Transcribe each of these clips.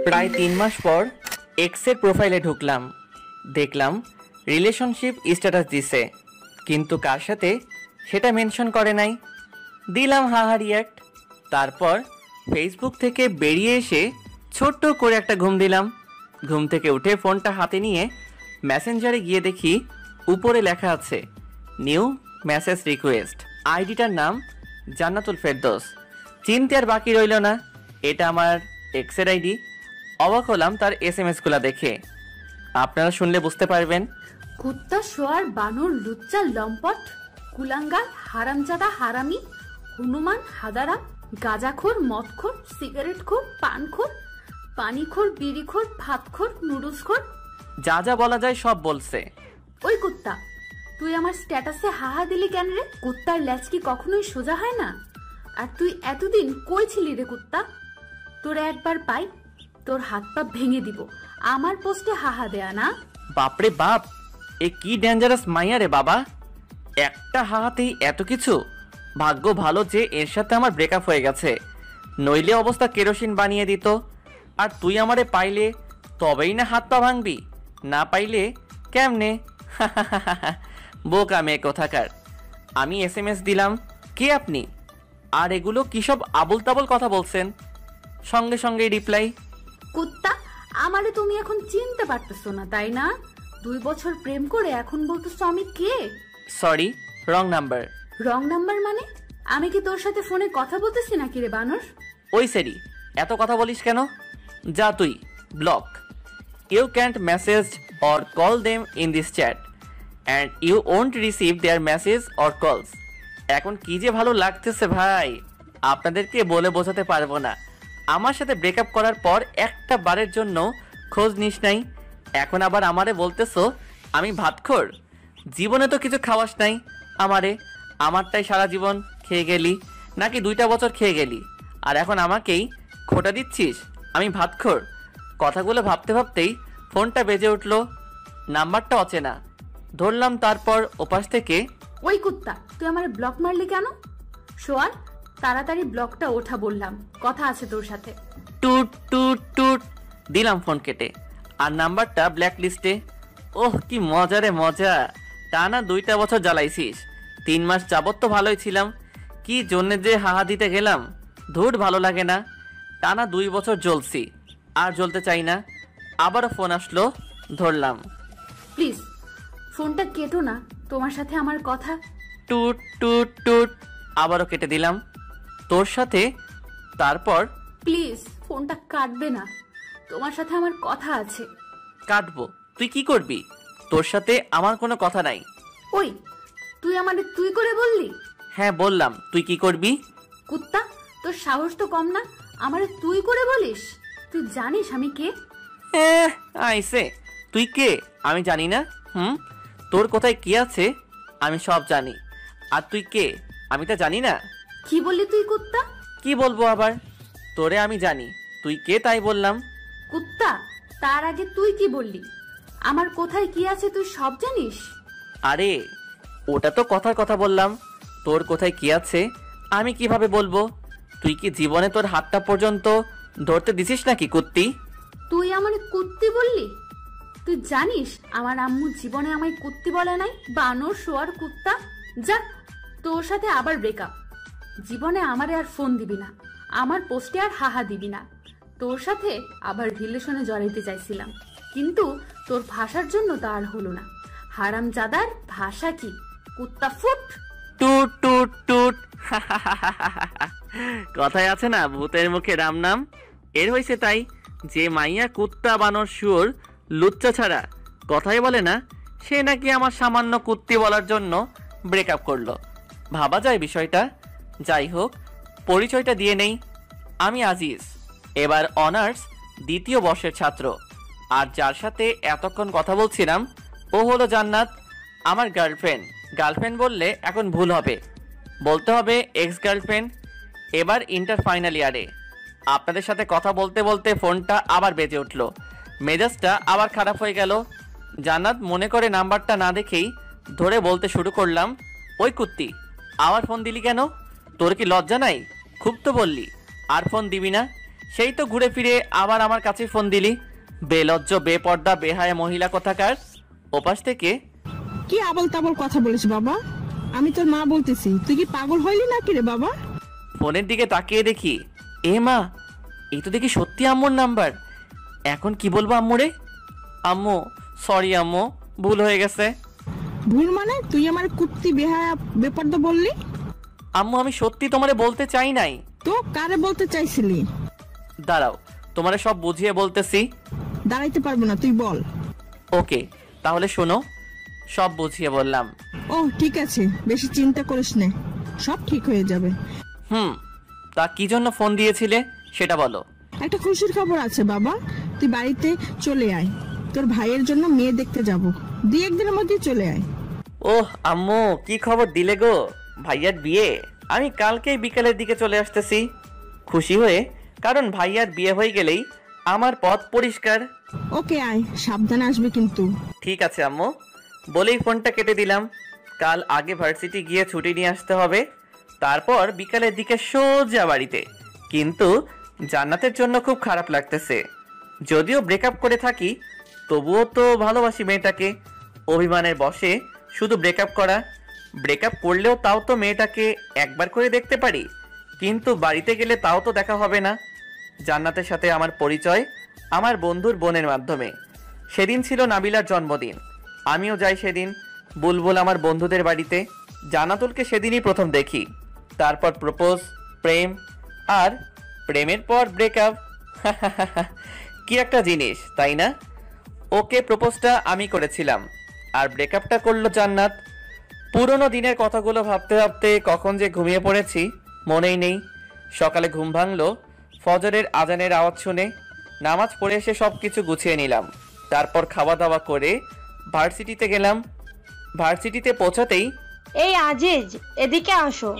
প্রায় 3 মাস পর এক্সের প্রোফাইলে ঢুকলাম, দেখলাম রিলেশনশিপ স্ট্যাটাস দিছে, কিন্তু কার সাথে সেটা মেনশন করে নাই। দিলাম হাহা রিয়াক্ট। তারপর ফেসবুক থেকে বেরিয়ে এসে ছোট্ট করে একটা ঘুম দিলাম। ঘুম থেকে উঠে ফোনটা হাতে নিয়ে মেসেঞ্জারে গিয়ে দেখি উপরে লেখা আছে নিউ মেসেজ রিকোয়েস্ট। আইডিটার নাম জান্নাতুল ফেরদৌস। চিনতে আর বাকি রইল না, এটা আমার এক্সের আইডি। অবাক হলাম তার SMS গুলা দেখে। আপনারা শুনলে বুঝতে পারবেন। কুত্তা, শোয়ার, বানর, লুচ্চা, লম্পট, কুলাঙ্গার, হারামজাদা, হারামি, হনুমান, হাদারাম, গাঁজাখোর, মদখোর, সিগারেটখোর, পানখোর, পানিখোর, বিড়িখোর, ভাতখোর, নুডলসখোর, যা যা বলা যায় সব বলছে। ওই কুত্তা, তুই আমার স্ট্যাটাসে হাহা দিলি কেন রে? কুত্তার ল্যাজ কি কখনোই সোজা হয় না? আর তুই এতদিন কই ছিলি রে কুত্তা? তোরা একবার পাই, তোর হাত পা ভেঙে দিব আমার পোস্টে হাহা দেয়া না। বাপরে বাপ, এ কি ডেঞ্জারাস মাইয়া রে বাবা! একটা হাহাতেই এত কিছু। ভাগ্য ভালো যে এর সাথে আমার ব্রেকআপ হয়ে গেছে, নইলে অবস্থা কেরোসিন বানিয়ে দিত। আর তুই আমারে পাইলে তবেই না হাত পা ভাঙবি, না পাইলে কেমনে? বোকা মেয়ে কোথাকার। আমি SMS দিলাম, কে আপনি? আর এগুলো কি সব আবল তাবল কথা বলছেন? সঙ্গে সঙ্গেই রিপ্লাই, কুত্তা, আমারে তুমি এখন চিনতে পারতেছো না তাই না? 2 বছর প্রেম করে এখন বলতেছো আমি কে? Sorry, wrong number. Wrong number মানে? আমি কি তোর সাথে ফোনে কথা বলতেছি নাকি রে বানর? ওই সেরি, এত কথা বলিস কেন? যা তুই, block. You can't message or call them in this chat and you won't receive their message or calls. এখন কি যে ভালো লাগতেছে ভাই, আপনাদেরকে বলে বোঝাতে পারবো না। আমার সাথে ব্রেকআপ করার পর একটা বারের জন্য খোঁজ নিস নাই, এখন আবার আমারে বলতেছো আমি ভাতখোর। জীবনে তো কিছু খাওয়াস নাই আমারে, আমারটাই সারা জীবন খেয়ে গেলি, নাকি 2টা বছর খেয়ে গেলি, আর এখন আমাকেই খোটা দিচ্ছিস আমি ভাতখোর? কথাগুলো ভাবতে ভাবতেই ফোনটা বেজে উঠলো। নাম্বারটা অচেনা, ধরলাম। তারপর ওপাশ থেকে, ওই কুত্তা, তুই আমার ব্লক মারলি কেন? সোয়াল, তাড়াতাড়ি ব্লকটা ওঠা বললাম, কথা আছে তোর সাথে। টুট টুট টুট দিলাম ফোন কেটে, আর নাম্বারটা ব্ল্যাক লিস্টে। ওহ কি মজা রে মজা! টানা 2টা বছর জ্বালাইছিস। 3 মাস যাবত তো ভালোই ছিলাম, কি জন্যে যে হাহা দিতে গেলাম, ধুর ভালো লাগে না। টানা 2 বছর জ্বলছি, আর জ্বলতে চাই না। আবারও ফোন আসলো, ধরলাম। প্লিজ ফোনটা কেটো না, তোমার সাথে আমার কথা। টুট টুট টুট আবারও কেটে দিলাম, তোর সাথে। তারপর, প্লিজ ফোনটা কাটবে না, তোমার সাথে আমার কথা আছে। কাটবো? তুই কি করবি? তোর সাথে আমার কোনো কথা নাই। ওই, তুই আমারে তুই করে বললি? হ্যাঁ বললাম, তুই কি করবি? কুত্তা, তোর সাহস তো কম না, আমারে তুই করে বলিস? তুই জানিস আমি কে? আইসে, তুই কে আমি জানি না? তোর কোথায় কি আছে আমি সব জানি, আর তুই কে আমি তা জানি না। কি বললি তুই কুত্তা? কি বলবো আবার? তোরে আমি জানি, তুই কে তাই বললাম। কুত্তা, তার আগে তুই কি বললি? আমার কোথায় কি আছে তুই সব জানিস? আরে ওটা তো কথার কথা বললাম, তোর কোথায় কি আছে আমি কিভাবে বলবো? তুই কি জীবনে তোর হাতটা পর্যন্ত ধরতে দিছিস নাকি কুত্তি? তুই আমারে কুত্তি বললি? তুই জানিস আমার আম্মু জীবনে আমায় কুত্তি বলে নাই? বানর, শোয়ার, কুত্তা! যা, তোর সাথে আবার ব্রেকআপ। জীবনে আমারে আর ফোন দিবি না, আমার পোস্টে আর হাহা দিবি না। তোর সাথে আবার রিলেশনে জড়াইতে চাইছিলাম, কিন্তু তোর ভাষার জন্য তা আর হলো না। হারামজাদার ভাষা কি? কুত্তা ফুট! টুট টুট টুট। কথায় আছে না, ভূতের মুখে রাম নাম। এর হয়েছে তাই, যে মাইয়া কুত্তা, বানর, শুয়োর, লুচ্চা ছাড়া কথাই বলে না, সে নাকি আমার সামান্য কুত্তি বলার জন্য ব্রেকআপ করলো। ভাবা যায় বিষয়টা। যাই হোক, পরিচয়টা দিয়ে নেই। আমি আজিজ, এবার অনার্স 2য় বর্ষের ছাত্র। আর যার সাথে এতক্ষণ কথা বলছিলাম ও হলো জান্নাত, আমার গার্লফ্রেন্ড। গার্লফ্রেন্ড বললে এখন ভুল হবে, বলতে হবে এক্স গার্লফ্রেন্ড। এবার ইন্টার ফাইনাল ইয়ারে। আপনাদের সাথে কথা বলতে বলতে ফোনটা আবার বেজে উঠল, মেজাজটা আবার খারাপ হয়ে গেল। জান্নাত মনে করে নাম্বারটা না দেখেই ধরে বলতে শুরু করলাম, ওই কুত্তি, আবার ফোন দিলি কেন? তোর কি লজ্জা নাই? খুব তো বললি, আর ফোন দিবি না, সেই তো ঘুরে ফিরে আবার আমার কাছে ফোন দিলি। বেলজ্জ, বেপর্দা, বেহায়া মহিলা কোথাকার। ওপাশ থেকে, কি আবল তাবল কথা বলিস বাবা? আমি তোর মা বলতেছি, তুই কি পাগল হইলি নাকি রে বাবা? ফোনের দিকে তাকিয়ে দেখি, এ মা, এই তো দেখি সত্যি আম্মুর নাম্বার। এখন কি বলবো আম্মুরে? আম্মু, সরি আম্মু, ভুল হয়ে গেছে। ভুল মানে? তুই আমার কুত্তি বেহায়া বেপর্দা বললি? আম্মু, আমি সত্যি তোমারে বলতে চাই নাই। তো কারে বলতে চাইছিলি? দাঁড়াও, তোমারে সব বুঝিয়ে বলতেছি। দাঁড়াইতে পারবো না, তুই বল। ওকে, তাহলে শোনো, সব বুঝিয়ে বললাম। ও ঠিক আছে, বেশি চিন্তা করিস নে, সব ঠিক হয়ে যাবে। তা কি জন্য ফোন দিয়েছিলে সেটা বলো। একটা খুশির খবর আছে বাবা, তুই বাড়িতে চলে আয়, তোর ভাইয়ের জন্য মেয়ে দেখতে যাব, 2-1 দিনের মধ্যে চলে আয়। ওহ আম্মু, কি খবর দিলে গো? ভাইয়ার বিয়ে? আমি কালকেই বিকালের দিকে চলে আসতেছি, খুশি হয়ে, কারণ ভাইয়ার বিয়ে হয়ে গেলেই আমার পথ পরিষ্কার। ওকে আয়, সাবধানে আসবে কিন্তু। ঠিক আছে আম্মু, বলেই ফোনটা কেটে দিলাম। কাল আগে ভার্সিটি গিয়ে ছুটি নিয়ে আসতে হবে, তারপর বিকালের দিকে সোজা বাড়িতে। কিন্তু জান্নাতের জন্য খুব খারাপ লাগতেছে। যদিও ব্রেকআপ করে থাকি, তবুও তো ভালোবাসি মেয়েটাকে। অভিমানের বশে শুধু ব্রেকআপ করা। ব্রেকআপ করলেও তাও তো মেয়েটাকে একবার করে দেখতে পারি, কিন্তু বাড়িতে গেলে তাও তো দেখা হবে না। জান্নাতের সাথে আমার পরিচয় আমার বন্ধুর বোনের মাধ্যমে। সেদিন ছিল নাবিলার জন্মদিন, আমিও যাই সেদিন বুলবুল আমার বন্ধুদের বাড়িতে। জান্নাতুলকে সেদিনই প্রথম দেখি, তারপর প্রপোজ, প্রেম, আর প্রেমের পর ব্রেকআপ। কি একটা জিনিস, তাই না? ওকে প্রপোজটা আমি করেছিলাম, আর ব্রেকআপটা করলো জান্নাত। পুরনো দিনের কথাগুলো ভাবতে ভাবতে কখন যে ঘুমিয়ে পড়েছি মনেই নেই। সকালে ঘুম ভাঙলো ফজরের আজানের আওয়াজ শুনে। নামাজ পড়ে এসে সব কিছু গুছিয়ে নিলাম, তারপর খাওয়া দাওয়া করে ভার্সিটিতে গেলাম। ভার্সিটিতে পৌঁছাতেই, এই আজিজ, এদিকে আসো।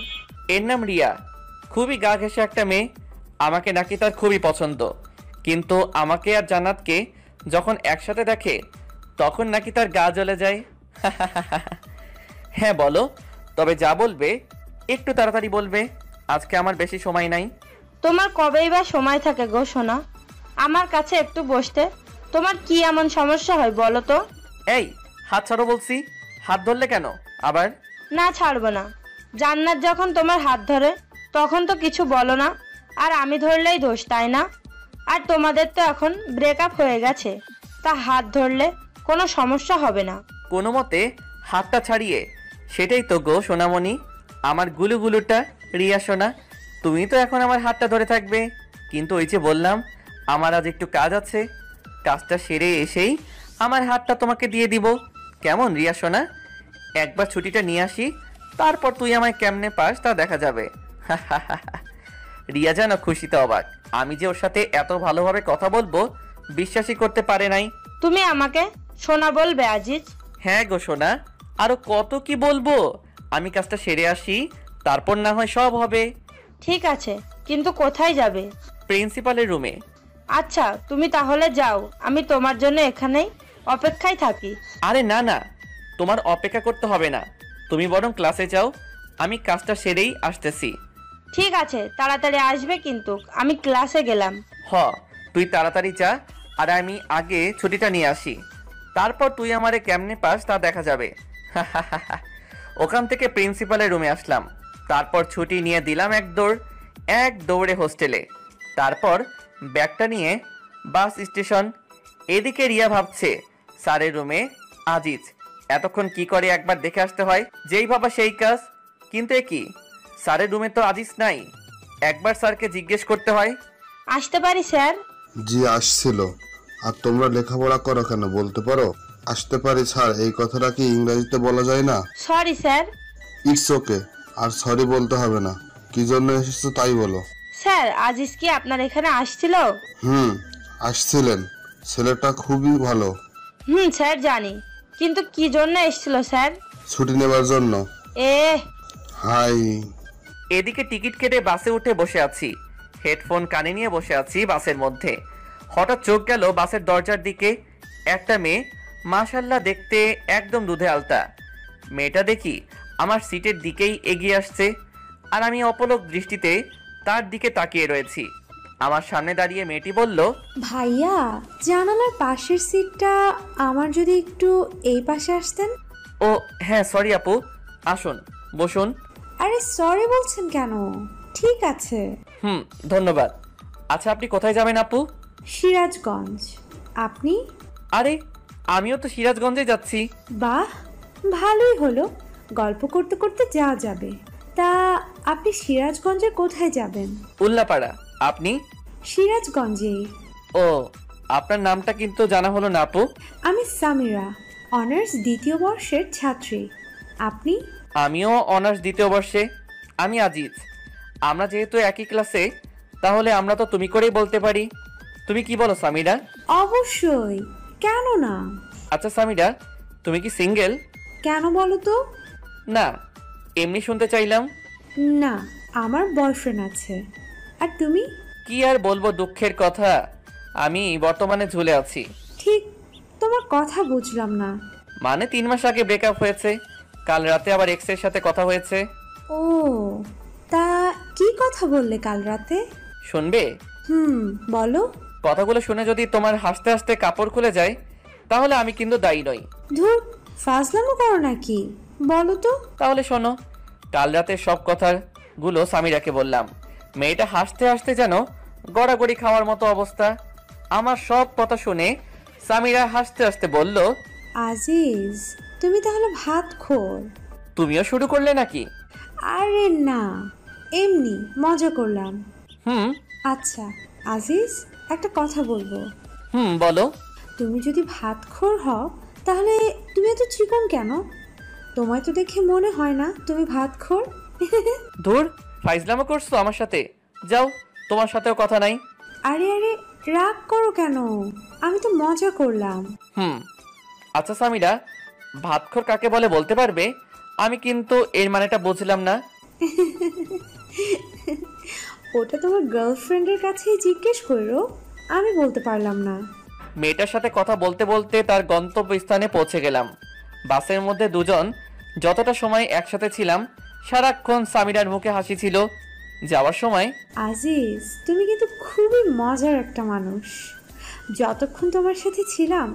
এর নাম রিয়া, খুবই গা ঘেঁষে একটা মেয়ে। আমাকে নাকি তার খুবই পছন্দ, কিন্তু আমাকে আর জান্নাতকে যখন একসাথে দেখে তখন নাকি তার গা জ্বলে যায়। হ্যাঁ বলো, তবে যা বলবে একটু তাড়াতাড়ি বলবে, আজকে আমার বেশি সময় নাই। তোমার কবেই বা সময় থাকে গো সোনা আমার কাছে একটু বসতে? তোমার কি এমন সমস্যা হয় বলো তো? এই, হাত ছাড়ো বলছি। হাত ধরলে কেন আবার? না, ছাড়বো না। জান্নাত যখন তোমার হাত ধরে তখন তো কিছু বলো না, আর আমি ধরলেই দোষ, তাই না? আর তোমাদের তো এখন ব্রেকআপ হয়ে গেছে, তা হাত ধরলে কোনো সমস্যা হবে না। কোনো মতে হাতটা ছাড়িয়ে, সেটাই তো গো সোনামণি, আমার গুলুগুলুটা। রিয়া সোনা, তুমি তো এখন আমার হাতটা ধরে থাকবে, কিন্তু ওই যে বললাম আমার আজ একটু কাজ আছে, কাজটা সেরে এসেই আমার হাতটা তোমাকে দিয়ে দিব। কেমন রিয়া সোনা? একবার ছুটিটা নিয়ে আসি, তারপর তুই আমায় কেমনে পাস তা দেখা যাবে। রিয়া যেন খুশিতে অবাক, আমি যে ওর সাথে এত ভালোভাবে কথা বলবো বিশ্বাসই করতে পারে নাই। তুমি আমাকে সোনা বলবে আজিজ? হ্যাঁ গো সোনা, আরো কত কি বলবো। আমি কাজটা সেরে আসি, তারপর না হয় সব হবে। ঠিক আছে, কিন্তু কোথায় যাবে? প্রিন্সিপালের রুমে। আচ্ছা, তুমি তাহলে যাও, আমি তোমার জন্য এখানেই অপেক্ষায় থাকি। আরে না না, তোমার অপেক্ষা করতে হবে না, তুমি বরং ক্লাসে যাও, আমি কাজটা সেরেই আসতেছি। ঠিক আছে, তাড়াতাড়ি আসবে কিন্তু, আমি ক্লাসে গেলাম। হ, তুই তাড়াতাড়ি যা, আর আমি আগে ছুটিটা নিয়ে আসি, তারপর তুই আমারে কেমনে পাস তা দেখা যাবে। ওখান থেকে প্রিন্সিপালের রুমে আসলাম, তারপর ছুটি নিয়ে দিলাম এক দৌড়ে হোস্টেলে, তারপর ব্যাগটা নিয়ে বাস স্টেশন। এদিকে রিয়া ভাবছে স্যারের রুমে আজিজ এতক্ষণ কি করে একবার দেখে আসতে হয়, যেই ভাবা সেই কাজ। কিন্তু এ কি, স্যারের রুমে তো আজিজ নাই, একবার স্যারকে জিজ্ঞেস করতে হয়। আসতে পারি স্যার? জি আসছিল। আর তোমরা লেখাপড়া করো কেন বলতে পারো? আসতে পারি স্যার, এই কথাটা কি ইংরেজিতে বলা যায় না? Sorry sir. ইটস ওকে, আর সরি বলতে হবে না। কি জন্য এসেছো তাই বলো। স্যার, আজিজ কি আপনার এখানে আসছিল? আসছিলেন, ছেলেটা খুবই ভালো। স্যার জানি, কিন্তু কি জন্য এসেছিল স্যার? ছুটি নেবার জন্য। এ হাই। এদিকে টিকিট কেটে বাসে উঠে বসে আছি, হেডফোন কানে নিয়ে বসে আছি বাসের মধ্যে। হঠাৎ চোখ গেল বাসের দরজার দিকে। একটা মেয়ে, মাশাল্লাহ দেখতে একদম দুধে আলতা। মেয়েটা দেখি আমার সিটের দিকেই এগিয়ে আসছে, আর আমি অপলক দৃষ্টিতে তার দিকে তাকিয়ে রয়েছি। আমার সামনে দাঁড়িয়ে মেয়েটি বলল, ভাইয়া, জানালার পাশের সিটটা আমার, যদি একটু এই পাশে আসতেন। ও হ্যাঁ সরি আপু, আসুন বসুন। আরে সরি বলছেন কেন? ঠিক আছে। ধন্যবাদ। আচ্ছা আপনি কোথায় যাবেন আপু? সিরাজগঞ্জ। আপনি? আরে আমিও তো সিরাজগঞ্জে যাচ্ছি। বাহ, ভালোই হলো, গল্প করতে করতে যাওয়া যাবে। তা আপনি সিরাজগঞ্জে কোথায় যাবেন? উল্লাপাড়া। আপনি? সিরাজগঞ্জে। ও আপনার নামটা কিন্তু জানা হলো না আপু। আমি সামিরা, অনার্স দ্বিতীয় বর্ষের ছাত্রী। আপনি? আমিও অনার্স দ্বিতীয় বর্ষে। আমি আজিজ। আমরা যেহেতু একই ক্লাসে, তাহলে আমরা তো তুমি করেই বলতে পারি। তুমি কি বলো সামিরা? অবশ্যই, কেন না। আচ্ছা সামিরা, তুমি কি সিঙ্গেল? কেন বলো তো? না, এমনি শুনতে চাইলাম। না, আমার বয়ফ্রেন্ড আছে। আর তুমি? কি আর বলবো, দুঃখের কথা, আমি বর্তমানে ঝুলে আছি। ঠিক, তোমার কথা বুঝলাম না। মানে 3 মাস আগে ব্রেকআপ হয়েছে, কাল রাতে আবার এক্স এর সাথে কথা হয়েছে। ও, তা কি কথা বললে কাল রাতে? শুনবে? বলো। কথাগুলো শুনে যদি তোমার হাসতে হাসতে কাপড় খুলে যায়, তাহলে আমি কিন্তু দায়ী নই। ধুর, ফাজলামো করো নাকি? বলো তো। তাহলে শোনো, কাল রাতে সব কথাগুলো সামিরাকে বললাম। মেয়েটা হাসতে হাসতে যেন গড়াগড়ি খাওয়ার মতো অবস্থা। আমার সব কথা শুনে সামিরা হাসতে হাসতে বলল, আজিজ, তুমি তাহলে ভাত খোর? তুমিও শুরু করলে নাকি? আরে না, এমনি মজা করলাম। হুম আচ্ছা আজিজ, একটা কথা বলবো। বলো। তুমি যদি ভাত খোর হও, তাহলে তুমি এত চিকন কেন? তোমায় তো দেখে মনে হয় না তুমি ভাত খোর। ধুর, ফাইজলামো করছো আমার সাথে? যাও, তোমার সাথেও কথা নাই। আরে আরে, রাগ করো কেন? আমি তো মজা করলাম। আচ্ছা সামিরা, ভাতখোর কাকে বলে বলতে পারবে? আমি কিন্তু এর মানেটা বুঝলাম না। ওটা তোমার গার্লফ্রেন্ডের কাছেই জিজ্ঞেস করো, আমি বলতে পারলাম না। মেয়েটার সাথে কথা বলতে বলতে তার গন্তব্যস্থানে পৌঁছে গেলাম। বাসের মধ্যে দুজন যতটা সময় একসাথে ছিলাম, সারাক্ষণ সামিরার মুখে হাসি ছিল। যাওয়ার সময়, আজিজ, তুমি কিন্তু খুবই মজার একটা মানুষ। যতক্ষণ তোমার সাথে ছিলাম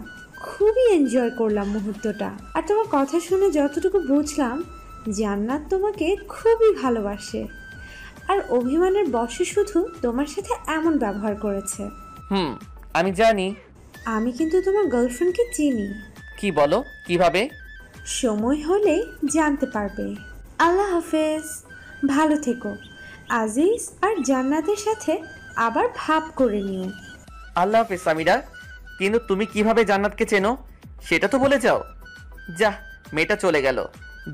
খুবই এনজয় করলাম মুহূর্তটা। আর তোমার কথা শুনে যতটুকু বুঝলাম, জান্নাত তোমাকে খুবই ভালোবাসে, আর অভিমানের বশে শুধু তোমার সাথে এমন ব্যবহার করেছে। আমি জানি। আমি কিন্তু তোমার গার্লফ্রেন্ডকে চিনি। কি বলো? কিভাবে? সময় হলে জানতে পারবে। আল্লাহ হাফেজ, ভালো থেকো। আজিজ আর জান্নাতের সাথে আবার ভাব করে নিও। আল্লাহ হাফেজ সামিরা। কিন্তু তুমি কিভাবে জান্নাতকে চেনো সেটা তো বলে যাও। যা, মেয়েটা চলে গেল।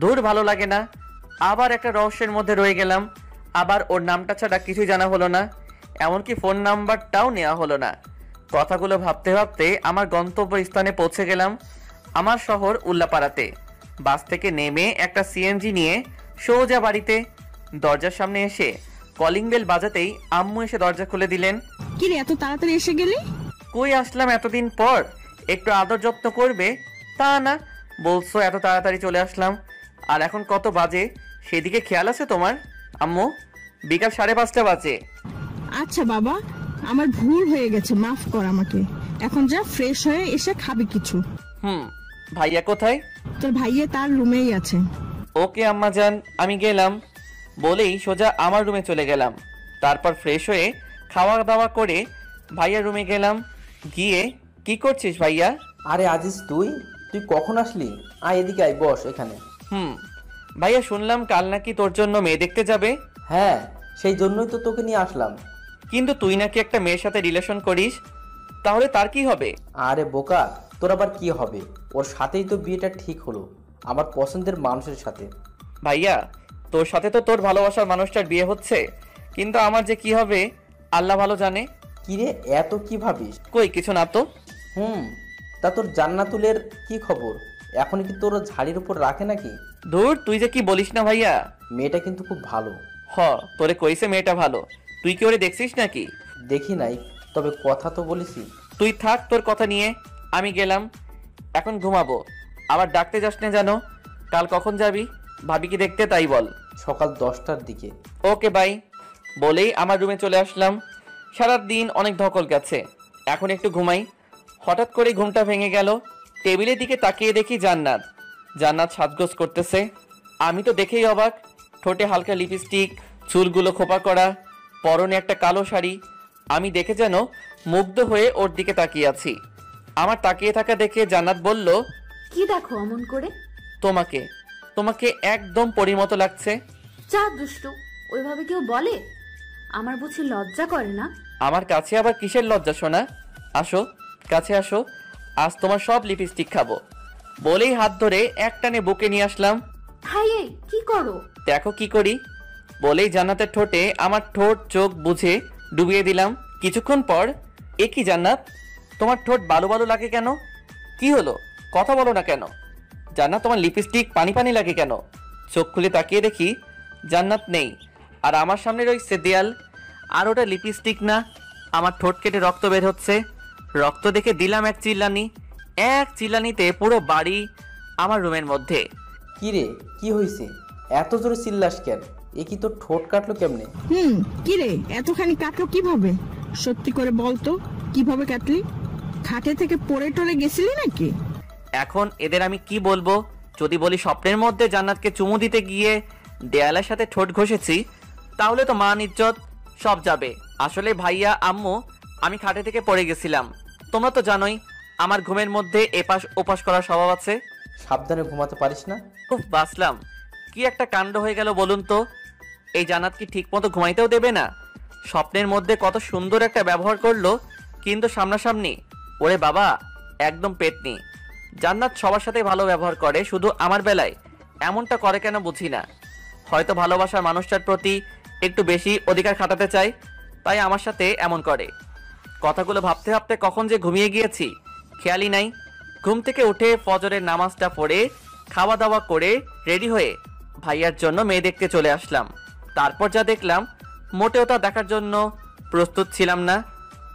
দূর, ভালো লাগে না। আবার একটা রহস্যের মধ্যে রয়ে গেলাম। আবার ওর নামটা ছাড়া কিছুই জানা হলো না, এমনকি ফোন নাম্বারটাও নেওয়া হলো না। কথাগুলো ভাবতে ভাবতে আমার গন্তব্যস্থানে পৌঁছে গেলাম, আমার শহর উল্লাপাড়াতে। বাস থেকে নেমে একটা সিএনজি নিয়ে সোজা বাড়িতে। দরজার সামনে এসে কলিং বেল বাজাতেই আম্মু এসে দরজা খুলে দিলেন। কি রে, এত তাড়াতাড়ি এসে গেলি? কই আসলাম এতদিন পর, একটু আদর যত্ন করবে তা না, বলছো এত তাড়াতাড়ি চলে আসলাম। আর এখন কত বাজে সেদিকে খেয়াল আছে তোমার আম্মু? বিকাল 5:30 বাজে। আচ্ছা বাবা, আমার ভুল হয়ে গেছে, মাফ কর আমাকে। এখন যা, ফ্রেশ হয়ে এসে খাবি কিছু। ভাইয়া কোথায়? তোর ভাইয়া তার রুমেই আছে। ওকে আম্মা যান, আমি গেলাম বলেই সোজা আমার রুমে চলে গেলাম। তারপর ফ্রেশ হয়ে খাওয়া দাওয়া করে ভাইয়ার রুমে গেলাম। গিয়ে, কি করছিস ভাইয়া? আরে আজিজ, তুই কখন আসলি? আয় এদিকে, আয়, বস এখানে। ভাইয়া শুনলাম কাল নাকি তোর জন্য মেয়ে দেখতে যাবে। হ্যাঁ, সেই জন্যই তো তোকে নিয়ে আসলাম। কিন্তু তুই নাকি একটা মেয়ের সাথে রিলেশন করিস, তাহলে তার কি হবে? আরে বোকা, তোর আবার কি হবে? ওর সাথেই তো বিয়েটা ঠিক হলো, আমার পছন্দের মানুষের সাথে। ভাইয়া, তোর সাথে তো তোর ভালোবাসার মানুষটার বিয়ে হচ্ছে, কিন্তু আমার যে কি হবে আল্লাহ ভালো জানে। কিরে, এত কি ভাবিস? কই কিছু না তো। তা তোর জান্নাতুলের কি খবর? এখন কি তোর ঝাড়ির উপর রাখে নাকি? ধুর, তুই যে কি বলিস না ভাইয়া। মেয়েটা কিন্তু খুব ভালো। তোরে কইছে মেয়েটা ভালো, তুই কি ওরে দেখছিস নাকি? দেখি নাই, তবে কথা তো বলিসি। তুই থাক তোর কথা নিয়ে, আমি গেলাম, এখন ঘুমাবো। আবার ডাকতে যাস না জানো। কাল কখন যাবি? ভাবি কি দেখতে, তাই বল। সকাল 10টার দিকে। Okay bye. বলেই আমার রুমে চলে আসলাম। সারা দিন অনেক ধকল গেছে, এখন একটু ঘুমাই। হঠাৎ করে ঘুমটা ভেঙে গেল। টেবিলের দিকে তাকিয়ে দেখি জান্নাত সাজগোজ করতেছে। আমি তো দেখেই অবাক। ঠোঁটে হালকা লিপস্টিক, চুলগুলো খোপা করা, পরনে একটা কালো শাড়ি। আমি দেখে যেন মুগ্ধ হয়ে ওর দিকে তাকিয়ে আছি। আমার তাকিয়ে থাকা দেখে জান্নাত বলল, কি দেখো অমন করে? তোমাকে তোমাকে একদম পরীর মতো লাগছে। যা দুষ্টু, ওইভাবে কেউ বলে? আমার বুঝি লজ্জা করে না? আমার কাছে আবার কিসের লজ্জা শোনা? আসো, কাছে আসো, আজ তোমার সব লিপস্টিক খাবো। বলেই হাত ধরে একটানে বুকে নিয়ে আসলাম। হাই, এই কি করো? দেখো কি করি। বলেই জান্নাতের ঠোঁটে আমার ঠোঁট চোখ বুঝে ডুবিয়ে দিলাম। কিছুক্ষণ পর, এ কি জান্নাত, তোমার ঠোঁট বালু বালু লাগে কেন? কি হলো, কথা বলো না কেন? জান্নাত, তোমার লিপস্টিক পানি পানি লাগে কেন? চোখ খুলে তাকিয়ে দেখি জান্নাত নেই, আর আমার সামনে রয়েছে দেয়াল। আর ওটা লিপস্টিক না, আমার ঠোঁট কেটে রক্ত বের হচ্ছে। রক্ত দেখে দিলাম এক চিল্লানিতে পুরো বাড়ি আমার রুমের মধ্যে। কি রে, কি হয়েছে? এত জোরে চিল্লাস কেন? এ কি তোর ঠোঁট কাটলো কেমনে? কি রে, এতখানি কাটলো কিভাবে? সত্যি করে বলতো, কিভাবে কাটলি? খাটে থেকে পড়ে টরে গেছিলি নাকি? এখন এদের আমি কি বলবো? যদি বলি স্বপ্নের মধ্যে জান্নাতকে চুমু দিতে গিয়ে দেয়ালের সাথে ঠোঁট ঘষেছি, তাহলে তো মান ইজ্জত সব যাবে। আসলে ভাইয়া, আম্মু, আমি খাটে থেকে পড়ে গেছিলাম। তোমরা তো জানোই আমার ঘুমের মধ্যে এপাশ ওপাশ করার স্বভাব আছে। সাবধানে ঘুমাতে পারিস না? খুব বাসলাম, কি একটা কাণ্ড হয়ে গেল বলুন তো। এই জান্নাত কি ঠিক মতো ঘুমাইতেও দেবে না? স্বপ্নের মধ্যে কত সুন্দর একটা ব্যবহার করলো, কিন্তু সামনাসামনি ওরে বাবা, একদম পেটনি। জান্নাত সবার সাথে ভালো ব্যবহার করে, শুধু আমার বেলায় এমনটা করে কেন বুঝি না। হয়তো ভালোবাসার মানুষটার প্রতি একটু বেশি অধিকার খাটাতে চায়, তাই আমার সাথে এমন করে। কথাগুলো ভাবতে ভাবতে কখন যে ঘুমিয়ে গিয়েছি খেয়ালই নাই। ঘুম থেকে উঠে ফজরের নামাজটা পড়ে খাওয়া দাওয়া করে রেডি হয়ে ভাইয়ার জন্য মেয়ে দেখতে চলে আসলাম। তারপর যা দেখলাম, মোটেও তা দেখার জন্য প্রস্তুত ছিলাম না।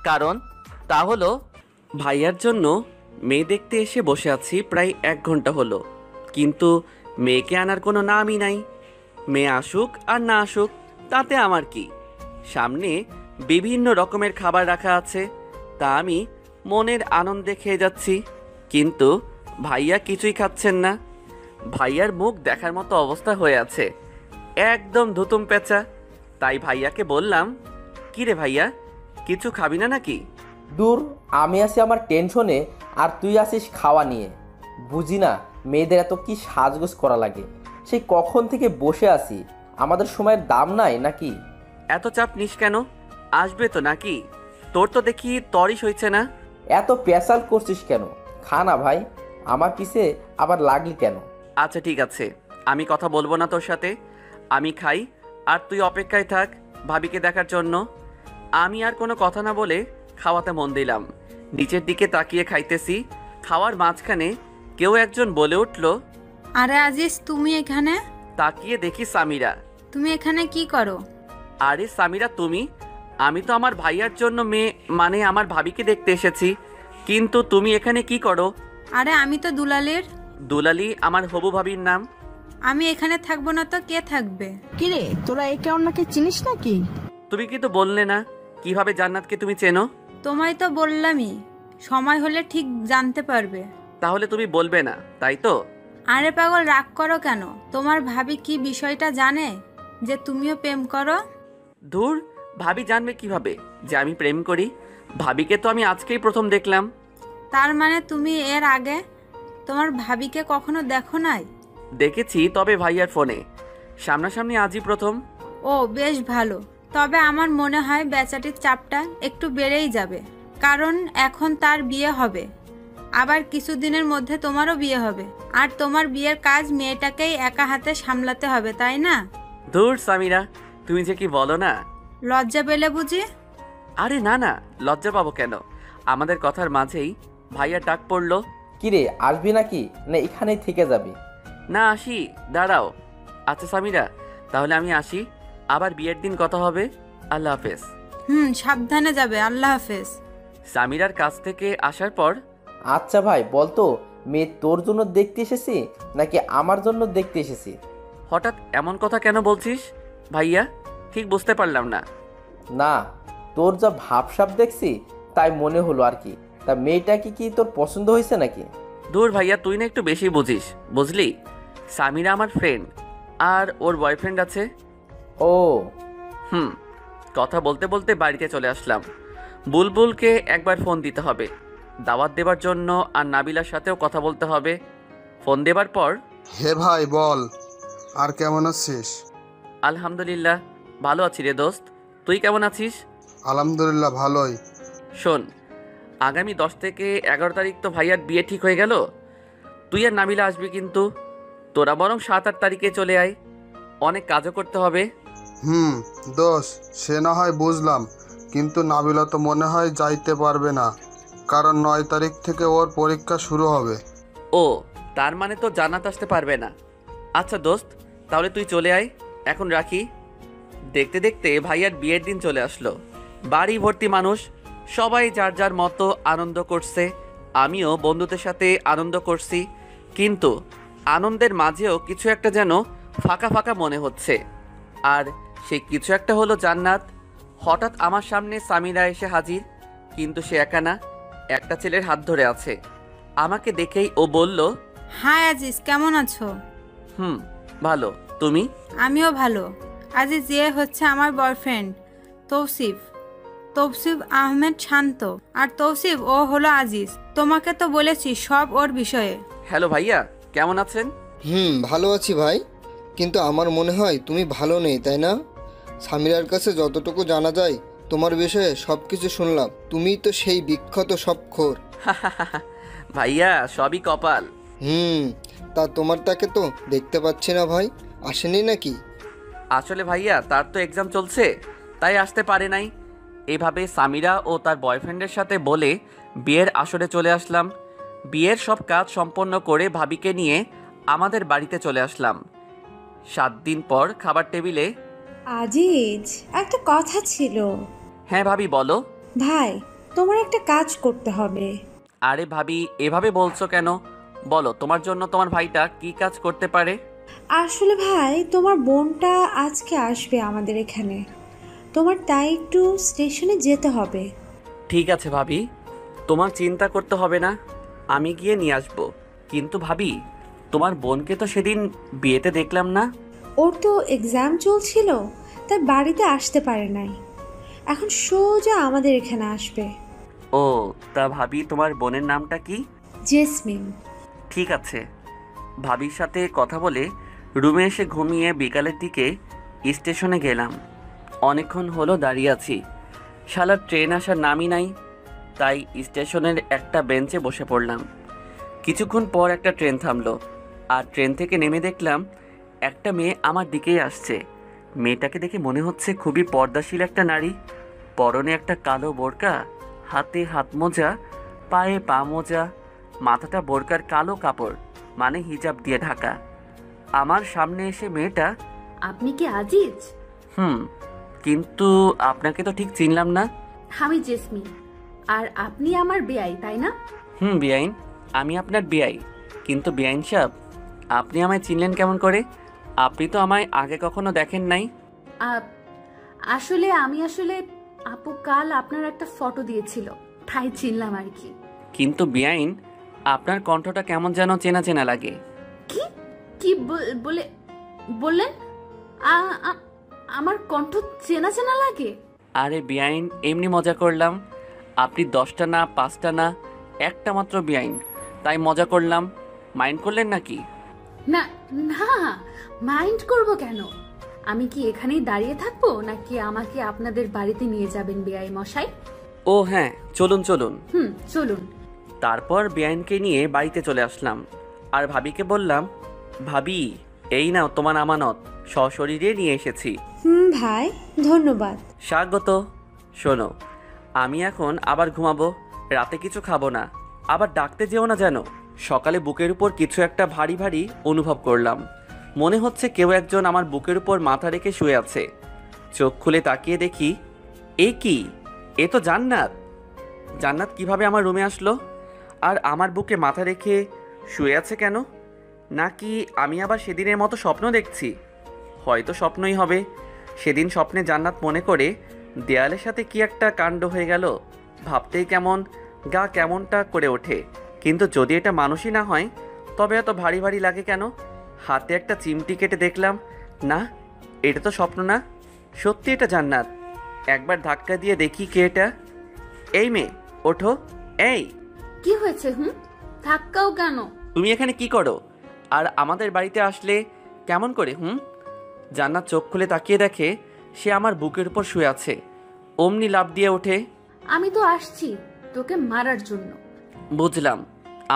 কারণ তা হলো, ভাইয়ার জন্য মেয়ে দেখতে এসে বসে আছি প্রায় 1 ঘন্টা হলো, কিন্তু মেয়েকে আনার কোনো নামই নাই। মেয়ে আসুক আর না আসুক তাতে আমার কি। সামনে বিভিন্ন রকমের খাবার রাখা আছে, তা আমি মনের আনন্দে খেয়ে যাচ্ছি, কিন্তু ভাইয়া কিছুই খাচ্ছেন না। ভাইয়ার মুখ দেখার মতো অবস্থা হয়ে আছে, একদম ধুতুম পেঁচা। তাই ভাইয়াকে বললাম, কি রে ভাইয়া, কিছু খাবি না নাকি? দূর, আমি আছি আমার টেনশনে, আর তুই আসিস খাওয়া নিয়ে। বুঝি না মেয়েদের এত কি সাজগোজ করা লাগে। সেই কখন থেকে বসে আছি, আমাদের সময়ের দাম নাই নাকি? এত চাপ নিস কেন, আসবে তো নাকি? তোর তো দেখি তরিস হয়েছে না। এত পেশাল করছিস কেন? খা না ভাই, আমার পিছে আবার লাগলি কেন? আচ্ছা ঠিক আছে, আমি কথা বলবো না তোর সাথে। আমি খাই আর তুই অপেক্ষায় থাক ভাবিকে দেখার জন্য। আমি আর কোনো কথা না বলে খাওয়াতে মন দিলাম। নিচের দিকে তাকিয়ে খাইতেছি। খাওয়ার মাঝখানে কেউ একজন বলে উঠল, আরে আজিজ, তুমি এখানে? তাকিয়ে দেখি সামিরা। তুমি এখানে কি করো? আরে সামিরা, তুমি? আমি তো আমার ভাইয়ার জন্য মেয়ে, মানে আমার ভাবিকে দেখতে এসেছি, কিন্তু তুমি এখানে কি করো? আরে আমি তো দুলালের। দুলালি আমার হবু ভাবির নাম। আমি এখানে থাকবো না তো কে থাকবে? কিরে, তোরা একে অন্যকে চিনিস নাকি? তুমি কিন্তু বললে না কিভাবে জান্নাতকে তুমি চেনো। তোমায় তো বললামই, সময় হলে ঠিক জানতে পারবে। তাহলে তুমি বলবে না, তাই তো? আরে পাগল, রাগ করো কেন? তোমার ভাবি কি বিষয়টা জানে যে তুমিও প্রেম করো? ধুর, ভাবি জানবে কিভাবে যে আমি প্রেম করি? ভাবিকে তো আমি আজকেই প্রথম দেখলাম। তার মানে তুমি এর আগে তোমার ভাবিকে কখনো দেখো নাই? দেখেছি, তবে ভাইয়ার ফোনে, সামনাসামনি আজই প্রথম। ও বেশ ভালো। তবে আমার মনে হয় বেচাটির চাপটা একটু বেড়েই যাবে, কারণ এখন তার বিয়ে হবে, আবার কিছুদিনের মধ্যে তোমারও বিয়ে হবে, আর তোমার বিয়ের কাজ মেয়েটাকেই একা হাতে সামলাতে হবে, তাই না? ধুর সামিরা, তুমি যে কি বলো না। লজ্জা পেলে বুঝি? আরে না না, লজ্জা পাবো কেন? আমাদের কথার মাঝেই ভাইয়ার ডাক পড়লো। কিরে, আসবি নাকি না এখানেই থেকে যাবি? না, আসি, দাঁড়াও। আচ্ছা সামিরা, তাহলে আমি আসি, আবার বিয়ের দিন কথা হবে। আল্লাহ হাফেজ। সাবধানে যাবে। আল্লাহ হাফেজ। সামিরার কাছ থেকে আসার পর, আচ্ছা ভাই, বলতো মেয়ে তোর জন্য দেখতে এসেছি নাকি আমার জন্য দেখতে এসেছি? হঠাৎ এমন কথা কেন বলছিস ভাইয়া? ঠিক বুঝতে পারলাম না। না, তোর যা ভাবসাব দেখছি তাই মনে হলো আর কি। তা মেয়েটা কি তোর পছন্দ হয়েছে নাকি? দূর ভাইয়া, তুই না একটু বেশি বুঝিস, বুঝলি? সামিরা আমার ফ্রেন্ড, আর ওর বয়ফ্রেন্ড আছে। ও কথা বলতে বলতে বাড়িতে চলে আসলাম। বুলবুলকে একবার ফোন দিতে হবে দাওয়াত দেবার জন্য, আর নাবিলার সাথেও কথা বলতে হবে। ফোন দেবার পর, হে ভাই বল, আর কেমন আছিস? আলহামদুলিল্লাহ ভালো আছি রে দোস্ত, তুই কেমন আছিস? আলহামদুলিল্লাহ ভালোই। শোন, আগামী 10 থেকে 11 তারিখ তো ভাইয়ার বিয়ে ঠিক হয়ে গেল। তুই আর নাবিলা আসবি, কিন্তু তোরা বরং 7-8 তারিখে চলে আয়, অনেক কাজও করতে হবে। দোষ, সে না হয় বুঝলাম, কিন্তু নাবিলা তো মনে হয় যাইতে পারবে না, কারণ 9 তারিখ থেকে ওর পরীক্ষা শুরু হবে। ও, তার মানে তো জান্নাত আসতে পারবে না। আচ্ছা দোস্ত, তাহলে তুই চলে আয়, এখন রাখি। দেখতে দেখতে ভাইয়ার বিয়ের দিন চলে আসলো। বাড়ি ভর্তি মানুষ, সবাই যার যার মতো আনন্দ করছে। আমিও বন্ধুদের সাথে আনন্দ করছি, কিন্তু আনন্দের মাঝেও কিছু একটা যেন ফাঁকা ফাঁকা মনে হচ্ছে। আর সেই কিছু একটা হলো জান্নাত। হঠাৎ আমার সামনে সামিরা এসে হাজির, কিন্তু সে একা না, একটা ছেলের হাত ধরে আছে। আমাকে দেখেই ও বলল, হাই আজিজ, কেমন আছো? ভালো, তুমি? আমিও ভালো। আজিজ, এ হচ্ছে আমার বয়ফ্রেন্ড তৌসিফ, তৌসিফ আহমেদ শান্ত। আর তৌসিফ, ও হলো আজিজ। তোমাকে তো বলেছি সব ওর বিষয়ে। হ্যালো ভাইয়া, কেমন আছেন? ভালো আছি ভাই, কিন্তু আমার মনে হয় তুমি ভালো নেই, তাই না? সামিরার কাছে যতটুকু জানা যায় তোমার বিষয়ে সব কিছু শুনলাম। তুমিই তো সেই বিখ্যাত সবখোর। ভাইয়া, সবই কপাল। তা তোমার তাকে তো দেখতে পাচ্ছি না ভাই, আসেনি নাকি? আসলে ভাইয়া, তার তো এক্সাম চলছে, তাই আসতে পারে নাই। এভাবে সামিরা ও তার বয়ফ্রেন্ডের সাথে বলে বিয়ের আসরে চলে আসলাম। বিয়ের সব কাজ সম্পন্ন করে ভাবিকে নিয়ে আমাদের বাড়িতে চলে আসলাম। 7 দিন পর খাবার টেবিলে। আজিজ, একটা কথা ছিল। হ্যাঁ ভাবি, বলো। ভাই, তোমার একটা কাজ করতে হবে। আরে ভাবি, এভাবে বলছো কেন? বলো, তোমার জন্য তোমার ভাইটা কি কাজ করতে পারে? আসলে ভাই, তোমার বোনটা আজকে আসবে আমাদের এখানে, তোমার তাই একটু স্টেশনে যেতে হবে। ঠিক আছে ভাবি, তোমার চিন্তা করতে হবে না, আমি গিয়ে নিয়ে আসবো। কিন্তু ভাবি, তোমার বোনকে তো সেদিন বিয়েতে দেখলাম না। ওর তো এক্সাম চলছিল, তাই বাড়িতে আসতে পারে নাই। এখন সোজা আমাদের এখানে আসবে। ও, তা ভাবি, তোমার বোনের নামটা কি? জেসমিন। ঠিক আছে। ভাবির সাথে কথা বলে রুমে এসে ঘুমিয়ে বিকালের দিকে স্টেশনে গেলাম। অনেকক্ষণ হলো দাঁড়িয়ে আছি, শালার ট্রেন আসার নামই নাই। তাই স্টেশনের একটা বেঞ্চে বসে পড়লাম। কিছুক্ষণ পর একটা ট্রেন থামলো, আর ট্রেন থেকে নেমে দেখলাম একটা মেয়ে আমার দিকেই আসছে। মেয়েটাকে দেখে মনে হচ্ছে খুবই পর্দাশীল একটা নারী। পরনে একটা কালো বোরকা, হাতে হাত মোজা, পায়ে পা মোজা, মাথাটা বোরকার কালো কাপড় মানে হিজাব দিয়ে ঢাকা। আমার সামনে এসে মেয়েটা, আপনি কি আজিজ? কিন্তু আপনাকে তো ঠিক চিনলাম না। আমি জেসমিন, আর আপনি আমার বেয়াই, তাই না? বেআইন, আমি আপনার বেআই। কিন্তু বেআইন সাহেব, আপনি আমায় চিনলেন কেমন করে? আপনি তো আমায় আগে কখনো দেখেন নাই। আসলে আপু কাল আপনার একটা ফটো দিয়েছিল, তাই চিনলাম আর কি। কিন্তু বেআইন, আপনার কণ্ঠটা কেমন যেন চেনা চেনা লাগে। কি কি বললেন? আমার কণ্ঠ চেনা চেনা লাগে? আরে বেআইন, এমনি মজা করলাম। আপনি 10টা না 5টা না, একটা মাত্র বেআইন, তাই মজা করলাম। মাইন্ড করলেন নাকি? না না, মাইন্ড করব কেন? আমি কি এখানেই দাঁড়িয়ে থাকবো, নাকি আমাকে আপনাদের বাড়িতে নিয়ে যাবেন বেআই মশাই? ও হ্যাঁ, চলুন চলুন। চলুন। তারপর বেআইনকে নিয়ে বাড়িতে চলে আসলাম, আর ভাবিকে বললাম, ভাবি, এই নাও তোমার আমানত, সশরীরে নিয়ে এসেছি। ভাই, ধন্যবাদ। স্বাগত। শোনো, আমি এখন আবার ঘুমাবো, রাতে কিছু খাবো না, আবার ডাকতে যেও না যেন। সকালে বুকের উপর কিছু একটা ভারী ভারী অনুভব করলাম। মনে হচ্ছে কেউ একজন আমার বুকের উপর মাথা রেখে শুয়ে আছে। চোখ খুলে তাকিয়ে দেখি, এ কি? এ তো জান্নাত। জান্নাত কিভাবে আমার রুমে আসলো, আর আমার বুকে মাথা রেখে শুয়ে আছে কেন? নাকি আমি আবার সেদিনের মতো স্বপ্ন দেখছি? হয়তো স্বপ্নই হবে, সেদিন স্বপ্নে জান্নাত মনে করে দেয়ালের সাথে কি একটা কাণ্ড হয়ে গেল। ভাবতেই কেমন গা কেমনটা করে ওঠে। কিন্তু যদি এটা মানুষই না হয় তবে এত ভারী ভারী লাগে কেন? হাতে একটা চিমটি কেটে দেখলাম, না এটা তো স্বপ্ন না, সত্যি এটা জান্নাত। একবার ধাক্কা দিয়ে দেখি কে এটা। এই মেয়ে ওঠো। এই কি হয়েছে? ধাক্কাও কেন? তুমি এখানে কি করো? আর আমাদের বাড়িতে আসলে কেমন করে? জান্নাত চোখ খুলে তাকিয়ে দেখে সে আমার বুকের উপর শুয়ে আছে। অমনি লাফ দিয়ে ওঠে। আমি তো আসছি তোকে মারার জন্য। বুঝলাম,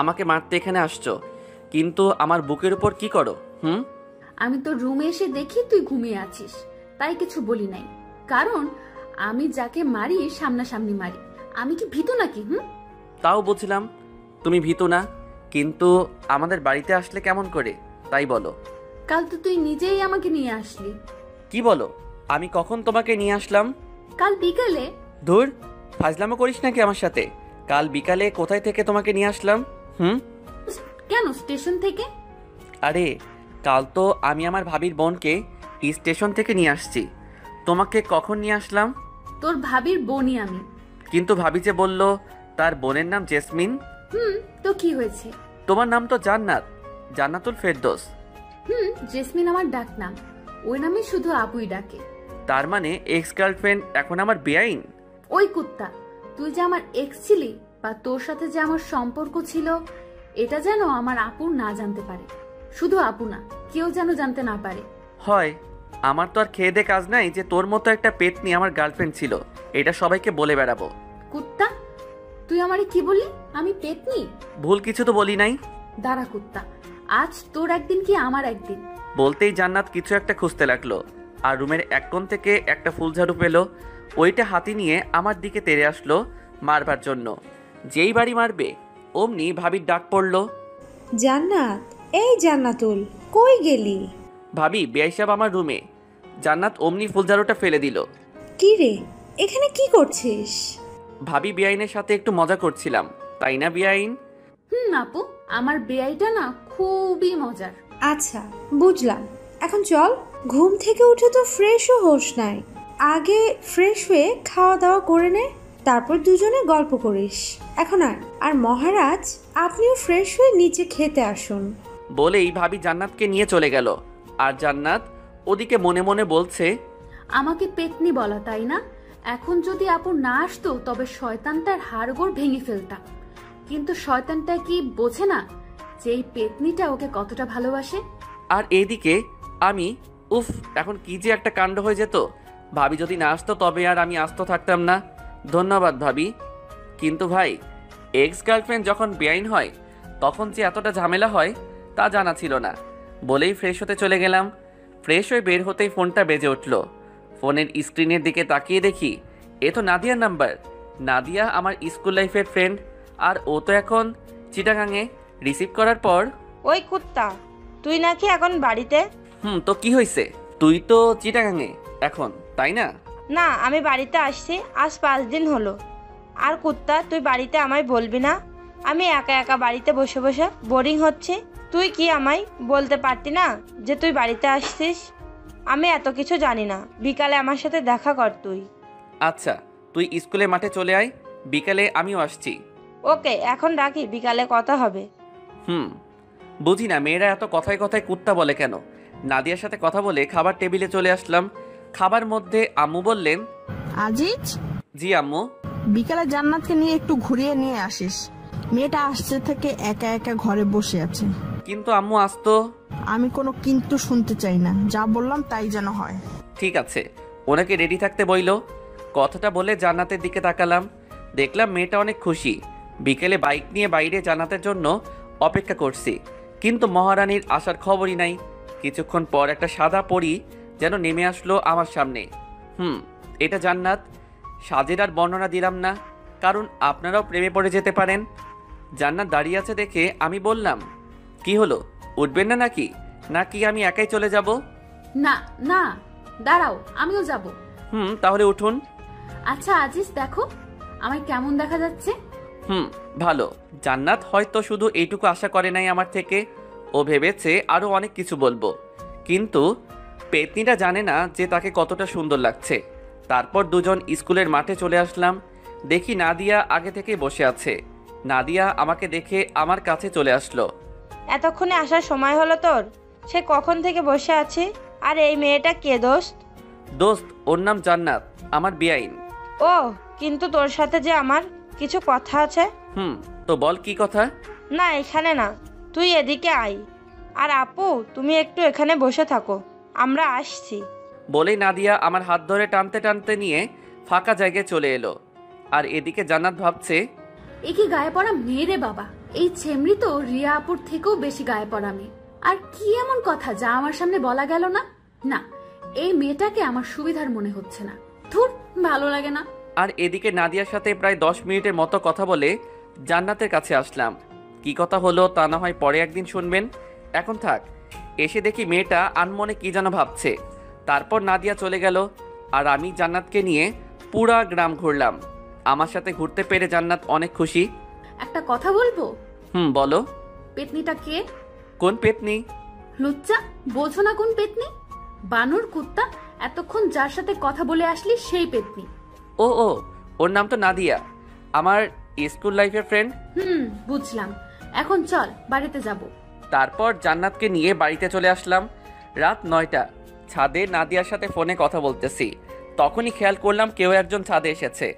আমাকে মারতে এখানে আসছো, কিন্তু আমার বুকের উপর কি করো? আমি তো রুমে এসে দেখি তুই ঘুমিয়ে আছিস, তাই কিছু বলি নাই। কারণ আমি যাকে মারি সামনাসামনি মারি। আমি কি ভীতু নাকি? তাও বুঝলাম তুমি ভীতু না, কিন্তু আমাদের বাড়িতে আসলে কেমন করে তাই বলো। কাল তো তুই নিজেই আমাকে নিয়ে আসলি। কি বলো? আমি কখন তোমাকে নিয়ে আসলাম? কাল বিকালে। ধুর, ফাজলামো করিস নাকি আমার সাথে? কাল বিকালে কোথায় থেকে তোমাকে নিয়ে আসলাম? কেন স্টেশন থেকে? আরে কাল তো আমি আমার ভাবির বোনকে স্টেশন থেকে নিয়ে আসছি। তোমাকে কখন নিয়ে আসলাম? তোর ভাবির বোনই আমি। কিন্তু ভাবি যে বলল তার বোনের নাম জেসমিন। তো কি হয়েছে? তোমার নাম তো জান্নাত, জান্নাতুল ফেরদৌস। জেসমিন আমার ডাক নাম, ওই নামে শুধু আপুই ডাকে। তার মানে এক্স গার্লফ্রেন্ড এখন আমার বেআইন? ওই কুত্তা, তুই যে আমার এক্স ছিলি বা তোর সাথে যে আমার সম্পর্ক ছিল এটা যেন আমার আপু না জানতে পারে। শুধু আপু না, কেউ যেন জানতে না পারে। হয়, আমার তো আর খেয়ে দে কাজ নাই যে তোর মতো একটা পেতনি আমার গার্লফ্রেন্ড ছিল এটা সবাইকে বলে বেড়াবো। কুত্তা, তুই আমারে কি বললি? আমি পেতনি? ভুল কিছু তো বলি নাই। দাঁড়া কুত্তা, আজ তোর একদিন কি আমার একদিন। বলতেই জান্নাত কিছু একটা খুঁজতে লাগলো আর রুমের এক কোণ থেকে একটা ফুলঝাড়ু পেল। ওইটা হাতি নিয়ে আমার দিকে তেড়ে আসলো মারবার জন্য। যেই বাড়ি মারবে অমনি ভাবির ডাক পড়লো, জান্নাত, এই জান্নাতুল, কই গেলি? ভাবি, বেআই সাহেব আমার রুমে। জান্নাত অমনি ফুলঝাড়ুটা ফেলে দিল। কি রে, এখানে কি করছিস? ভাবি, বেআইনের সাথে একটু মজা করছিলাম, তাই না বেআইন? আপু, আমার বেআইটা না খুবই মজার। আচ্ছা বুঝলাম, এখন চল। ঘুম থেকে উঠে তো ফ্রেশও হোস নাই, আগে ফ্রেশ হয়ে খাওয়া দাওয়া করে নে, তারপর দুজনে গল্প করিস। এখন আর মহারাজ আপনিও ফ্রেশ হয়ে নিচে খেতে আসুন। বলেই ভাবি জান্নাতকে নিয়ে চলে গেল। আর জান্নাত ওদিকে মনে মনে বলছে, আমাকে পেতনি বলা তাই না? এখন যদি আপু না আসতো তবে শয়তানটার হাড়গোড় ভেঙে ফেলতাম। কিন্তু শয়তানটা কি বোঝে না যে এই পেতনিটা ওকে কতটা ভালোবাসে? আর এইদিকে আমি এখন কি যে একটা কাণ্ড হয়ে যেত। ভাবি যদি না আসতো তবে আর আমি আস্ত থাকতাম না। ধন্যবাদ ভাবি। কিন্তু ভাই, এক্স গার্লফ্রেন্ড যখন বেআইন হয় তখন যে এতটা ঝামেলা হয় তা জানা ছিল না। বলেই ফ্রেশ হতে চলে গেলাম। ফ্রেশ হয়ে বের হতেই ফোনটা বেজে উঠল। ফোনের স্ক্রিনের দিকে তাকিয়ে দেখি এ তো নাদিয়ার নাম্বার। নাদিয়া আমার স্কুল লাইফের ফ্রেন্ড, আর ও তো এখন চিটাগাঙে। রিসিভ করার পর, ওই কুত্তা, তুই নাকি এখন বাড়িতে? তো কি হয়েছে? তুই তো চিটাগাঙে এখন, তাই না? না, আমি বাড়িতে আসছি আজ 5 দিন হলো। আর কুত্তা, তুই বাড়িতে আমায় বলবি না? আমি একা একা বাড়িতে বসে বসে বোরিং হচ্ছে। তুই কি আমায় বলতে পারতি না যে তুই বাড়িতে আসছিস? আমি এত কিছু জানি না। বিকালে আমার সাথে দেখা কর তুই। আচ্ছা, তুই স্কুলে মাঠে চলে আয়, বিকালে আমিও আসছি। ওকে, এখন রাখি, বিকালে কথা হবে। বুঝি না মেয়েরা এত কথায় কথায় কুত্তা বলে কেন। নাদিয়ার সাথে কথা বলে খাবার টেবিলে চলে আসলাম। খাবার মধ্যে আম্মু বললেন, আজিজ, জি আম্মু। বিকালে জান্নাতকে নিয়ে একটু ঘুরিয়ে নিয়ে আসিস। মেয়েটা আসছে থেকে একা একা ঘরে বসে আছে। কিন্তু আম্মু আসতো। আমি কোনো কিন্তু শুনতে চাই না, যা বললাম তাই যেন হয়। ঠিক আছে, ওনাকে রেডি থাকতে বইল। কথাটা বলে জান্নাতের দিকে তাকালাম। দেখলাম মেয়েটা অনেক খুশি। বিকেলে বাইক নিয়ে বাইরে জান্নাতের জন্য অপেক্ষা করছি, কিন্তু মহারানীর আসার খবরই নাই। কিছুক্ষণ পর একটা সাদা পরী যেন নেমে আসলো আমার সামনে। এটা জান্নাত। সাজের আর বর্ণনা দিলাম না, কারণ আপনারাও প্রেমে পড়ে যেতে পারেন। জান্নাত দাঁড়িয়ে আছে দেখে আমি বললাম, কি হলো, উঠবেন না নাকি আমি একাই চলে যাব? না না, দাঁড়াও, আমিও যাব। তাহলে উঠুন। আচ্ছা আজিজ, দেখো আমায় কেমন দেখা যাচ্ছে? ভালো। জান্নাত হয়তো শুধু এইটুকু আশা করে নাই আমার থেকে। ও ভেবেছে আরো অনেক কিছু বলবো, কিন্তু পেতনিটা জানে না যে তাকে কতটা সুন্দর লাগছে। তারপর দুজন স্কুলের মাঠে চলে আসলাম। দেখি নাদিয়া আগে থেকেই বসে আছে। নাদিয়া আমাকে দেখে আমার কাছে চলে আসলো। এতক্ষণে আসার সময় হলো তোর? সে কখন থেকে বসে আছে? আর এই মেয়েটা কে দোস্ত? দোস্ত, ওর নাম জান্নাত, আমার বেআইন। ও, কিন্তু তোর সাথে যে আমার কিছু কথা আছে। তো বল কি কথা? না, এখানে না, তুই এদিকে আয়। আর আপু, তুমি একটু এখানে বসে থাকো, আমরা আসছি। বলেই নাদিয়া আমার হাত ধরে টানতে টানতে নিয়ে ফাঁকা জায়গায় চলে এলো। আর এদিকে জান্নাত ভাবছে, এ কি গায়ে পড়া মেয়ে রে বাবা! এই ছেমরি তো রিয়া আপুর থেকেও বেশি গায়ে পড়া মেয়ে। আর কি এমন কথা যা আমার সামনে বলা গেল না? না, এই মেয়েটাকে আমার সুবিধার মনে হচ্ছে না। ধুর, ভালো লাগে না। আর এদিকে নাদিয়ার সাথে প্রায় 10 মিনিটের মতো কথা বলে জান্নাতের কাছে আসলাম। কি কথা হলো তা না হয় পরে একদিন শুনবেন, এখন থাক। এসে দেখি মেয়েটা আনমনে কি যেন ভাবছে। তারপর নাদিয়া চলে গেল আর আমি জান্নাতকে নিয়ে পুরা গ্রাম ঘুরলাম। আমার সাথে ঘুরতে পেরে জান্নাত অনেক খুশি। একটা কথা বলবো? বলো। পেতনিটা কে? কোন পেতনি? লুচ্চা, বোঝো না কোন পেতনি? বানর কুত্তা, এতক্ষণ যার সাথে কথা বলে আসলি সেই পেতনি। ও, ওর নাম তো নাদিয়া, আমার স্কুল লাইফের ফ্রেন্ড। বুঝলাম। এখন চল, বাড়িতে যাব। তারপর জান্নাতকে নিয়ে বাড়িতে চলে আসলাম। রাত 9টা। ছাদে নাদিয়ার সাথে ফোনে কথা বলতেছি। তখনই খেয়াল করলাম কেউ একজন ছাদে এসেছে।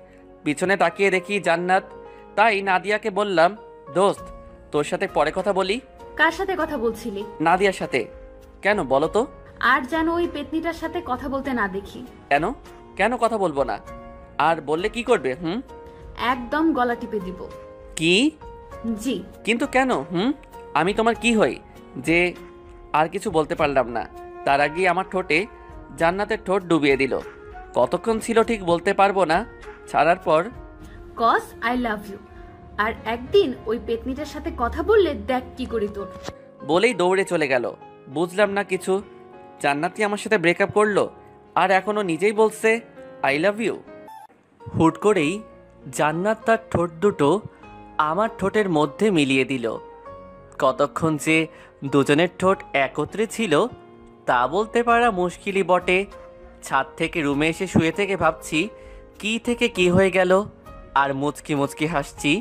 পিছনে তাকিয়ে দেখি জান্নাত। তাই নাদিয়াকে বললাম, দোস্ত, তোর সাথে পরে কথা বলি। কার সাথে কথা বলছিলি? নাদিয়ার সাথে। কেন বলো তো? আর যেন ওই পেতনিটার সাথে কথা বলতে না দেখি। কেন কেন কথা বলবো না? আর বললে কি করবে? একদম গলা টিপে দিব। কি? জি। কিন্তু কেন? আমি তোমার কি হই যে? আর কিছু বলতে পারলাম না। তার আগেই আমার ঠোঁটে জান্নাতের ঠোঁট ডুবিয়ে দিল। কতক্ষণ ছিল ঠিক বলতে পারবো না। ছাড়ার পর, কজ আই লাভ ইউ। আর একদিন ওই পেতনিটার সাথে কথা বললে দেখ কি করি তোর। বলেই দৌড়ে চলে গেল। বুঝলাম না কিছু। জান্নাতই আমার সাথে ব্রেকআপ করলো আর এখনো নিজেই বলছে আই লাভ ইউ। হুট করেই জান্নাত তার ঠোঁট দুটো আমার ঠোঁটের মধ্যে মিলিয়ে দিল। কতক্ষণ যে দুজনের ঠোঁট একত্রে ছিল তা বলতে পারা মুশকিলই বটে। ছাদ থেকে রুমে এসে শুয়ে থেকে ভাবছি কি থেকে কি হয়ে গেল। আর মুচকি মুচকি হাসছি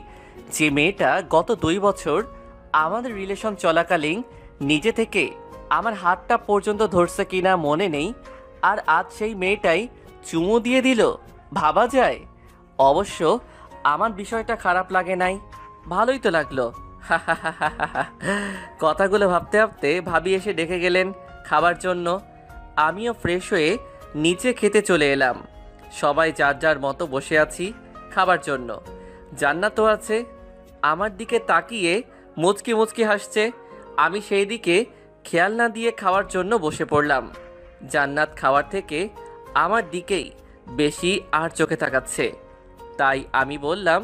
যে মেয়েটা গত 2 বছর আমাদের রিলেশন চলাকালীন নিজে থেকে আমার হাতটা পর্যন্ত ধরছে কিনা মনে নেই, আর আজ সেই মেয়েটাই চুমু দিয়ে দিল। ভাবা যায়? অবশ্য আমার বিষয়টা খারাপ লাগে নাই, ভালোই তো লাগলো। কথাগুলো ভাবতে ভাবতে ভাবি এসে ডেকে গেলেন খাবার জন্য। আমিও ফ্রেশ হয়ে নিচে খেতে চলে এলাম। সবাই যার যার মতো বসে আছি খাবার জন্য। জান্নাতও আছে, আমার দিকে তাকিয়ে মুচকি মুচকি হাসছে। আমি সেই দিকে খেয়াল না দিয়ে খাওয়ার জন্য বসে পড়লাম। জান্নাত খাওয়ার থেকে আমার দিকেই বেশি আর চোখে তাকাচ্ছে। তাই আমি বললাম,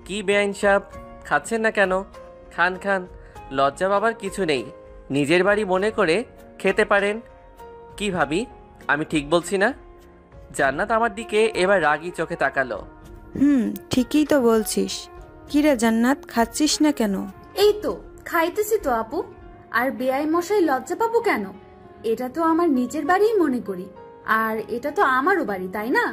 কি বেআইন সাহেব, খাচ্ছেন না কেন? খান খান, লজ্জা পাবার কিছু নেই। নিজের বাড়ি মনে করে খেতে পারেন। কি ভাবি, আমি ঠিক বলছি না? জান্নাত আমার দিকে এবার রাগী চোখে তাকালো। ঠিকই তো বলছিস। কি রে জান্নাত, খাচ্ছিস না কেন? এই তো খাইতেছি তো আপু। আর বেআই মশাই লজ্জা পাবো কেন? এটা তো আমার নিজের বাড়িই মনে করি, আর এটা তো আমারও বাড়ি, তাই না?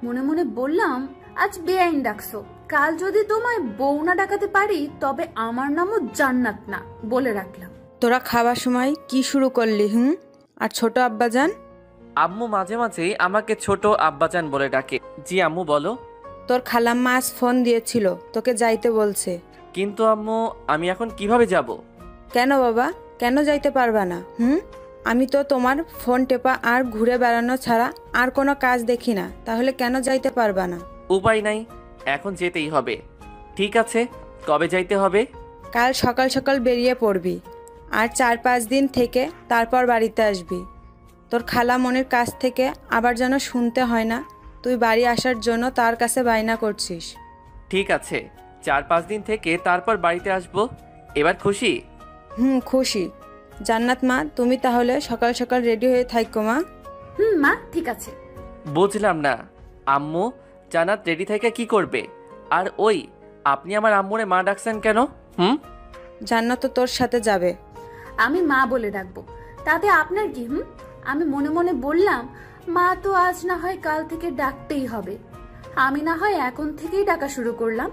মনে মনে বললাম, আজ বেআইন ডাকছো, কাল যদি তোমায় বউ না ডাকাতে পারি তবে আমার নামও জান্নাত না, বলে রাখলাম। তোরা খাবার সময় কি শুরু করলি? আর ছোট আব্বাজান? আম্মু মাঝে মাঝে আমাকে ছোট আব্বাজান বলে ডাকে। জি আম্মু বলো। তোর খালাম্মা আজ ফোন দিয়েছিল, তোকে যাইতে বলছে। কিন্তু আম্মু, আমি এখন কিভাবে যাব? কেন বাবা, কেন যাইতে পারবা না? আমি তো তোমার ফোন টেপা আর ঘুরে বেড়ানো ছাড়া আর কোনো কাজ দেখি না, তাহলে কেন যাইতে পারবা না? উপায় নাই, এখন যেতেই হবে। ঠিক আছে, কবে যাইতে হবে? কাল সকাল সকাল বেরিয়ে পড়বি, আর 4-5 দিন থেকে তারপর বাড়িতে আসবি। তোর খালামণির কাছ থেকে আবার যেন শুনতে হয় না তুই বাড়ি আসার জন্য তার কাছে বায়না করছিস। ঠিক আছে, 4-5 দিন থেকে তারপর বাড়িতে আসবো। এবার খুশি? খুশি। জান্নাত মা, তুমি তাহলে সকাল সকাল রেডি হয়ে থাকো মা। মা, ঠিক আছে। বুঝলাম না আম্মু, জান্নাত রেডি থেকে কি করবে? আর ওই, আপনি আমার আম্মুরে মা ডাকছেন কেন? জান্নাত তো তোর সাথে যাবে। আমি মা বলে ডাকবো, তাতে আপনার কি? আমি মনে মনে বললাম, মা তো আজ না হয় কাল থেকে ডাকতেই হবে, আমি না হয় এখন থেকেই ডাকা শুরু করলাম।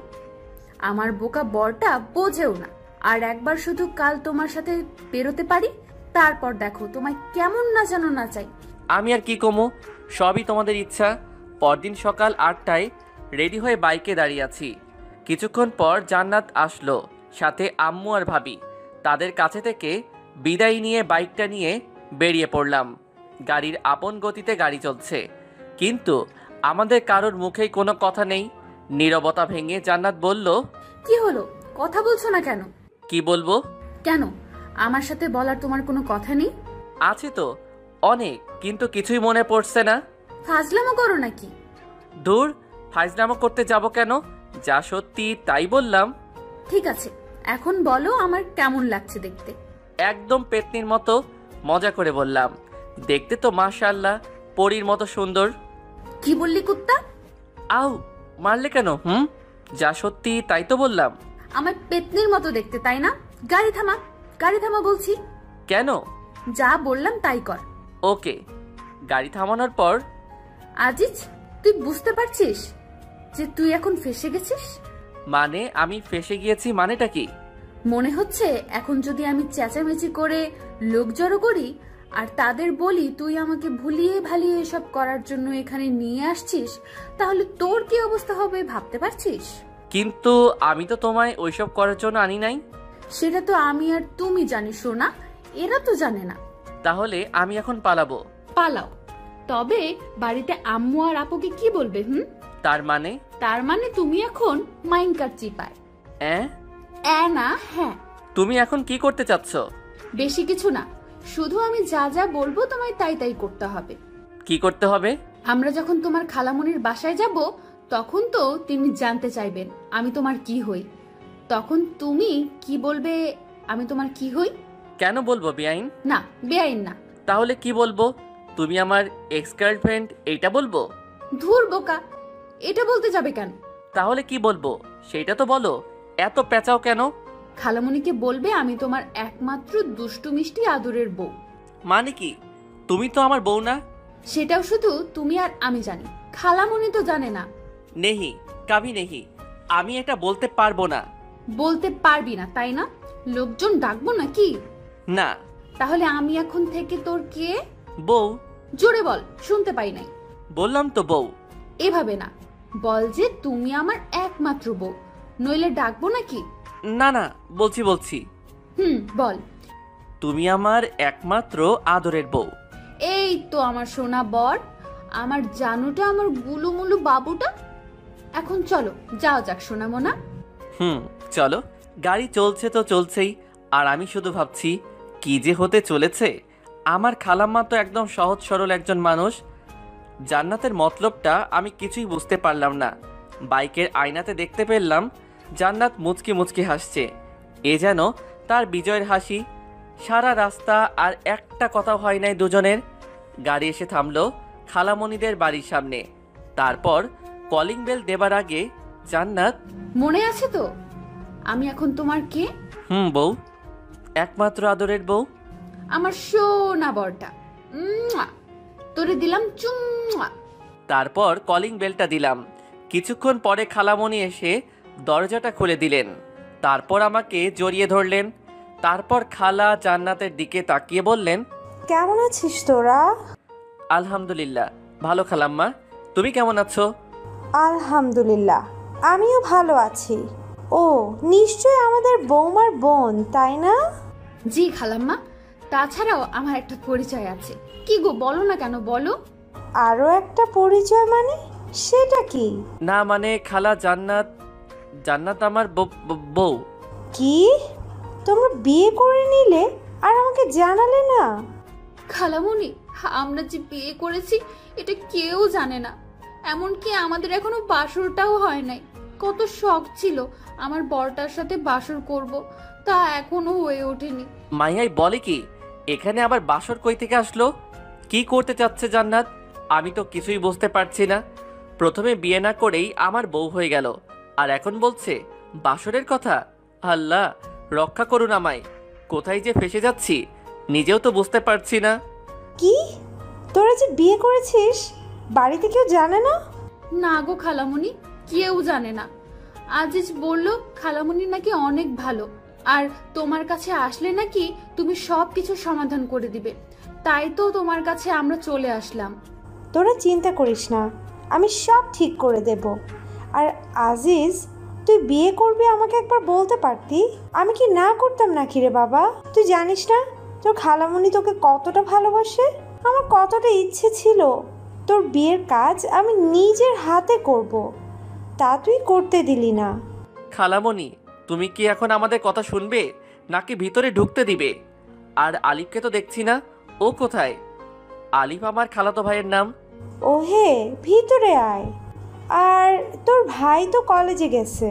আমার বোকা বরটা বোঝেও না, আর একবার শুধু কাল তোমার সাথে বেরোতে পারি, তারপর দেখো তোমায় কেমন না যেন না চাই। আমি আর কি কমো, সবই তোমাদের ইচ্ছা। পরদিন সকাল 8টায় রেডি হয়ে বাইকে দাঁড়িয়ে আছি। কিছুক্ষণ পর জান্নাত আসলো, সাথে আম্মু আর ভাবি। তাদের কাছে থেকে বিদায় নিয়ে বাইকটা নিয়ে বেরিয়ে পড়লাম। গাড়ির আপন গতিতে গাড়ি চলছে, কিন্তু আমাদের কারোর মুখেই কোনো কথা নেই। নীরবতা ভেঙে জান্নাত বলল, কি হলো, কথা বলছো না কেন? কি বলবো? কেন, আমার সাথে বলার তোমার কোনো কথা নেই? আছে তো অনেক, কিন্তু কিছুই মনে পড়ছে না। ফাজলামো করো নাকি? দূর, ফাজলামো করতে যাব কেন? যা সত্যি তাই বললাম। ঠিক আছে, এখন বলো আমার কেমন লাগছে দেখতে। একদম পেতনির মতো, মজা করে বললাম। দেখতে তো মাশাআল্লাহ পরীর মতো সুন্দর। কি বললি কুত্তা? আউ, মারলে কেন? যা সত্যি তাই তো বললাম। আমার পেতনির মতো দেখতে, তাই না? গাড়ি থামা, গাড়ি থামা বলছি। কেন? যা বললাম তাই কর। ওকে। গাড়ি থামানোর পর, আজিজ, তুই বুঝতে পারছিস যে তুই এখন ফেসে গেছিস? মানে আমি ফেসে গিয়েছি মানেটা কি? মনে হচ্ছে এখন যদি আমি চেঁচামেচি করে লোক জড়ো করি আর তাদের বলি তুই আমাকে ভুলিয়ে ভালিয়ে এসব করার জন্য এখানে নিয়ে আসছিস, তাহলে তোর কি অবস্থা হবে ভাবতে পারছিস? কিন্তু আমি তো তোমায় ওইসব করার জন্য আনি নাই। সেটা তো আমি আর তুমি জানি সোনা, এরা তো জানে না। তাহলে আমি এখন পালাবো? পালাও, তবে বাড়িতে আম্মু আর আপুকে কি বলবে? তার মানে? তার মানে তুমি এখন মাইনকার চিপায়। না, হ্যাঁ। তুমি এখন কি করতে চাচ্ছ? বেশি কিছু না, শুধু আমি যা যা বলবো তোমায় তাই তাই করতে হবে। কি করতে হবে? আমরা যখন তোমার খালামণির বাসায় যাব, তখন তো তিনি জানতে চাইবেন আমি তোমার কি হই। তখন তুমি কি বলবে? আমি তোমার কি হই? কেন বলবো বেআইন? না, বেআইন না। তাহলে কি বলবো? তুমি আমার এক্স গার্লফ্রেন্ড এইটা বলবো? ধুর বোকা, এটা বলতে যাবে কেন? তাহলে কি বলবো সেটা তো বলো, এত পেঁচাও কেন? খালামণিকে বলবে আমি তোমার একমাত্র দুষ্টু মিষ্টি আদরের বউ। মানে কি? তুমি তো আমার বউ না। সেটাও শুধু তুমি আর আমি জানি, খালামণি তো জানে না। নেহি কাভি নেহি, আমি এটা বলতে পারবো না। বলতে পারবি না তাই না? লোকজন ডাকবো নাকি? না। তাহলে আমি এখন থেকে তোর কে? বউ। জোরে বল, শুনতে পাই নাই। বললাম তো বউ। এভাবে না, বল যে তুমি আমার একমাত্র বউ, নইলে ডাকবো নাকি? না না, বলছি। বল। তুমি আমার একমাত্র আদরের বউ। এই তো আমার সোনা বর, আমার জানুটা, আমার গুলুমুলু বাবুটা। এখন চলো, যাও যাক সোনা মোনা। চলো। গাড়ি চলছে তো চলছেই, আর আমি শুধু ভাবছি কি যে হতে চলেছে। আমার খালাম্মা তো একদম সহজ সরল একজন মানুষ। জান্নাতের মতলবটা আমি কিছুই বুঝতে পারলাম না। বাইকের আয়নাতে দেখতে পেলাম জান্নাত মুচকি মুচকি হাসছে, এ যেন তার বিজয়ের হাসি। সারা রাস্তা আর একটা কথা হয় নাই দুজনের। গাড়ি এসে থামলো খালামণিদের বাড়ির সামনে। তারপর কলিং বেল দেবার আগে জান্নাত, মনে আছে তো আমি এখন তোমার কে? বউ, একমাত্র আদরের বউ, আমার সোনা বরটা। তোরে দিলাম চুম্মা। তারপর কলিং বেলটা দিলাম। কিছুক্ষণ পরে খালামণি এসে দরজাটা খুলে দিলেন, তারপর আমাকে জড়িয়ে ধরলেন। তারপর খালা জান্নাতের দিকে তাকিয়ে বললেন, কেমন আছিস তোরা? আলহামদুলিল্লাহ ভালো খালাম্মা, তুমি কেমন আছো? আলহামদুলিল্লাহ, আমিও ভালো আছি। ও নিশ্চয় আমাদের বৌমার বোন, তাই না? জি খালাম্মা, তাছাড়াও আমার একটা পরিচয় আছে। কি গো, বলো না কেন, বলো। আরো একটা পরিচয় মানে? সেটা কি? না মানে খালা, জান্নাত আমার বউ। কি, তোমরা বিয়ে করে নিলে আর আমাকে জানালে না? খালামণি, আমরা যে বিয়ে করেছি এটা কেউ জানে না, এমনকি আমাদের এখনো বাসরটাও হয় নাই। কত শখ ছিল আমার বরটার সাথে বাসর করব, তা এখনো হয়ে ওঠেনি। মাইয়াই বলে কি, এখানে আবার বাসর কই থেকে আসলো? কি করতে চাচ্ছে জান্নাত? আমি তো কিছুই বুঝতে পারছি না। প্রথমে বিয়ে না করেই আমার বউ হয়ে গেল, আর এখন বলছে বাসরের কথা। আল্লাহ রক্ষা করুন আমায়, কোথায় যে ফেসে যাচ্ছি নিজেও তো বুঝতে পারছি না। কি, তোরা যে বিয়ে করেছিস বাড়িতে কেউ জানে না? না গো খালামণি, কেউ জানে না। আজিজ বলল খালামণি নাকি অনেক ভালো, আর তোমার কাছে আসলে নাকি তুমি সব কিছু সমাধান করে দিবে। তাই তো তোমার কাছে আমরা চলে আসলাম। তোরা চিন্তা করিস না, আমি সব ঠিক করে দেব। আর আজিজ, তুই বিয়ে করবি আমাকে একবার বলতে পারতি, আমি কি না করতাম নাকি রে বাবা? তুই জানিস না তোর খালামণি তোকে কতটা ভালোবাসে। আমার কতটা ইচ্ছে ছিল তোর বিয়ের কাজ আমি নিজের হাতে করব, তা তুই করতে দিলি না। খালামণি, তুমি কি এখন আমাদের কথা শুনবে নাকি ভিতরে ঢুকতে দিবে? আর আলিফকে তো দেখছি না, ও কোথায়? আলিফ আমার খালাতো ভাইয়ের নাম। ও হে, ভিতরে আয়। আর তোর ভাই তো কলেজে গেছে,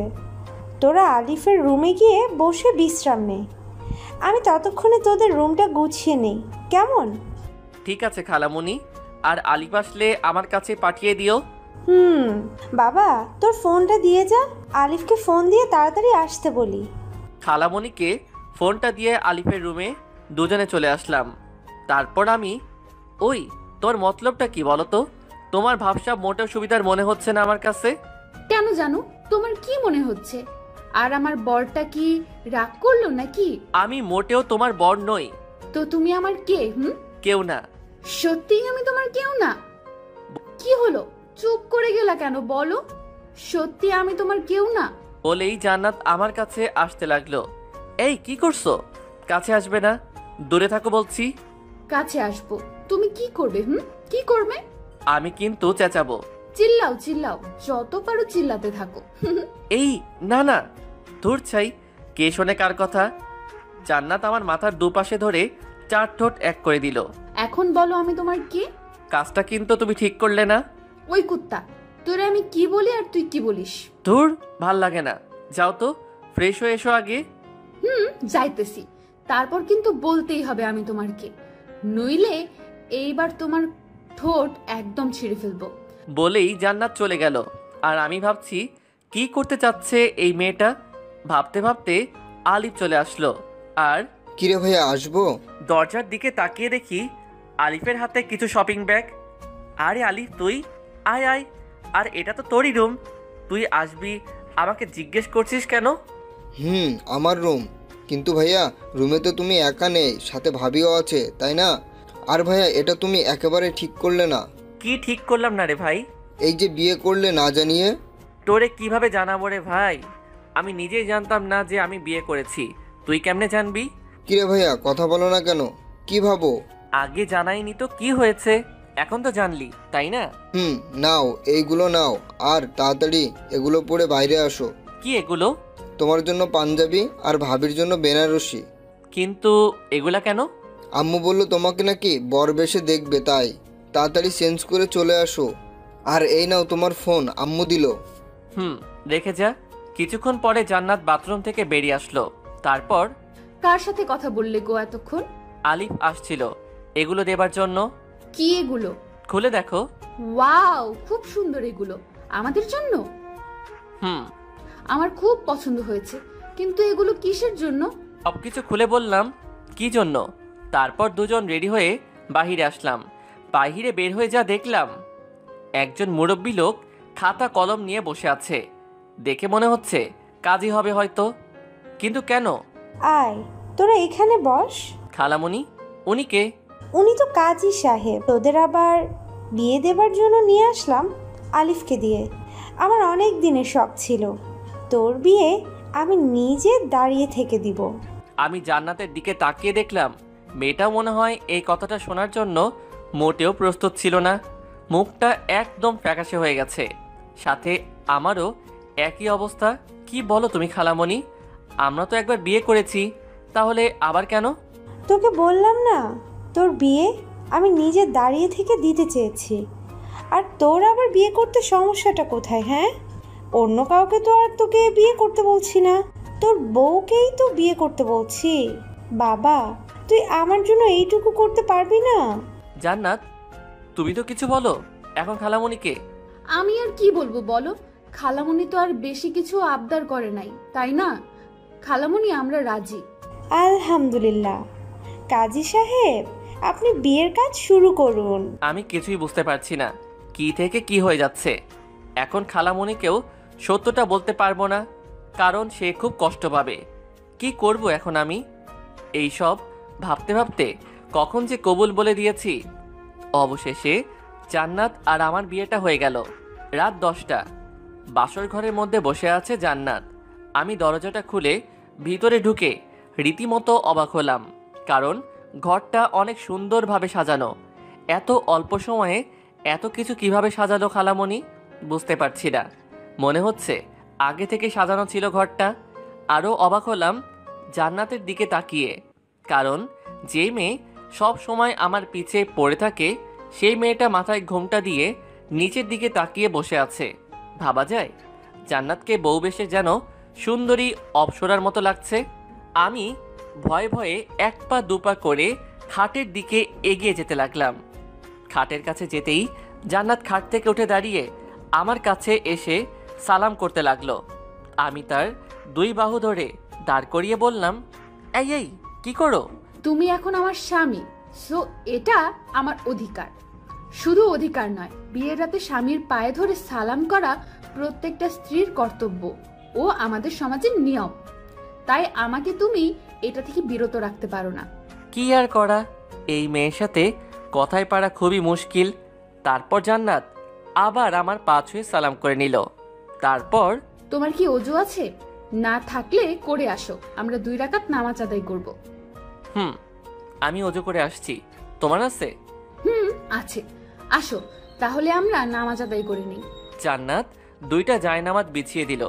তোরা আলিফের রুমে গিয়ে বসে বিশ্রাম নে, আমি ততক্ষণে তোদের রুমটা গুছিয়ে নেই, কেমন? ঠিক আছে খালামণি, আর আলিফ আসলে আমার কাছে পাঠিয়ে দিও। বাবা, তোর ফোনটা দিয়ে যা, আলিফকে ফোন দিয়ে তাড়াতাড়ি আসতে বলি। খালামণিকে ফোনটা দিয়ে আলিফের রুমে দুজনে চলে আসলাম। তারপর আমি, ওই তোর মতলবটা কি বলো তো? তোমার ভাবসাব মোটেও সুবিধার মনে হচ্ছে না আমার কাছে। কেন জানো, তোমার কি মনে হচ্ছে? আর আমার বরটা কি রাগ করলো নাকি? আমি মোটেও তোমার বর নই। তো তুমি আমার কে? কেউ না। সত্যিই আমি তোমার কেউ না? কি হলো, চুপ করে গেলা কেন? বলো, সত্যি আমি তোমার কেউ না? বলেই জান্নাত আমার কাছে আসতে লাগলো। এই কি করছো? কাছে আসবে না, দূরে থাকো বলছি। কাছে আসবো? তুমি কি করবে? কি করবে? আমি কিন্তু চেঁচাবো। চিল্লাও চিল্লাও, যত পারো চিল্লাতে থাকো। এই না না, ধুর ছাই, কে শোনে কার কথা? জান্নাত আমার মাথার দুপাশে ধরে 4 ঠোঁট এক করে দিল। এখন বলো আমি তোমার কে? কাজটা কিন্তু তুমি ঠিক করলে না। ওই কুত্তা, তোরে আমি কি বলি আর তুই কি বলিস? ধুর, ভাল লাগে না, যাও তো ফ্রেশ হয়ে এসো আগে। যাইতেছি, তারপর কিন্তু বলতেই হবে আমি তোমার কে, নইলে এইবার তোমার ঠোঁট একদম ছিঁড়ে ফেলবো। বলেই জান্নাত চলে গেল। আর আমি ভাবছি কি করতে চাচ্ছে এই মেয়েটা। ভাবতে ভাবতে আলিফ চলে আসলো। আর কিরে ভাইয়া, আসবো? দরজার দিকে তাকিয়ে দেখি আলিফের হাতে কিছু শপিং ব্যাগ। আরে আলিফ, তুই আয় আয়, আর এটা তো তোরই রুম, তুই আসবি, আমাকে জিজ্ঞেস করছিস কেন? আমার রুম, কিন্তু ভাইয়া রুমে তো তুমি একা নেই, সাথে ভাবিও আছে, তাই না? আর ভাইয়া, এটা তুমি একেবারে ঠিক করলে না। কি ঠিক করলাম না রে ভাই? এই যে বিয়ে করলে না জানিয়ে। তোরে কিভাবে জানাবো রে ভাই? আমি নিজেই জানতাম না যে আমি বিয়ে করেছি, তুই কেমনে জানবি? কিরে ভাইয়া, কথা বলো না কেন? কি ভাবো? আগে জানাইনি তো কি হয়েছে, এখন তো জানলি, তাই না? নাও, এইগুলো নাও, আর তাড়াতাড়ি এগুলো পরে বাইরে আসো। কি এগুলো? তোমার জন্য পাঞ্জাবি আর ভাবির জন্য বেনারসি। কিন্তু এগুলা কেন? আম্মু বললো তোমাকে নাকি বর বেশে দেখবে, তাই তাড়াতাড়ি চেঞ্জ করে চলে আসো। আর এই নাও তোমার ফোন, আম্মু দিল। রেখে যা। কিছুক্ষণ পরে জান্নাত বাথরুম থেকে বেরিয়ে আসলো। তারপর, কার সাথে কথা বললে গো এতক্ষণ? আলিফ আসছিল এগুলো দেবার জন্য। কি এগুলো? খুলে দেখো। ওয়াও, খুব সুন্দর এগুলো। আমাদের জন্য? আমার খুব পছন্দ হয়েছে, কিন্তু এগুলো কিসের জন্য? সবকিছু খুলে বললাম কি জন্য। তারপর দুজন রেডি হয়ে বাহিরে আসলাম। বাহিরে বের হয়ে যা দেখলাম, একজন মুরব্বী লোক খাতা কলম নিয়ে বসে আছে। দেখে মনে হচ্ছে কাজী হবে হয়তো, কিন্তু কেন? আয়, তোরা এখানে বস। খালামণি, উনি কে? উনি তো কাজী সাহেব। তোদের আবার বিয়ে দেবার জন্য নিয়ে আসলাম আলিফকে দিয়ে। আমার অনেক দিনের শখ ছিল তোর বিয়ে আমি নিজে দাঁড়িয়ে থেকে দিব। আমি জান্নাতের দিকে তাকিয়ে দেখলাম মেয়েটা মনে হয় এই কথাটা শোনার জন্য মোটেও প্রস্তুত ছিল না। মুখটা একদম ফ্যাকাশে হয়ে গেছে, সাথে আমারও একই অবস্থা। কি বলো তুমি খালামণি? আমরা তো একবার বিয়ে করেছি, তাহলে আবার কেন? তোকে বললাম না, তোর বিয়ে আমি নিজে দাঁড়িয়ে থেকে দিতে চেয়েছি। আর তোর আবার বিয়ে করতে সমস্যাটা কোথায়? হ্যাঁ, অন্য কাউকে তো আর তোকে বিয়ে করতে বলছি না, তোর বউকেই তো বিয়ে করতে বলছি। বাবা, তুই আমার জন্য এইটুকু করতে পারবি না? জান্নাত, তুমি তো কিছু বলো এখন খালামণিকে। আমি আর কি বলবো বলো? খালামণি তো আর বেশি কিছু আবদার করে নাই, তাই না? খালামণি, আমরা রাজি। আলহামদুলিল্লাহ। কাজী সাহেব, আপনি বিয়ের কাজ শুরু করুন। আমি কিছুই বুঝতে পারছি না কি থেকে কি হয়ে যাচ্ছে। এখন খালামণিকেও সত্যটা বলতে পারবো না, কারণ সে খুব কষ্ট পাবে। কি করব এখন আমি? এই সব ভাবতে ভাবতে কখন যে কবুল বলে দিয়েছি। অবশেষে জান্নাত আর আমার বিয়েটা হয়ে গেল। রাত 10টা। বাসর ঘরের মধ্যে বসে আছে জান্নাত। আমি দরজাটা খুলে ভিতরে ঢুকে রীতিমতো অবাক হলাম, কারণ ঘরটা অনেক সুন্দরভাবে সাজানো। এত অল্প সময়ে এত কিছু কিভাবে সাজালো খালামণি বুঝতে পারছি না। মনে হচ্ছে আগে থেকে সাজানো ছিল ঘরটা। আরও অবাক হলাম জান্নাতের দিকে তাকিয়ে, কারণ যে মেয়ে সব সময় আমার পিছে পড়ে থাকে সেই মেয়েটা মাথায় ঘোমটা দিয়ে নিচের দিকে তাকিয়ে বসে আছে। ভাবা যায় জান্নাতকে বউ বেশে যেন সুন্দরী অপ্সরার মতো লাগছে। আমি ভয়ে ভয়ে এক পা দুপা করে খাটের দিকে এগিয়ে যেতে লাগলাম। খাটের কাছে যেতেই জান্নাত খাট থেকে উঠে দাঁড়িয়ে আমার কাছে এসে সালাম করতে লাগলো। আমি তার 2 বাহু ধরে দাঁড় করিয়ে বললাম, এই এই কি করো? তুমি এখন আমার স্বামী, সো এটা আমার অধিকার। শুধু অধিকার নয়, বিয়ের রাতে স্বামীর পায়ে ধরে সালাম করা প্রত্যেকটা স্ত্রীর কর্তব্য ও আমাদের সমাজের নিয়ম। তাই আমাকে তুমি এটা থেকে বিরত রাখতে পারো না। কি আর করা, এই মেয়ের সাথে কথায় পারা খুবই মুশকিল। তারপর জান্নাত আবার আমার পা ছুঁয়ে সালাম করে নিল। তারপর, তোমার কি ওযু আছে? না থাকলে করে আসো, আমরা 2 রাকাত নামাজ আদায় করব। আমি ওযু করে আসছি। তোমার আছে? আছে। আসো তাহলে আমরা নামাজ আদায় করে নিই। জান্নাত 2টা জায়নামাজ বিছিয়ে দিল।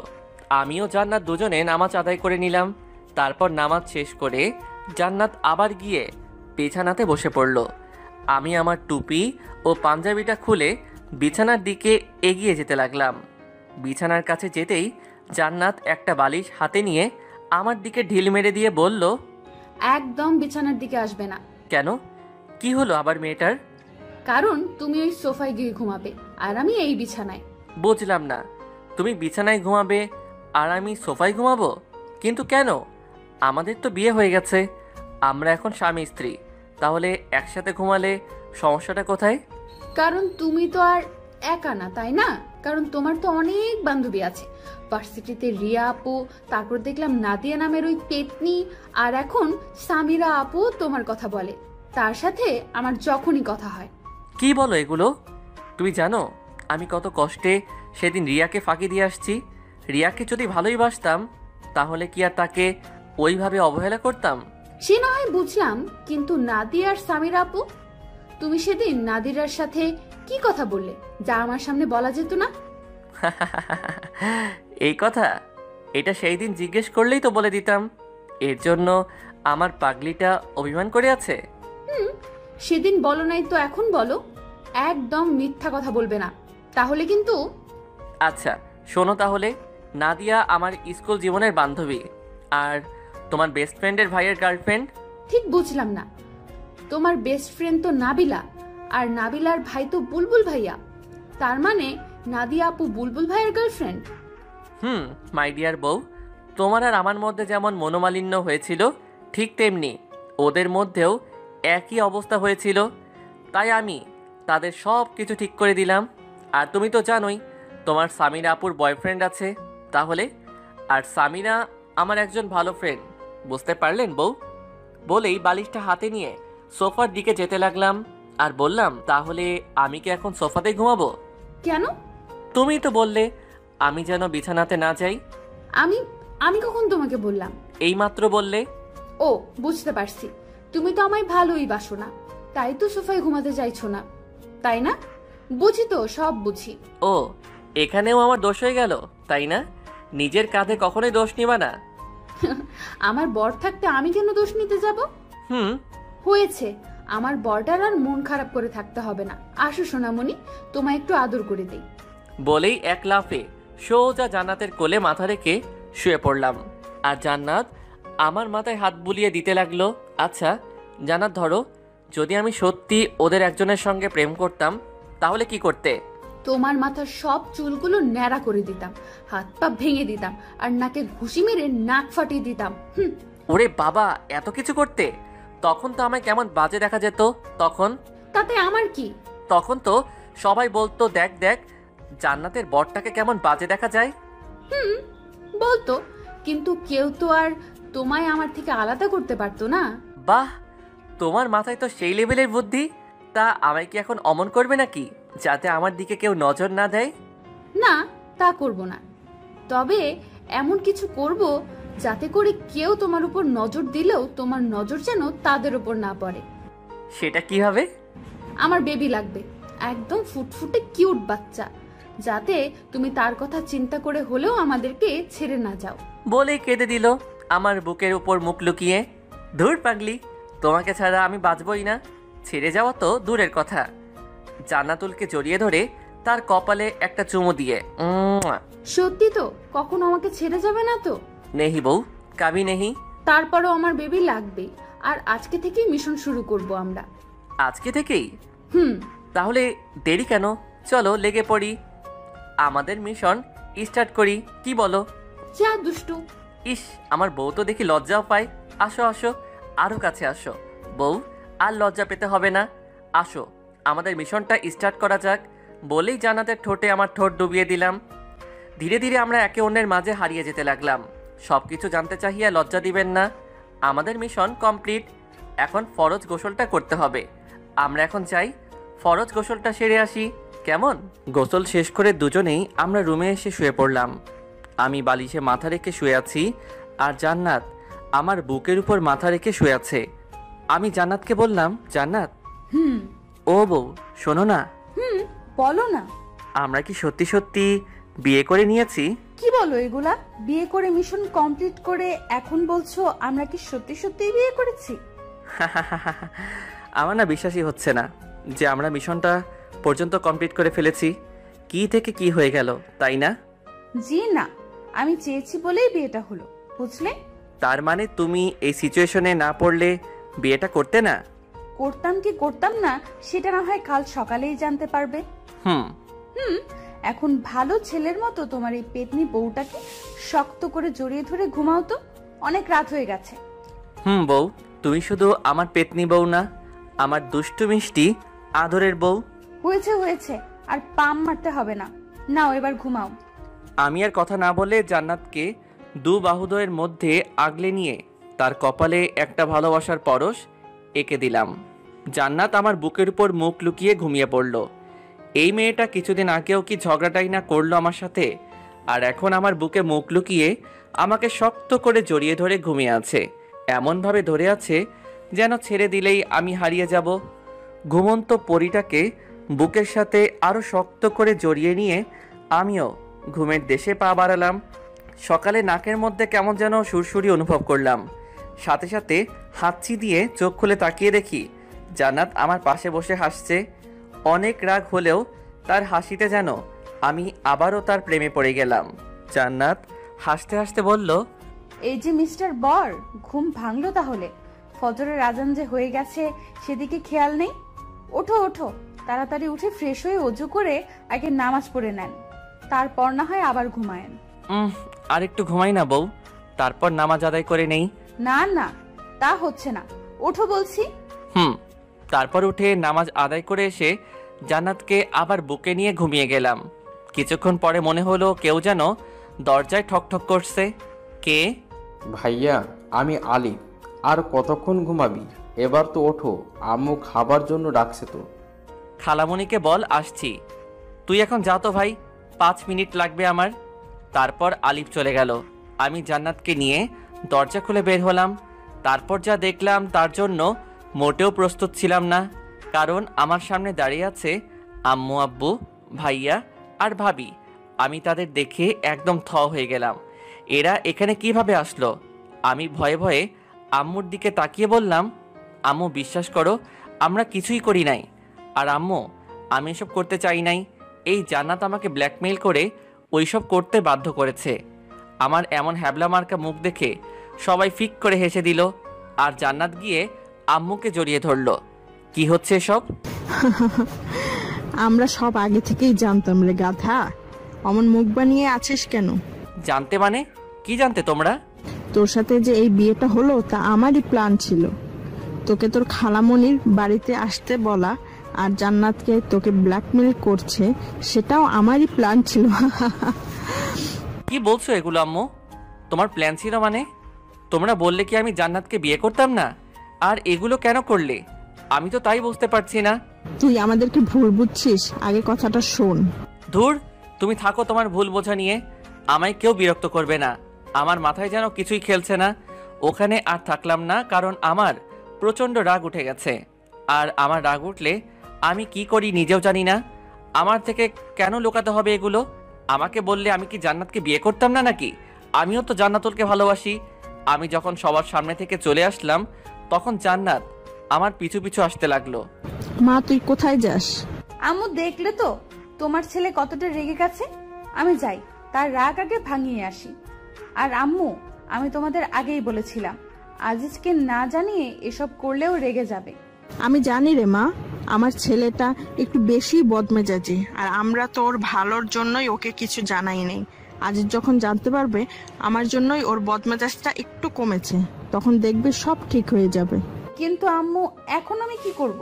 আমিও জান্নাত দুজনে নামাজ আদায় করে নিলাম। তারপর নামাজ শেষ করে জান্নাত আবার গিয়ে বিছানাতে বসে পড়ল। আমি আমার টুপি ও পাঞ্জাবিটা খুলে বিছানার দিকে এগিয়ে যেতে লাগলাম। বিছানার কাছে যেতেই জান্নাত একটা বালিশ হাতে নিয়ে আমার দিকে ঢিল মেরে দিয়ে বলল, একদম বিছানার দিকে আসবে না। কেন? কি হলো আবার মেয়েটার? কারণ তুমি ওই সোফায় গিয়ে ঘুমাবে আর আমি এই বিছানায়। বুঝলাম না, তুমি বিছানায় ঘুমাবে আর আমি সোফায় ঘুমাবো? কিন্তু কেন? আমাদের তো বিয়ে হয়ে গেছে, আমরা এখন স্বামী স্ত্রী, তাহলে একসাথে ঘুমালে সমস্যাটা কোথায়? কারণ তুমি তো আর একা না, তাই না? কারণ তোমার তো অনেক বান্ধবী আছে। ভার্সিটিতে রিয়া আপু, তারপর দেখলাম নাদিয়া নামের ওই পেতনি, আর এখন সামিরা আপু তোমার কথা বলে। তার সাথে আমার যখনই কথা হয়। কি বলো এগুলো? তুমি জানো আমি কত কষ্টে সেদিন রিয়াকে ফাঁকি দিয়ে আসছি। রিয়াকে যদি ভালোই বাসতাম তাহলে কি আর তাকে ওইভাবে অবহেলা করতাম? সে না হয় বুঝলাম, কিন্তু নাদিয়া আর সামিরা আপু, তুমি সেদিন নাদিরার সাথে কি কথা বললে যা আমার সামনে বলা যেত না? এই কথা এটা সেই দিন জিজ্ঞেস করলেই তো বলে দিতাম। এর জন্য আমার পাগলিটা অভিমান করে আছে। সেদিন বলো নাই তো এখন বলো। একদম মিথ্যা কথা বলবে না, তাহলে কিন্তু। আচ্ছা শোনো তাহলে, নাদিয়া আমার স্কুল জীবনের বান্ধবী, আর তোমার বেস্ট ফ্রেন্ডের ভাইয়ের গার্লফ্রেন্ড। ঠিক বুঝলাম না, তোমার বেস্ট ফ্রেন্ড তো নাবিলা, আর নাবিলার ভাই তো বুলবুল ভাইয়া। তার মানে নাদিয়া আপু বুলবুল ভাইয়ের গার্লফ্রেন্ড। মাই ডিয়ার বউ, তোমার আর আমার মধ্যে যেমন মনোমালিন্য হয়েছিল ঠিক তেমনি ওদের মধ্যেও একই অবস্থা হয়েছিল। তাই আমি তাদের সব কিছু ঠিক করে দিলাম। আর তুমি তো জানোই তোমার সামিরা আপুর বয়ফ্রেন্ড আছে। তাহলে আর সামিরা আমার একজন ভালো ফ্রেন্ড, বুঝতে পারলেন বউ? বলেই বালিশটা হাতে নিয়ে সোফার দিকে যেতে লাগলাম আর বললাম, তাহলে আমি কি এখন সোফাতে ঘুমাবো? কেন? তুমি তো বললে আমি যেন বিছানাতে না যাই। আমি কখন তোমাকে বললাম? এইমাত্র বললে। ও, বুঝতে পারছি, তুমি তো আমায় ভালোই বাসো না, তাই তো সোফায় ঘুমাতে চাইছো না, তাই না? বুঝি তো, সব বুঝি। ও, এখানেও আমার দোষ হয়ে গেল, তাই না? নিজের কাঁধে কখনোই দোষ নিবা না। আমার বর থাকতে আমি কেন দোষ নিতে যাব? হয়েছে, আমার বরটার আর মন খারাপ করে থাকতে হবে না। আসো সোনামণি, তোমায় একটু আদর করে দেই। বলেই এক লাফে সোজা জান্নাতের কোলে মাথা রেখে শুয়ে পড়লাম। আর জান্নাত আমার মাথায় হাত বুলিয়ে দিতে লাগলো। আচ্ছা জান্নাত, ধরো যদি আমি সত্যি ওদের একজনের সঙ্গে প্রেম করতাম তাহলে কি করতে? তোমার মাথার সব চুলগুলো ন্যাড়া করে দিতাম, হাত পা ভেঙে দিতাম, আর নাকে ঘুষি মেরে নাক ফাটিয়ে দিতাম। ওরে বাবা, এত কিছু করতে? তখন তো আমায় কেমন বাজে দেখা যেত। তাতে আমার কি? তখন তো সবাই বলতো দেখ দেখ জান্নাতের বরটাকে কেমন বাজে দেখা যায়। বলতো, কিন্তু কেউ তো আর তোমায় আমার থেকে আলাদা করতে পারতো না। বাহ, তোমার মাথায় তো সেই লেভেলের বুদ্ধি। তা আমায় কি এখন অমন করবে নাকি, যাতে আমার দিকে কেউ নজর না দেয়? না, তা করব না। তবে এমন কিছু করব যাতে করে কেউ তোমার উপর নজর দিলেও তোমার নজর যেন তাদের উপর না পড়ে। সেটা কি হবে? আমার বেবি লাগবে, একদম ফুটফুটে কিউট বাচ্চা, যাতে তুমি তার কথা চিন্তা করে হলেও আমাদেরকে ছেড়ে না যাও। বলেই কেঁদে দিল আমার বুকের উপর মুখ লুকিয়ে। ধুর পাগলি, তোমাকে ছাড়া আমি বাঁচবই না। ছেড়ে যাওয়া তো দূরের কথা, জান্নাতুলকে জড়িয়ে ধরে তার কপালে একটা চুমু দিয়ে সত্যি তো কখনো আমাকে ছেড়ে যাবে না তো? নেহি বউ, কাবি নেহি। তারপরও আমার বেবি লাগবে, আর আজকে থেকেই মিশন শুরু করব আমরা। আজকে থেকেই? তাহলে দেরি কেন? চলো লেগে পড়ি, আমাদের মিশন স্টার্ট করি, কি বলো? যা দুষ্টু। ইস, আমার বউ তো দেখি লজ্জাও পায়। আসো আসো, আরো কাছে আসো বউ, আর লজ্জা পেতে হবে না। আসো, আমাদের মিশনটা স্টার্ট করা যাক। বলেই জান্নাতের ঠোঁটে আমার ঠোঁট ডুবিয়ে দিলাম। ধীরে ধীরে আমরা একে অন্যের মাঝে হারিয়ে যেতে লাগলাম। সবকিছু জানতে চাহিয়া লজ্জা দিবেন না। আমাদের মিশন কমপ্লিট। এখন ফরজ গোসলটা করতে হবে। আমরা এখন চাই ফরজ গোসলটা সেরে আসি, কেমন? গোসল শেষ করে দুজনেই আমরা রুমে এসে শুয়ে পড়লাম। আমি বালিশে মাথা রেখে শুয়ে আছি, আর জান্নাত আমার বুকের উপর মাথা রেখে শুয়ে আছে। আমি জান্নাতকে বললাম, জান্নাত। ও বউ, শোনো না। বলো না। আমরা কি সত্যি সত্যি বিয়ে করে নিয়েছি? কি বলো এগুলা? বিয়ে করে মিশন কমপ্লিট করে এখন বলছো আমরা কি সত্যি সত্যি বিয়ে করেছি? আমার না বিশ্বাসই হচ্ছে না যে আমরা মিশনটা পর্যন্ত কমপ্লিট করে ফেলেছি। কি থেকে কি হয়ে গেল, তাই না? জি না, আমি চেয়েছি বলেই বিয়েটা হলো, বুঝলে? তার মানে তুমি এই সিচুয়েশনে না পড়লে বিয়েটা করতে না? করতাম কি করতাম না সেটা না হয় কাল সকালেই জানতে পারবে। এখন ভালো ছেলের মতো তোমার এই পেতনি বউটাকে শক্ত করে জড়িয়ে ধরে ঘুমাও তো, অনেক রাত হয়ে গেছে। বউ, তুমি শুধু আমার পেতনি বউ না, আমার দুষ্টু মিষ্টি আদরের বউ। হয়েছে হয়েছে, আর পাম মারতে হবে না, নাও এবার ঘুমাও। আমি আর কথা না বলে জান্নাতকে দু বাহুদয়ের মধ্যে আগলে নিয়ে তার কপালে একটা ভালোবাসার পরশ এঁকে দিলাম। জান্নাত আমার বুকের উপর মুখ লুকিয়ে ঘুমিয়ে পড়ল। এই মেয়েটা কিছুদিন আগেও কি ঝগড়াটাই না করলো আমার সাথে, আর এখন আমার বুকে মুখ লুকিয়ে আমাকে শক্ত করে জড়িয়ে ধরে ঘুমিয়ে আছে। এমনভাবে ধরে আছে যেন ছেড়ে দিলেই আমি হারিয়ে যাব। ঘুমন্ত পরীটাকে বুকের সাথে আরও শক্ত করে জড়িয়ে নিয়ে আমিও ঘুমের দেশে পা বাড়ালাম। সকালে নাকের মধ্যে কেমন যেন সুরসুরি অনুভব করলাম। সাথে সাথে হাঁচি দিয়ে চোখ খুলে তাকিয়ে দেখি জান্নাত আমার পাশে বসে হাসছে। অনেক রাগ হলেও তার হাসিতে যেন আমি আবারও তার প্রেমে পড়ে গেলাম। জান্নাত হাসতে হাসতে বলল, এই যে মিস্টার বর, ঘুম ভাঙলো তাহলে? ফজরের আজান যে হয়ে গেছে সেদিকে খেয়াল নেই? ওঠো ওঠো, তাড়াতাড়ি উঠে ফ্রেশ হয়ে অজু করে আগে নামাজ পড়ে নেন, তারপর না হয় আবার ঘুমায়েন। আর একটু ঘুমাই না বউ, তারপর নামাজ আদায় করে নেই। না না, তা হচ্ছে না, ওঠো বলছি। তারপর উঠে নামাজ আদায় করে এসে জান্নাতকে আবার বুকে নিয়ে ঘুমিয়ে গেলাম। কিছুক্ষণ পরে মনে হলো কেউ যেন দরজায় ঠকঠক করছে। কে? ভাইয়া, আমি আলী। আর কতক্ষণ ঘুমাবি? এবার তো ওঠো, আম্মু খাবার জন্য ডাকছে তো। খালামণিকে বল আসছি। তুই এখন যা তো ভাই, 5 মিনিট লাগবে আমার। তারপর আলিফ চলে গেল। আমি জান্নাতকে নিয়ে দরজা খুলে বের হলাম। তারপর যা দেখলাম তার জন্য মোটেও প্রস্তুত ছিলাম না, কারণ আমার সামনে দাঁড়িয়ে আছে আম্মু, আব্বু, ভাইয়া আর ভাবি। আমি তাদের দেখে একদম থ হয়ে গেলাম। এরা এখানে কিভাবে আসলো? আমি ভয়ে ভয়ে আম্মুর দিকে তাকিয়ে বললাম, আম্মু বিশ্বাস করো আমরা কিছুই করি নাই। আর আম্মু, আমি এসব করতে চাই নাই। এই জান্নাত আমাকে ব্ল্যাকমেইল করে ওইসব করতে বাধ্য করেছে। আমার এমন হ্যাবলা মার্কা মুখ দেখে সবাই ফিক করে হেসে দিল, আর জান্নাত গিয়ে আম্মুকে জড়িয়ে ধরলো। কি হচ্ছে সব? আমরা সব আগে থেকেই জানতাম রে গাধা, অমন মুখ বানিয়ে আছিস কেন? জানতে মানে? কি জানতে তোমরা? তোর সাথে যে এই বিয়েটা হলো তা আমারই প্ল্যান ছিল। তোকে তোর খালামণির বাড়িতে আসতে বলা আর জান্নাতকে তোকে ব্ল্যাকমেল করছে, সেটাও আমারই প্ল্যান ছিল। কি বলছো এগুলো আম্মু? তোমার প্ল্যান ছিল মানে? তোমরা বললে কি আমি জান্নাতকে বিয়ে করতাম না? আর এগুলো কেন করলে? আমি তো তাই বুঝতে পারছি না। তুই আমাদেরকে ভুল বুঝছিস, আগে কথাটা শোন। ধুর, তুমি থাকো তোমার ভুল বোঝা নিয়ে। আমায় কেউ বিরক্ত করবে না। আমার মাথায় যেন কিছুই খেলছে না। ওখানে আর থাকলাম না, কারণ আমার প্রচণ্ড রাগ উঠে গেছে। আর আমার রাগ উঠলে আমি কি করি নিজেও জানি না। আমার থেকে কেন লুকাতে হবে এগুলো? আমাকে বললে আমি কি জান্নাতকে বিয়ে করতাম না নাকি? আমিও তো জান্নাতুলকে ভালোবাসি। আমি যখন সবার সামনে থেকে চলে আসলাম, তখন জান্নাত আমার পিছু পিছু আসতে লাগলো। মা তুই কোথায় যাস? আম্মু দেখলে তো তোমার ছেলে কতটা রেগে গেছে। আমি যাই, তার রাগ আগে ভাঙিয়ে আসি। আর আম্মু, আমি তোমাদের আগেই বলেছিলাম আজিজকে না জানিয়ে এসব করলেও রেগে যাবে। আমি জানি রে মা, আমার ছেলেটা একটু বেশি বদমেজাজি, আর আমরা তো ওর ভালোর জন্যই ওকে কিছু জানাই নেই। আজিজ যখন জানতে পারবে আমার জন্যই ওর বদমেজাজটা একটু কমেছে, তখন দেখবে সব ঠিক হয়ে যাবে। কিন্তু আম্মু, এখন আমি কি করব?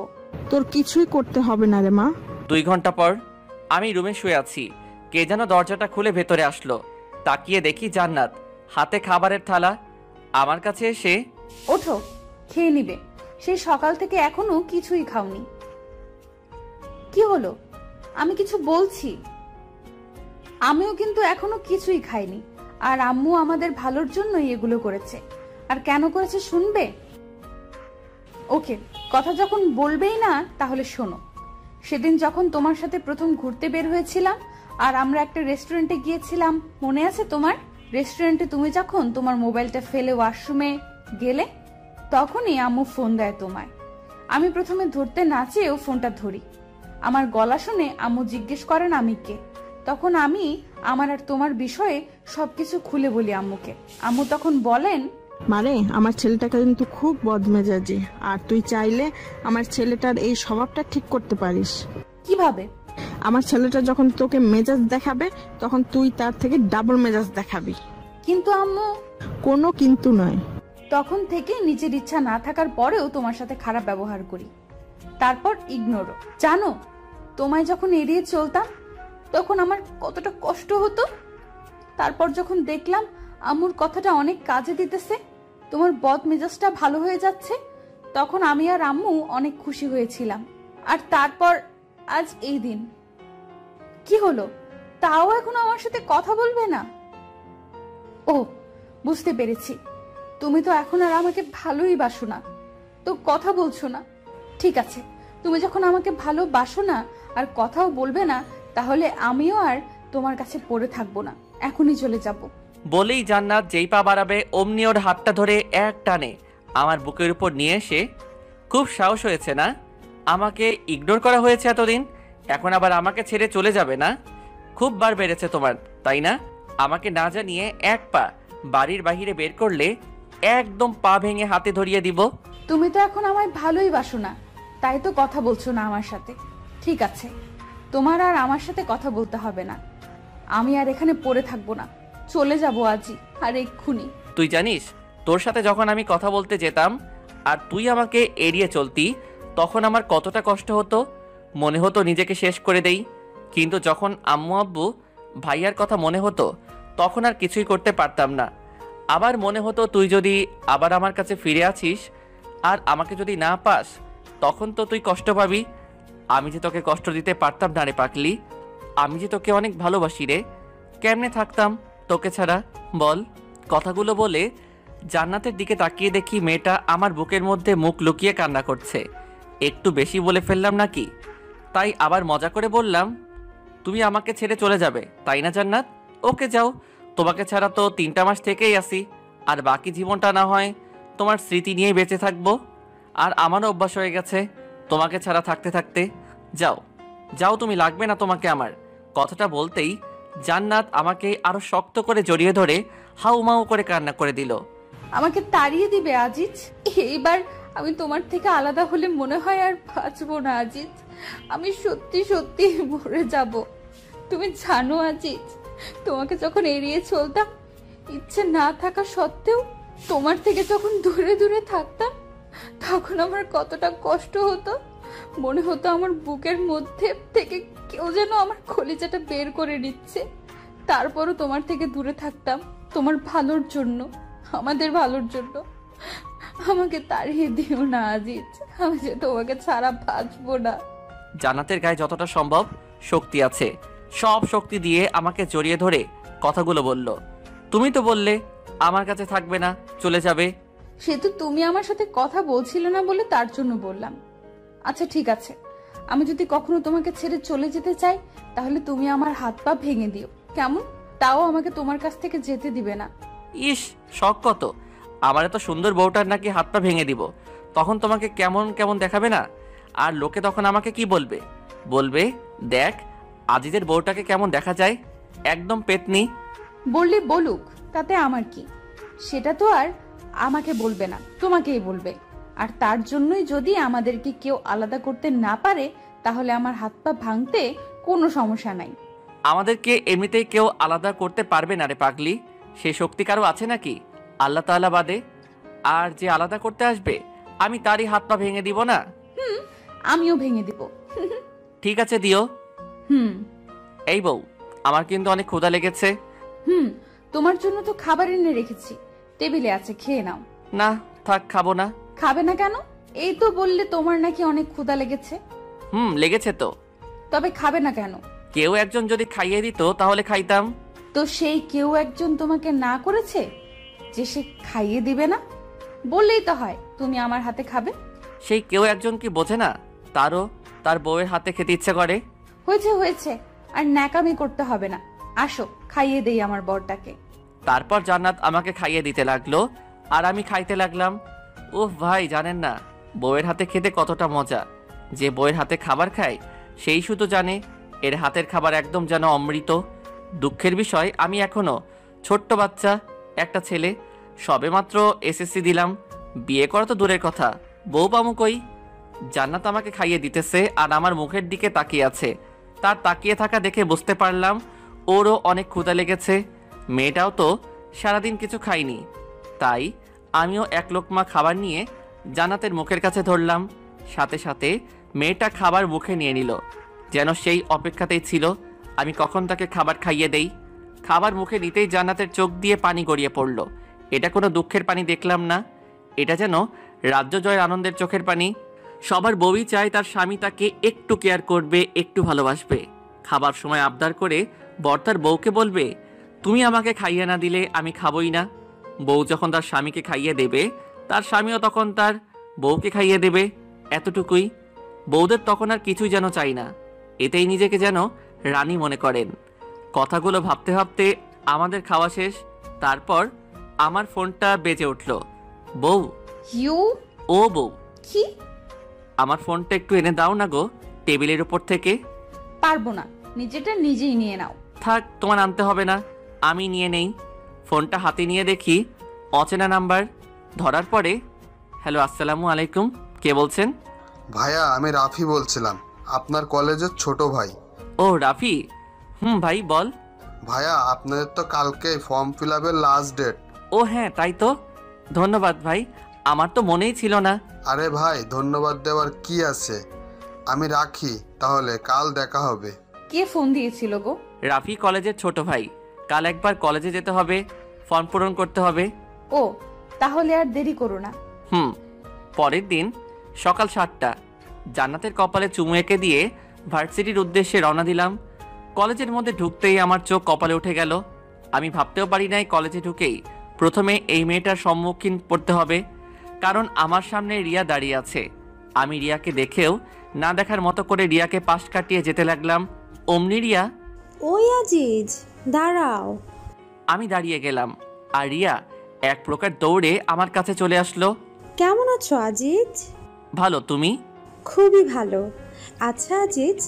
তোর কিছুই করতে হবে না রে মা। 2 ঘন্টা পর আমি রুমে শুয়ে আছি। কে যেন দরজাটা খুলে ভেতরে আসলো। তাকিয়ে দেখি জান্নাত, হাতে খাবারের থালা। আমার কাছে এসে, ওঠো, খেয়ে নিবে। সেই সকাল থেকে এখনো কিছুই খাওনি। কি হলো? আমি কিছু বলছি। আমিও কিন্তু এখনো কিছুই খাইনি। আর আম্মু আমাদের ভালোর জন্যই এগুলো করেছে। আর কেন করেছে শুনবে? ওকে, কথা যখন বলবেই না তাহলে শোনো। সেদিন যখন তোমার সাথে প্রথম ঘুরতে বের হয়েছিলাম আর আমরা একটা রেস্টুরেন্টে গিয়েছিলাম, মনে আছে তোমার? রেস্টুরেন্টে তুমি যখন তোমার মোবাইলটা ফেলে ওয়াশরুমে গেলে, তখনই আম্মু ফোন দেয় তোমায়। আমি প্রথমে ধরতে না চেয়েও ফোনটা ধরি। আমার গলা শুনে আম্মু জিজ্ঞেস করেন আমি কে। তখন আমি আমার আর তোমার বিষয়ে সবকিছু খুলে বলি আম্মুকে। আম্মু তখন বলেন, মারে আমার ছেলেটাকে কিন্তু খুব বদমেজাজি, আর তুই চাইলে আমার ছেলেটার এই স্বভাবটা ঠিক করতে পারিস। কিভাবে? আমার ছেলেটা যখন তোকে মেজাজ দেখাবে, তখন তুই তার থেকে ডাবল মেজাজ দেখাবি। কিন্তু আম্মু। কোনো কিন্তু নয়। তখন থেকে নিজের ইচ্ছা না থাকার পরেও তোমার সাথে খারাপ ব্যবহার করি, তারপর ইগনোরও। জানো, তোমায় যখন এড়িয়ে চলতাম তখন আমার কতটা কষ্ট হতো। তারপর যখন দেখলাম আম্মুর কথাটা অনেক কাজে দিতেছে, তোমার বদ মেজাজটা ভালো হয়ে যাচ্ছে, তখন আমি আর আম্মু অনেক খুশি হয়েছিলাম। আর তারপর আজ এই দিন। কি হলো? তাও এখন আমার সাথে কথা বলবে না? ও, বুঝতে পেরেছি, তুমি তো এখন আর আমাকে ভালোই বাসো না, তো কথা বলছো না। ঠিক আছে, তুমি যখন আমাকে ভালোবাসো না আর কথাও বলবে না, তাহলে আমিও আর তোমার কাছে পড়ে থাকবো না, এখনই চলে যাব। বলেই জান্নাত যেই পা বাড়াবে অমনি ওর হাতটা ধরে এক টানে আমার বুকের উপর নিয়ে এসে, খুব সাহস হয়েছে না? আমাকে ইগনোর করা হয়েছে এতদিন, এখন আবার আমাকে ছেড়ে চলে যাবে না? খুব বার বেড়েছে তোমার, তাই না? আমাকে না জানিয়ে এক পা বাড়ির বাহিরে বের করলে একদম পা ভেঙে হাতে ধরিয়ে দিব। তুমি তো এখন আমায় ভালোই বাসো না, তাই তো কথা বলছো না আমার সাথে। ঠিক আছে, তোমার আর আমার সাথে কথা বলতে হবে না। আমি আর এখানে পড়ে থাকবো না, চলে যাবো আজই, আর এক্ষুনি। তুই জানিস, তোর সাথে যখন আমি কথা বলতে যেতাম আর তুই আমাকে এড়িয়ে চলতি, তখন আমার কতটা কষ্ট হতো। মনে হতো নিজেকে শেষ করে দেই। কিন্তু যখন আম্মু আব্বু ভাইয়ার কথা মনে হতো, তখন আর কিছুই করতে পারতাম না। আবার মনে হতো তুই যদি আবার আমার কাছে ফিরে আসিস আর আমাকে যদি না পাস, তখন তো তুই কষ্ট পাবি। আমি যে তোকে কষ্ট দিতে পারতাম না রে পাগলি। আমি যে তোকে অনেক ভালোবাসি রে। কেমনে থাকতাম তোকে ছাড়া বল? কথাগুলো বলে জান্নাতের দিকে তাকিয়ে দেখি মেয়েটা আমার বুকের মধ্যে মুখ লুকিয়ে কান্না করছে। একটু বেশি বলে ফেললাম নাকি? তাই আবার মজা করে বললাম, তুমি আমাকে ছেড়ে চলে যাবে তাই না জান্নাত? ওকে যাও, তোমাকে ছাড়া তো 3টা মাস থেকেই আসি, আর বাকি জীবনটা না হয় তোমার স্মৃতি নিয়েই বেঁচে থাকবো। আর আমারও অভ্যাস হয়ে গেছে তোমাকে ছাড়া থাকতে থাকতে। যাও যাও, তুমি লাগবে না তোমাকে আমার। কথাটা বলতেই জান্নাত আমাকে আরো শক্ত করে জড়িয়ে ধরে হাউমাউ করে কান্না করে দিল। আমাকে তাড়িয়ে দিবে আজিজ? এইবার আমি তোমার থেকে আলাদা হলে মনে হয় আর বাঁচবো না আজিজ। আমি সত্যি সত্যি মরে যাব। তুমি জানো আজিজ, তোমাকে যখন এড়িয়ে চলতাম, ইচ্ছে না থাকা সত্ত্বেও তোমার থেকে যখন দূরে দূরে থাকতাম, তখন আমার কতটা কষ্ট হতো। মনে হতো আমার বুকের মধ্যে থেকে কেউ যেন আমার কলিজাটা বের করে নিচ্ছে। তারপরও তোমার থেকে দূরে থাকতাম তোমার ভালোর জন্য, আমাদের ভালোর জন্য। আমাকে তাড়িয়ে দিও না আজিজ, আমি যে তোমাকে ছাড়া বাঁচবো না। জান্নাতের গায়ে যতটা সম্ভব শক্তি আছে, সব শক্তি দিয়ে আমাকে জড়িয়ে ধরে কথাগুলো বলল। তুমি তো বললে আমার কাছে থাকবে না, চলে যাবে। সে তো তুমি আমার সাথে কথা বলছিলে না বলে তার জন্য বললাম। আচ্ছা ঠিক আছে, আমি যদি কখনো তোমাকে ছেড়ে চলে যেতে চাই তাহলে তুমি আমার হাত পা ভেঙে দিও, কেমন? তাও আমাকে তোমার কাছ থেকে যেতে দিবে না। ইস, শখ কত! আমার এত সুন্দর বউটার নাকি হাত পা ভেঙে দিব, তখন তোমাকে কেমন কেমন দেখাবে না? আর লোকে তখন আমাকে কি বলবে? বলবে, দেখ আজিজের বউটাকে কেমন দেখা যায়, একদম পেতনি। বললে বলুক, তাতে আমার কি? সেটা তো আর আমাকে বলবে না, তোমাকেই বলবে। আর তার জন্যই যদি আমাদেরকে কেউ আলাদা করতে না পারে তাহলে আমার হাত পা ভাঙতে কোনো সমস্যা নাই। আমাদেরকে এমনিতেই কেউ আলাদা করতে পারবে না রে পাগলি, সে শক্তি কারো আছে নাকি আল্লাহ তাআলা বাদে? আর যে আলাদা করতে আসবে আমি তারই হাত পা ভেঙে দিব না? আমিও ভেঙে দিব। ঠিক আছে, দিও। হুম। এই বউ, আমার কিন্তু অনেক ক্ষুধা লেগেছে। তোমার জন্য তো খাবার এনে রেখেছি, টেবিলে আছে, খেয়ে নাও। না থাক, খাবো না। খাবে না কেন? এই তো বললে তোমার নাকি অনেক ক্ষুধা লেগেছে। লেগেছে তো। তবে খাবে না কেন? কেউ একজন যদি খাইয়ে দিত তাহলে খাইতাম। তো সেই কেউ একজন তোমাকে না করেছে যে সে খাইয়ে দিবে না? বললেই তো হয় তুমি আমার হাতে খাবে। সেই কেউ একজন কি বোঝে না তারও তার বউয়ের হাতে খেতে ইচ্ছে করে? হয়েছে হয়েছে, আর ন্যাকামি করতে হবে না, আসো খাইয়ে দেই আমার বরটাকে। তারপর জান্নাত আমাকে খাইয়ে দিতে লাগলো আর আমি খাইতে লাগলাম। উফ ভাই, জানেন না বউয়ের হাতে খেতে কতটা মজা। যে বউয়ের হাতে খাবার খায় সেই শুধু জানে এর হাতের খাবার একদম যেন অমৃত। দুঃখের বিষয়, আমি এখনো ছোট্ট বাচ্চা, একটা ছেলে, সবেমাত্র এসএসসি দিলাম, বিয়ে করা তো দূরের কথা, বউ পামু কই? জান্নাত আমাকে খাইয়ে দিতেছে আর আমার মুখের দিকে তাকিয়ে আছে। তার তাকিয়ে থাকা দেখে বুঝতে পারলাম ওরও অনেক ক্ষুধা লেগেছে। মেয়েটাও তো সারাদিন কিছু খায়নি, তাই আমিও এক লোকমা খাবার নিয়ে জান্নাতের মুখের কাছে ধরলাম। সাথে সাথে মেয়েটা খাবার মুখে নিয়ে নিল, যেন সেই অপেক্ষাতেই ছিল আমি কখন তাকে খাবার খাইয়ে দেই। খাবার মুখে নিতেই জান্নাতের চোখ দিয়ে পানি গড়িয়ে পড়ল। এটা কোনো দুঃখের পানি দেখলাম না, এটা যেন রাজ্য জয়ের আনন্দের চোখের পানি। সবার বউই চায় তার স্বামী তাকে একটু কেয়ার করবে, একটু ভালোবাসবে। খাবার সময় আবদার করে বর তার বউকে বলবে, তুমি আমাকে খাইয়ে না দিলে আমি খাবই না। বউ যখন তার স্বামীকে খাইয়ে দেবে, তার স্বামীও তখন তার বউকে খাইয়ে দেবে। এতটুকুই। বউদের তখন আর কিছুই যেন চাই না, এতেই নিজেকে যেন রানী মনে করেন। কথাগুলো ভাবতে ভাবতে আমাদের খাওয়া শেষ। তারপর আমার ফোনটা বেজে উঠল। বউ। ও বউ, কি? আমার ফোনটা একটু এনে দাও না গো, টেবিলের উপর থেকে। পারবো না, নিজেটা নিজেই নিয়ে নাও। থাক, তোমার আনতে হবে না, আমি নিয়ে নেই। ফোনটা হাতে নিয়ে দেখি অচেনা নাম্বার। ধরার পরে, হ্যালো, আসসালামু আলাইকুম, কে বলছেন? ভাইয়া, আমি রাফি বলছিলাম, আপনার কলেজের ছোট ভাই। ও রাফি, ভাই বল। ভাইয়া, আপনাদের তো কালকেই ফর্ম ফিল আপের লাস্ট ডেট। ও হ্যাঁ, তাই তো, ধন্যবাদ ভাই, আমার তো মনেই ছিল না। আরে ভাই, ধন্যবাদ দেওয়ার কি আছে, আমি রাখি তাহলে, কাল দেখা হবে। কে ফোন দিয়েছিল গো? রাফি কলেজের ছোট ভাই, কাল একবার কলেজে যেতে হবে, ফর্ম পূরণ করতে হবে। ও, তাহলে আর দেরি করো না। পরের দিন সকাল 7টা, জান্নাতের কপালে চুমু এঁকে দিয়ে ভার্সিটির উদ্দেশ্যে রওনা দিলাম। কলেজের মধ্যে ঢুকতেই আমার চোখ কপালে উঠে গেল। আমি ভাবতেও পারি নাই কলেজে ঢুকেই প্রথমে এই মেয়েটার সম্মুখীন পড়তে হবে, কারণ আমার সামনে রিয়া দাঁড়িয়ে আছে। আমি রিয়াকে দেখেও না দেখার মতো করে রিয়াকে পাশ কাটিয়ে যেতে লাগলাম। অমনি রিয়া, ওই আজিজ, দাঁড়াও। আমি দাঁড়িয়ে গেলাম আর রিয়া এক প্রকার দৌড়ে আমার কাছে চলে আসলো। কেমন আছো আজিজ? ভালো, তুমি? খুবই ভালো। আচ্ছা আজিজ,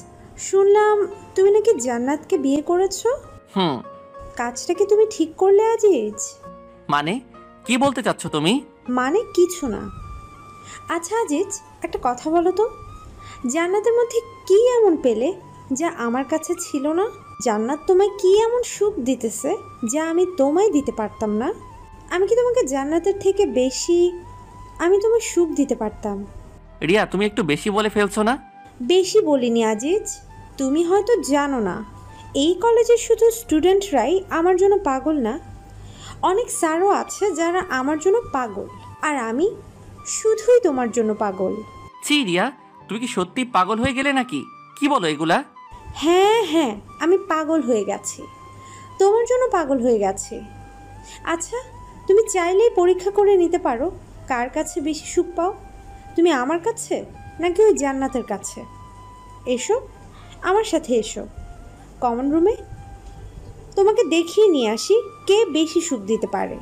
শুনলাম তুমি নাকি জান্নাতকে বিয়ে করেছো। কাজটা কি তুমি ঠিক করলে আজিজ? মানে কি বলতে চাচ্ছ তুমি? মানে কিছু না। আচ্ছা আজিজ, একটা কথা বলো তো, জান্নাতের মধ্যে কি এমন পেলে যা আমার কাছে ছিল না? জান্নাত তোমায় কি এমন সুখ দিতেছে যা আমি তোমায় দিতে পারতাম না? আমি কি তোমাকে জান্নাতের থেকে বেশি আমি তোমার সুখ দিতে পারতাম। রিয়া, তুমি একটু বেশি বলে ফেলছো না? বেশি বলিনি আজিজ, তুমি হয়তো জানো না এই কলেজের শুধু স্টুডেন্টরাই আমার জন্য পাগল না, অনেক স্যারও আছে যারা আমার জন্য পাগল, আর আমি শুধুই তোমার জন্য পাগল। ছি রিয়া, তুমি কি সত্যি পাগল হয়ে গেলে নাকি? কি বলো এগুলা? হ্যাঁ হ্যাঁ, আমি পাগল হয়ে গেছি, তোমার জন্য পাগল হয়ে গেছি। আচ্ছা, তুমি চাইলেই পরীক্ষা করে নিতে পারো কার কাছে বেশি সুখ পাও, তুমি আমার কাছে নাকি ওই জান্নাতের কাছে। এসো আমার সাথে, এসো কমন রুমে, তোমাকে দেখিয়ে নিয়ে আসি কে বেশি সুখ দিতে পারে।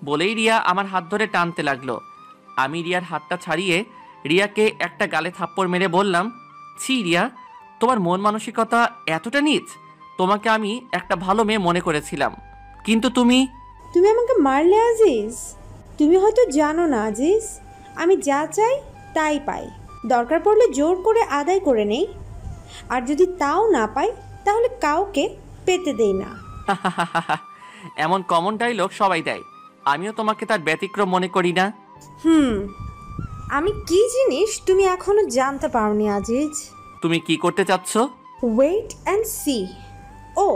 বলেই রিয়া আমার হাত ধরে টানতে লাগলো। আমি রিয়ার হাতটা ছাড়িয়ে রিয়াকে একটা গালে থাপ্পড় মেরে বললাম, ছি রিয়া, তোমার মন মানসিকতা এতটা নীচ? তোমাকে আমি একটা ভালো মেয়ে মনে করেছিলাম, কিন্তু তুমি আমাকে মারলে আজিজ। তুমি হয়তো জানো না আজিজ, আমি যা চাই তাই পাই, দরকার পড়লে জোর করে আদায় করে নেই, আর যদি তাও না পাই তাহলে কাউকে পেতে দেই না। এমন কমন ডায়লগ সবাই দেয়, আমিও তোমাকে তার ব্যতিক্রম মনে করি না। আমি কি জিনিস তুমি এখনো জানতে পারোনি আজিজ। তুমি কি করতে চাচ্ছ? Wait and see. Oh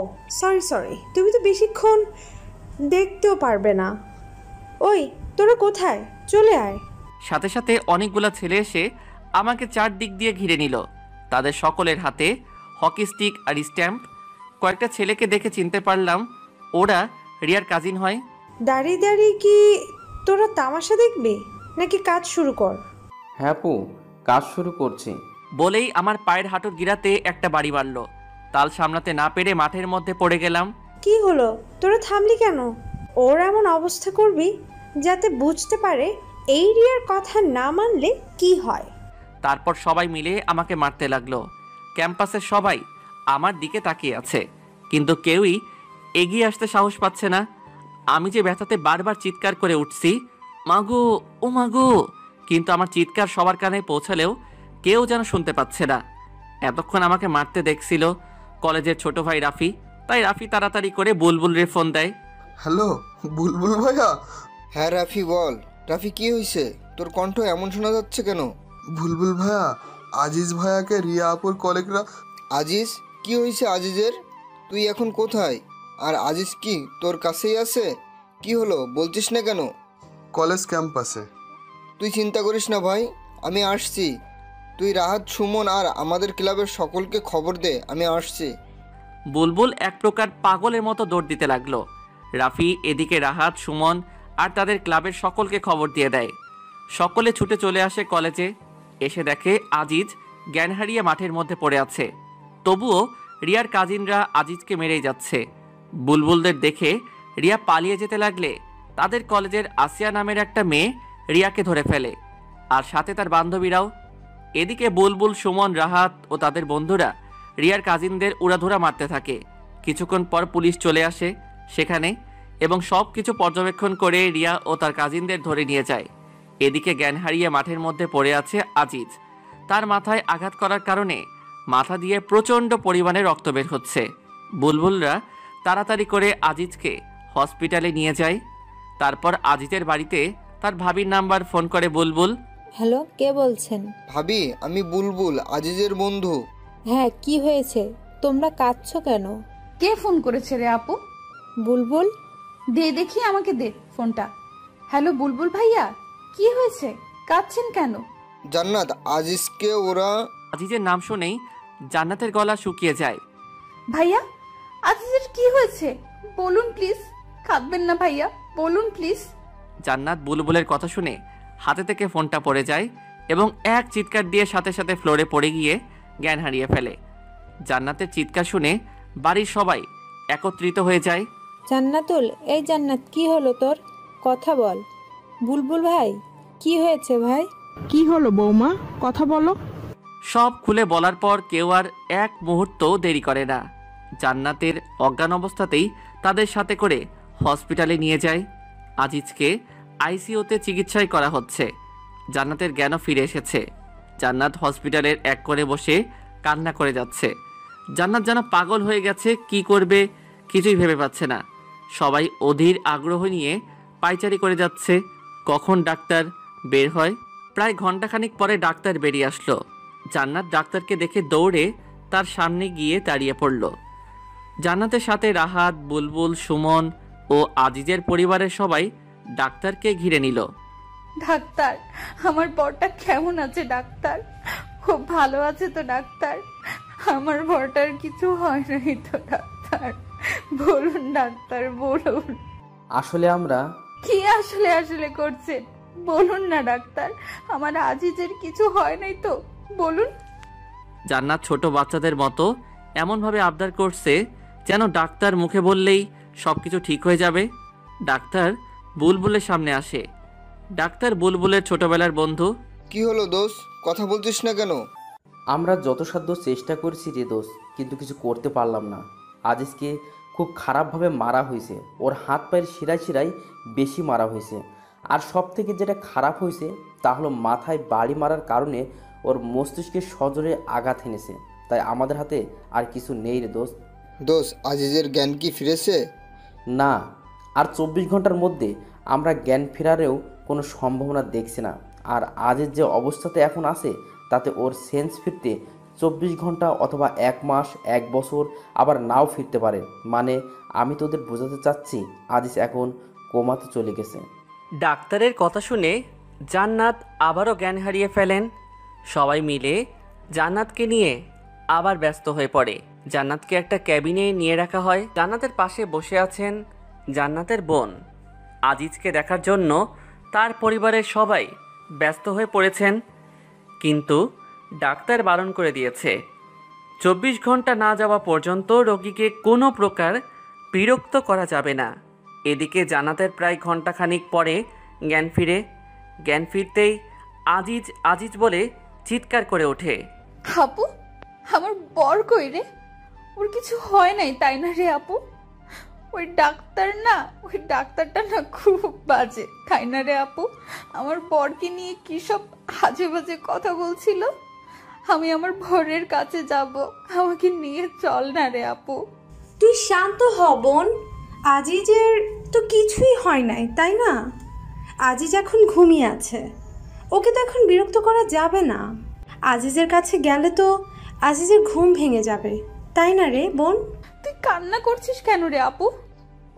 sorry, তুমি তো বেশিক্ষণ দেখতেও পারবে না। ওই তোরা কোথায়, চলে আয়। সাথে সাথে অনেকগুলো ছেলে এসে আমাকে চারদিক দিয়ে ঘিরে নিল। তাদের সকলের হাতে হকি স্টিক আর স্ট্যাম্প। কয়েকটা ছেলেকে দেখে চিনতে পারলাম ওরা রিয়ার কাজিন হয়। দাঁড়িয়ে দাঁড়িয়ে কি তোরা তামাশা দেখবে নাকি কাজ শুরু কর? হ্যাঁ পু, কাজ শুরু করছি। বলেই আমার পায়ের হাঁটুর গিরাতে একটা বাড়ি মারল। তাল সামলাতে না পেরে মাঠের মধ্যে পড়ে গেলাম। কি হলো, তোরা থামলি কেন? ওর এমন অবস্থা করবি যাতে বুঝতে পারে এই রিয়ার কথা না মানলে কি হয়। তারপর সবাই মিলে আমাকে মারতে লাগলো। ক্যাম্পাসের সবাই আমার দিকে তাকিয়ে আছে, কিন্তু কেউই এগিয়ে আসতে সাহস পাচ্ছে না। আমি যে ব্যথাতে বারবার চিৎকার করে উঠছি, মাগো ও মাগো, কিন্তু আমার চিৎকার সবার কানে পৌঁছালেও কেউ যেন শুনতে পাচ্ছে না। এতক্ষণ আমাকে মারতে দেখছিল কলেজের ছোট ভাই রাফি, তাই রাফি তাড়াতাড়ি করে বুলবুল রে ফোন দেয়। হ্যালো বুলবুল ভাইয়া। হ্যাঁ রাফি বল। রাফি কি হয়েছে, তোর কণ্ঠ এমন শোনা যাচ্ছে কেন? বুলবুল ভাইয়া, আজিজ ভাইয়াকে রিয়া আপুর কলেজরা। আজিজ? কি হয়েছে আজিজের? তুই এখন কোথায়? আর আজিজ কি তোর কাছেই আছে? কি হলো বলছিস না কেন? কলেজ ক্যাম্পাসে। তুই চিন্তা করিস না ভাই, আমি আসছি। তুই রাহাত, সুমন আর আমাদের ক্লাবের সকলকে খবর দে, আমি আসছি। বুলবুল এক প্রকার পাগলের মতো দৌড় দিতে লাগলো। রাফি এদিকে রাহাত, সুমন আর তাদের ক্লাবের সকলকে খবর দিয়ে দেয়। সকলে ছুটে চলে আসে কলেজে। এসে দেখে আজিজ জ্ঞান হারিয়ে মাঠের মধ্যে পড়ে আছে। তবুও রিয়ার কাজিনরা আজিজকে মেরেই যাচ্ছে। বুলবুলদের দেখে রিয়া পালিয়ে যেতে লাগলে তাদের কলেজের আসিয়া নামের একটা মেয়ে রিয়াকে ধরে ফেলে, আর সাথে তার বান্ধবীরাও। এদিকে বুলবুল, সুমন, রাহাত ও তাদের বন্ধুরা রিয়ার কাজিনদের উড়াধুরা মারতে থাকে। কিছুক্ষণ পর পুলিশ চলে আসে সেখানে এবং সব কিছু পর্যবেক্ষণ করে রিয়া ও তার কাজিনদের ধরে নিয়ে যায়। এদিকে জ্ঞান হারিয়ে মাঠের মধ্যে পড়ে আছে আজিজ। তার মাথায় আঘাত করার কারণে মাথা দিয়ে প্রচণ্ড পরিমাণে রক্ত বের হচ্ছে। বুলবুলরা তাড়াতাড়ি করে আজিজকে হসপিটালে নিয়ে যায়। তারপর আজিজের বাড়িতে তার ভাবির নাম্বার ফোন করে বুলবুল। হ্যালো, কে বলছেন? ভাবি, আমি বুলবুল, আজিজের বন্ধু। হ্যাঁ, কি হয়েছে? তোমরা কাঁদছো কেন? কে ফোন করেছে রে আপু? বুলবুল। দে দেখি, আমাকে দে ফোনটা। হ্যালো বুলবুল ভাইয়া, কি হয়েছে, কাঁদছেন কেন? জান্নাত, আজিজকে ওরা। আজিজের নাম শুনেই জান্নাতের গলা শুকিয়ে যায়। ভাইয়া, আজিজের কি হয়েছে বলুন প্লিজ, কাঁদবেন না ভাইয়া, বলুন প্লিজ। জান্নাত বুলবুলের কথা শুনে হাতে থেকে ফোনটা পড়ে যায় এবং এক চিৎকার দিয়ে সাথে সাথে ফ্লোরে পড়ে গিয়ে জ্ঞান হারিয়ে ফেলে। জান্নাতের চিৎকার শুনে বাড়ির সবাই একত্রিত হয়ে যায়। জান্নাতুল, এই জান্নাত, কি হলো তোর? কথা বল। বুলবুল ভাই, কি হয়েছে ভাই? কি হলো বৌমা, কথা বলো। সব খুলে বলার পর কেউ আর এক মুহূর্ত দেরি করে না। জান্নাতের অজ্ঞান অবস্থাতেই তাদের সাথে করে হসপিটালে নিয়ে যায়। আজিজকে আইসিইউতে চিকিৎসায় করা হচ্ছে। জান্নাতের জ্ঞানও ফিরে এসেছে। জান্নাত হসপিটালের এক কোণে বসে কান্না করে যাচ্ছে। জান্নাত যেন পাগল হয়ে গেছে, কি করবে কিছুই ভেবে পাচ্ছে না। সবাই অধীর আগ্রহ নিয়ে পায়চারি করে যাচ্ছে, কখন ডাক্তার বের হয়। প্রায় ঘন্টাখানিক পরে ডাক্তার বেরিয়ে আসলো। জান্নাত ডাক্তারকে দেখে দৌড়ে তার সামনে গিয়ে দাঁড়িয়ে পড়ল। জান্নাতের সাথে রাহাত, বুলবুল, সুমন ও আজিজের পরিবারের সবাই ডাক্তারকে ঘিরে নিল। ডাক্তার, আমার বরটা কেমন আছে ডাক্তার? খুব ভালো আছে তো ডাক্তার? আমার বরটার কিছু হয় নাই তো ডাক্তার? বলুন ডাক্তার, বলুন। আসলে আমরা কি আসলে আসলে করছেন? বলুন না ডাক্তার, আমার আজিজের কিছু হয় নাই তো? বলুন। জান্নাত ছোট বাচ্চাদের মতো এমনভাবে আবদার করছে যেন ডাক্তার মুখে বললেই সবকিছু ঠিক হয়ে যাবে। ডাক্তার বুলবুলের সামনে আসে। ডাক্তার বুলবুলের ছোটবেলার বন্ধু। কি হলো দোস্ত, কথা বলছিস না কেন? আমরা যথাসাধ্য চেষ্টা করছি রে দোষ, কিন্তু কিছু করতে পারলাম না। আজিজকে খুব খারাপভাবে মারা হয়েছে। ওর হাত পায়ের শিরায় শিরায় বেশি মারা হয়েছে। আর সব থেকে যেটা খারাপ হয়েছে তা হলো মাথায় বাড়ি মারার কারণে ওর মস্তিষ্কে সজোরে আঘাত এনেছে। তাই আমাদের হাতে আর কিছু নেই রে দোস্ত। দোস্ত, আজিজের জ্ঞান কি ফিরেছে? না, আর 24 ঘন্টার মধ্যে আমরা জ্ঞান ফেরারেও কোনো সম্ভাবনা দেখছি না। আর আজিজ যে অবস্থাতে এখন আছে তাতে ওর সেন্স ফিরতে 24 ঘন্টা অথবা 1 মাস, 1 বছর, আবার নাও ফিরতে পারে। মানে আমি তোদের বোঝাতে চাচ্ছি আজিজ এখন কোমাতে চলে গেছে। ডাক্তারের কথা শুনে জান্নাত আবারও জ্ঞান হারিয়ে ফেলেন। সবাই মিলে জান্নাতকে নিয়ে আবার ব্যস্ত হয়ে পড়ে। জান্নাতকে একটা ক্যাবিনে নিয়ে রাখা হয়। জান্নাতের পাশে বসে আছেন জান্নাতের বোন। আজিজকে দেখার জন্য তার পরিবারের সবাই ব্যস্ত হয়ে পড়েছেন, কিন্তু ডাক্তার বারণ করে দিয়েছে 24 ঘন্টা না যাওয়া পর্যন্ত রোগীকে কোনো প্রকার বিরক্ত করা যাবে না। এদিকে জান্নাতের প্রায় ঘন্টাখানিক পরে জ্ঞান ফিরে। জ্ঞান ফিরতেই আজিজ আজিজ বলে চিৎকার করে ওঠে। আপু, আমার বর কই রে? ওর কিছু হয় নাই তাই না রে আপু? ওই ডাক্তারটা না খুব বাজে তাই না রে আপু? আমার বরকে নিয়ে কি সব আজে বাজে কথা বলছিল। আমি আমার বরের কাছে যাব, আমাকে নিয়ে চল না রে আপু। তুই শান্ত হ বোন, আজিজের তো কিছুই হয় নাই তাই না? আজিজ এখন ঘুমিয়ে আছে, ওকে তো এখন বিরক্ত করা যাবে না। আজিজের কাছে গেলে তো আজিজের ঘুম ভেঙে যাবে তাই না রে বোন? তুই কান্না করছিস কেন রে আপু?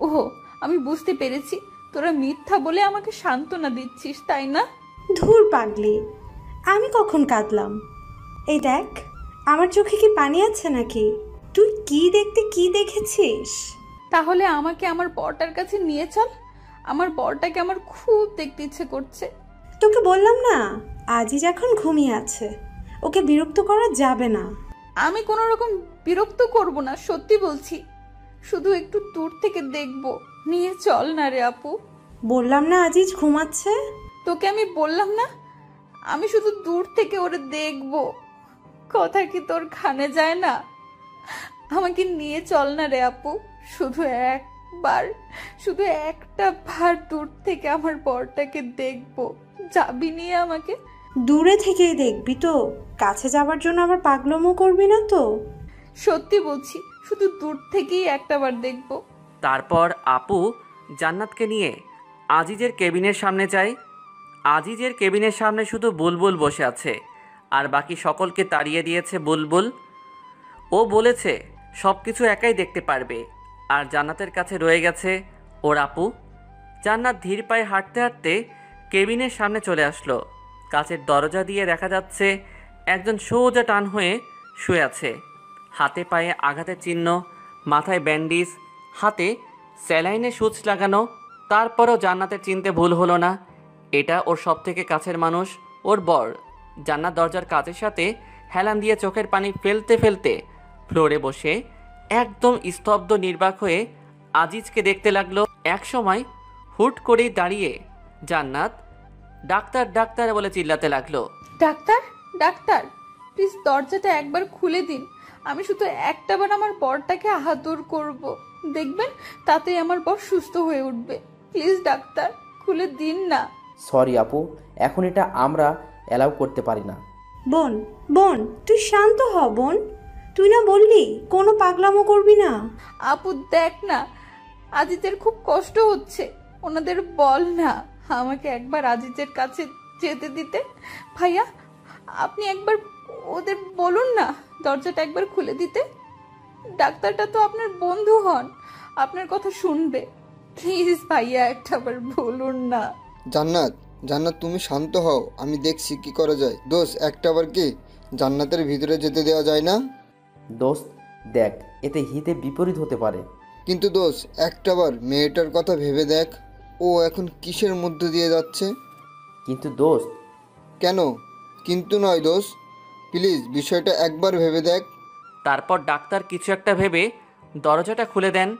ওহো, আমি বুঝতে পেরেছি, তোরা মিথ্যা বলে আমাকে সান্ত্বনা দিচ্ছিস তাই না? ধুর পাগলি, আমি কখন কাঁদলাম? এই দেখ, আমার চোখে কি পানি আছে নাকি? তুই কি দেখতে কি দেখেছিস? তাহলে আমাকে আমার বরটার কাছে নিয়ে চল, আমার বরটাকে আমার খুব দেখতে ইচ্ছে করছে। তোকে বললাম না আজিজ এখন ঘুমিয়ে আছে, ওকে বিরক্ত করা যাবে না। আমি কোনো রকম বিরক্ত করব না, সত্যি বলছি। শুধু একটু দূর থেকে দেখবো, নিয়ে চল না রে আপু। বললাম না আজিজ ঘুমাচ্ছে। তোকে আমি বললাম না আমি শুধু দূর থেকে ওরে দেখবো? কথা কি তোর কানে যায় না? আমাকে নিয়ে চল না রে আপু, শুধু একটা বার দূর থেকে আমার বরটাকে দেখবো। যাবি নিয়ে আমাকে? দূরে থেকেই দেখবি তো, কাছে যাবার জন্য আবার পাগলামো করবি না তো? সত্যি বলছি, শুধু দূর থেকেই একটাবার দেখবো। তারপর আপু জান্নাতকে নিয়ে আজিজের কেবিনের সামনে যায়। আজিজের কেবিনের সামনে শুধু বুলবুল বসে আছে, আর বাকি সকলকে তাড়িয়ে দিয়েছে বুলবুল। ও বলেছে সব কিছু একাই দেখতে পারবে, আর জান্নাতের কাছে রয়ে গেছে ওর আপু। জান্নাত ধীর পায়ে হাঁটতে হাঁটতে কেবিনের সামনে চলে আসলো। কাচের দরজা দিয়ে দেখা যাচ্ছে একজন সোজা টান হয়ে শুয়ে আছে, হাতে পায়ে আঘাতের চিহ্ন, মাথায় ব্যান্ডেজ, হাতে স্যালাইনে সুচ লাগানো। তারপরও জান্নাতের চিনতে ভুল হলো না, এটা ওর সব থেকে কাছের মানুষ, ওর বর। জান্নাত দরজার কাচের সাথে হেলান দিয়ে চোখের পানি ফেলতে ফেলতে ফ্লোরে বসে একদম স্তব্ধ নির্বাক হয়ে আজিজকে দেখতে লাগলো। এক সময় হুট করেই দাঁড়িয়ে জান্নাত ডাক্তার ডাক্তার বলে চিল্লাতে লাগলো। ডাক্তার, ডাক্তার, প্লিজ দরজাটা একবার খুলে দিন। আমি শুধু একটাবার আমার বরটাকে আদর করব, দেখবেন তাতেই আমার বর সুস্থ হয়ে উঠবে। প্লিজ ডাক্তার, খুলে দিন না। সরি আপু, এখন এটা আমরা অ্যালাউ করতে পারি না। বোন বোন তুই শান্ত হ বোন, তুই না বললি কোনো পাগলামো করবি না? আপু দেখ না, আজিজের খুব কষ্ট হচ্ছে, ওনাদের বল না আমাকে একবার আজিজের কাছে যেতে দিতে? ভাইয়া, আপনি একবার ওদের বলুন না দরজাটা একবার খুলে দিতে। ডাক্তারটা তো আপনার বন্ধু হন, আপনার কথা শুনবে। প্লিজ ভাইয়া, একটাবার বলুন না। জান্নাত, জান্নাত তুমি শান্ত হও, আমি দেখছি কি করা যায়। দোস্ত, একটাবার কি জান্নাতের ভিতরে যেতে দেওয়া যায় না? দোস্ত দেখ, এতে হিতে বিপরীত হতে পারে। কিন্তু দোস্ত, একটাবার মেয়েটার কথা ভেবে দেখ, ও এখন কিসের মধ্যে দিয়ে যাচ্ছে। কিন্তু দোস্ত। কেন কিন্তু নয় দোস্ত, প্লিজ বিষয়টা একবার ভেবে দেখ। তারপর ডাক্তার কিছু একটা ভেবে দরজাটা খুলে দেন।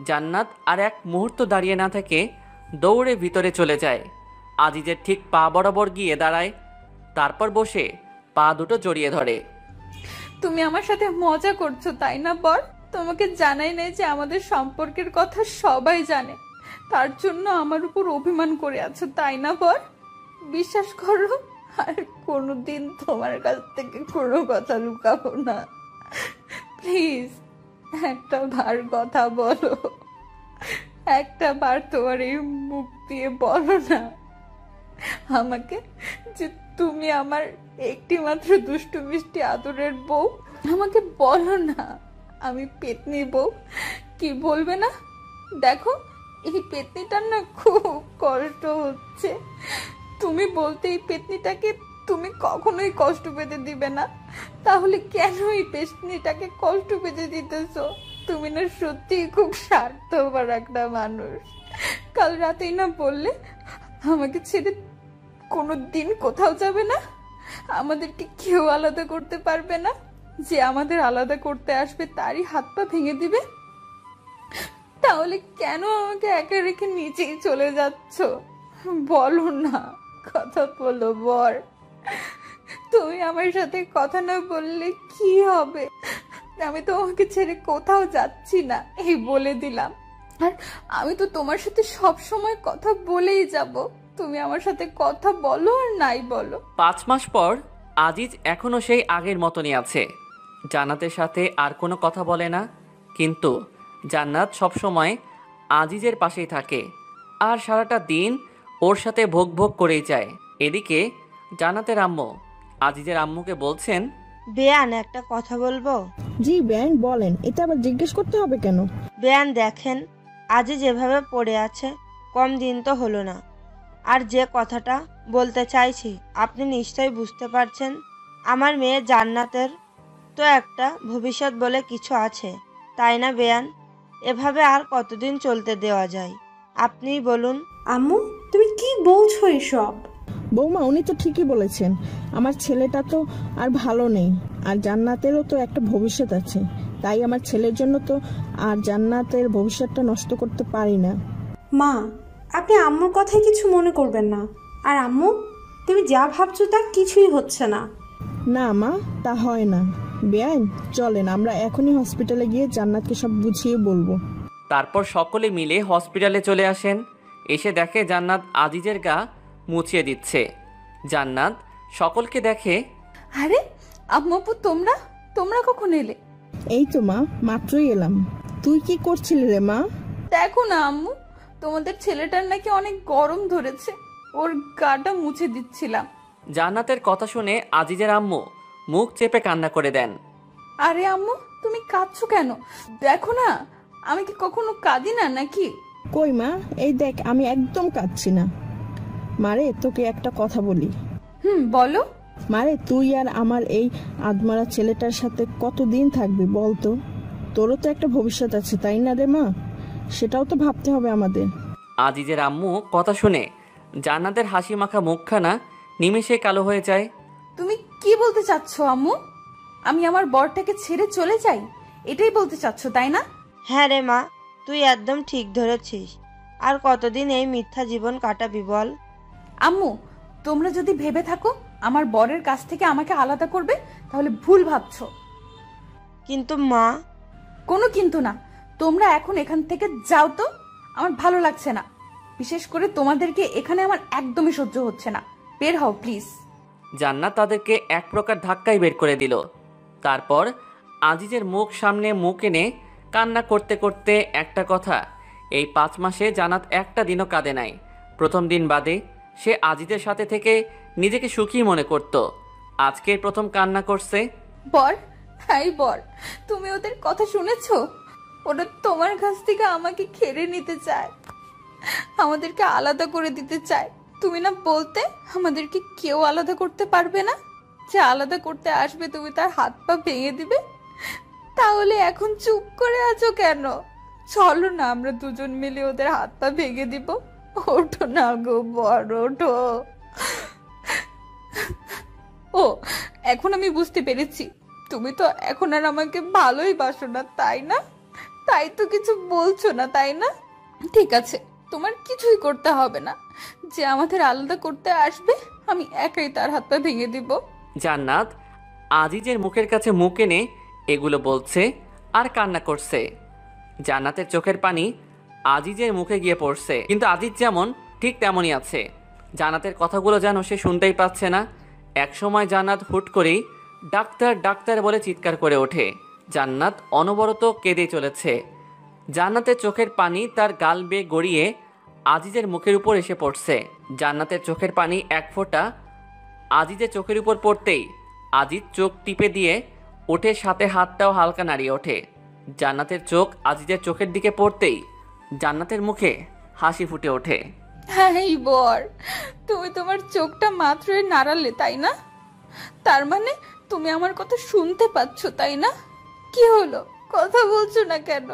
জান্নাত আর এক মুহূর্ত দাঁড়িয়ে না থেকে দৌড়ে ভিতরে চলে যায়। আজিজের ঠিক পা বরাবর গিয়ে দাঁড়ায়, তারপর বসে পা দুটো জড়িয়ে ধরে। তুমি আমার সাথে মজা করছো তাই না বর? তোমাকে জানাই নাই যে আমাদের সম্পর্কের কথা সবাই জানে, তার জন্য আমার উপর অভিমান করে আছো তাই না বর? বিশ্বাস করো, আর কোনোদিন তোমার কাছ থেকে কোনো কথা লুকাবো না। প্লিজ একটা বার কথা বলো, একটা বার তোমার এই মুখ দিয়ে বলো না আমাকে যে তুমি আমার একটি মাত্র দুষ্টু মিষ্টি আদরের বউ। আমাকে বলো না আমি পেতনি বউ। কি বলবে না? দেখো, এই পেতনিটার না খুব কষ্ট হচ্ছে। তুমি বলতে এই পেতনিটাকে তুমি কখনোই কষ্ট পেতে দিবে না, তাহলে কেন এই পেতনিটাকে কষ্ট পেতে দিতেছো? তুমি না সত্যিই খুব স্বার্থপর একটা মানুষ। কাল রাতেই না বললে আমাকে ছেড়ে কোনো দিন কোথাও যাবে না, আমাদেরকে কেউ আলাদা করতে পারবে না, যে আমাদের আলাদা করতে আসবে তারই হাত পা ভেঙে দিবে। তাহলে কেন আমাকে একা রেখে নিচেই চলে যাচ্ছ? বলো না, কথা বলো বর। তুমি আমার সাথে কথা না বললে কি হবে? আমি তোমাকে ছেড়ে কোথাও যাচ্ছি না, এই বলে দিলাম। আর আমি তো তোমার সাথে সব সময় কথা বলেই যাব। তুমি আমার সাথে কথা বলো আর নাই বলো। 5 মাস পর আজিজ এখনো সেই আগের মতনই আছে। জান্নাতের সাথে আর কোনো কথা বলে না, কিন্তু জান্নাত সবসময় আজিজের পাশেই থাকে আর সারাটা দিন ওর সাথে ভোগ ভোগ করেই যায়। এদিকে জান্নাতের আম্মু আজিজের আম্মুকে বলছেন, বেয়ান, একটা কথা বলবো? জি বেআইন বলেন, এটা আবার জিজ্ঞেস করতে হবে কেন? বেয়ান দেখেন, আজই যেভাবে পড়ে আছে কম দিন তো হলো না। আর যে কথাটা বলতে চাইছি আপনি নিশ্চয়ই বুঝতে পারছেন। আমার মেয়ে জান্নাতের তো একটা ভবিষ্যৎ বলে কিছু আছে, তাই না বেয়ান? এভাবে আর কতদিন চলতে দেওয়া যায় আপনিই বলুন। আম্মু, তুমি কি বলছো এসব? বৌমা, উনি তো ঠিকই বলেছেন। আমার ছেলেটা তো আর ভালো নেই, আর জান্নাতেরও তো একটা ভবিষ্যৎ আছে। তাই আমার ছেলের জন্য তো আর জান্নাতের ভবিষ্যৎটা নষ্ট করতে পারি না। মা, আপনি আম্মুর কথায় কিছু মনে করবেন না। আর আম্মু, তুমি যা ভাবছো তা কিছুই হচ্ছে না। না মা, তা হয় না। বেআইন, চলেন আমরা এখনই হসপিটালে গিয়ে জান্নাতকে সব বুঝিয়ে বলবো। তারপর সকলে মিলে হসপিটালে চলে আসেন। এসে দেখে জান্নাত আজিজের গা মুছিয়ে দিচ্ছে। জান্নাত সকলকে দেখে, আরে আম্মু আপু, তোমরা তোমরা কখন এলে? এই তো মা, মাত্রই এলাম। তুই কি করছিলি রে মা? দেখো না আম্মু, তোমাদের ছেলেটার নাকি অনেক গরম ধরেছে, ওর গাটা মুছে দিচ্ছিলাম। জান্নাতের কথা শুনে আজিজের আম্মু মুখ চেপে কান্না করে দেন। আরে আম্মু, তুমি কাঁদছো কেন? দেখো না আমি কি কখনো কাঁদি না নাকি? কই মা, এই দেখ আমি একদম কাঁদছি না। মারে, তোকে একটা কথা বলি। বলো। মারে, তুই আর আমার এই আদমারা ছেলেটার সাথে কতদিন থাকবি বলতো? তোরও তো একটা ভবিষ্যৎ আছে তাই না রে মা? সেটাও তো ভাবতে হবে আমাদের। আজিজের আম্মু কথা শুনে জান্নাতের হাসি মাখা মুখখানা নিমেষে কালো হয়ে যায়। তুমি কি বলতে চাচ্ছ আম্মু? আমি আমার বরটাকে ছেড়ে চলে যাই, এটাই বলতে চাচ্ছ তাই না? হ্যাঁ রে মা, তুই একদম ঠিক ধরেছিস। আর কতদিন এই মিথ্যা জীবন কাটাবি বল? আম্মু, তোমরা যদি ভেবে থাকো আমার বরের কাছ থেকে আমাকে আলাদা করবে, তাহলে ভুল ভাবছো। কিন্তু মা। কোনো কিন্তু না, তোমরা এখন এখান থেকে যাও তো, আমার ভালো লাগছে না। বিশেষ করে তোমাদেরকে এখানে আমার একদমই সহ্য হচ্ছে না। বের হও প্লিজ। জান্নাত তাদেরকে এক প্রকার ধাক্কাই বের করে দিল। তারপর আজিজের মুখ সামনে মুখ এনে কান্না করতে করতে একটা কথা, এই 5 মাসে জান্নাত একটা দিনও কাঁদে নাই। প্রথম দিন বাদে সে আজিজের সাথে থেকে নিজেকে সুখী মনে করত। আজকে প্রথম কান্না করছে। বর, হাই বর, তুমি ওদের কথা শুনেছো? ওরা তোমার কাছ থেকে আমাকে কেড়ে নিতে চায়, আমাদেরকে আলাদা করে দিতে চায়। তুমি না বলতে আমাদেরকে কেউ আলাদা করতে পারবে না, যে আলাদা করতে আসবে তুমি তার হাত পা ভেঙে দিবে। তাহলে এখন চুপ করে আছো কেন? চলো না আমরা দুজন মিলে ওদের হাত পা ভেঙে দিব। ওঠো না গো বর, ওঠো। ও, এখন আমি বুঝতে পেরেছি, তুমি তো এখন আর আমাকে ভালোই বাসো না, তাই না? তাই তো কিছু বলছো না, তাই না? ঠিক আছে, তোমার কিছুই করতে হবে না। যে আমাদের আলাদা করতে আসবে আমি একাই তার হাত পা ভেঙে দিব। জান্নাত আজিজের মুখের কাছে মুখ এনে এগুলো বলছে আর কান্না করছে। জান্নাতের চোখের পানি আজিজের মুখে গিয়ে পড়ছে, কিন্তু আজিজ যেমন ঠিক তেমনই আছে। জান্নাতের কথাগুলো যেন সে শুনতেই পাচ্ছে না। একসময় জান্নাত হুট করেই ডাক্তার ডাক্তার বলে চিৎকার করে ওঠে। জান্নাত অনবরত কেঁদে চলেছে। জান্নাতের চোখের পানি তার গাল বেয়ে গড়িয়ে আজিজের মুখের উপর এসে পড়ছে। জান্নাতের চোখের পানি এক ফোঁটা আজিজের চোখের উপর পড়তেই আজিজ চোখ টিপে দিয়ে ওঠে, সাথে হাতটাও হালকা নাড়িয়ে ওঠে। জান্নাতের চোখ আজিজের চোখের দিকে পড়তেই জান্নাতের মুখে হাসি ফুটে ওঠে। হ্যাঁ বর, তুমি তোমার চোখটা মাত্রই নাড়ালে, তাই না? তার মানে তুমি আমার কথা শুনতে পাচ্ছ, তাই না? কি হলো, কথা বলছো না কেন?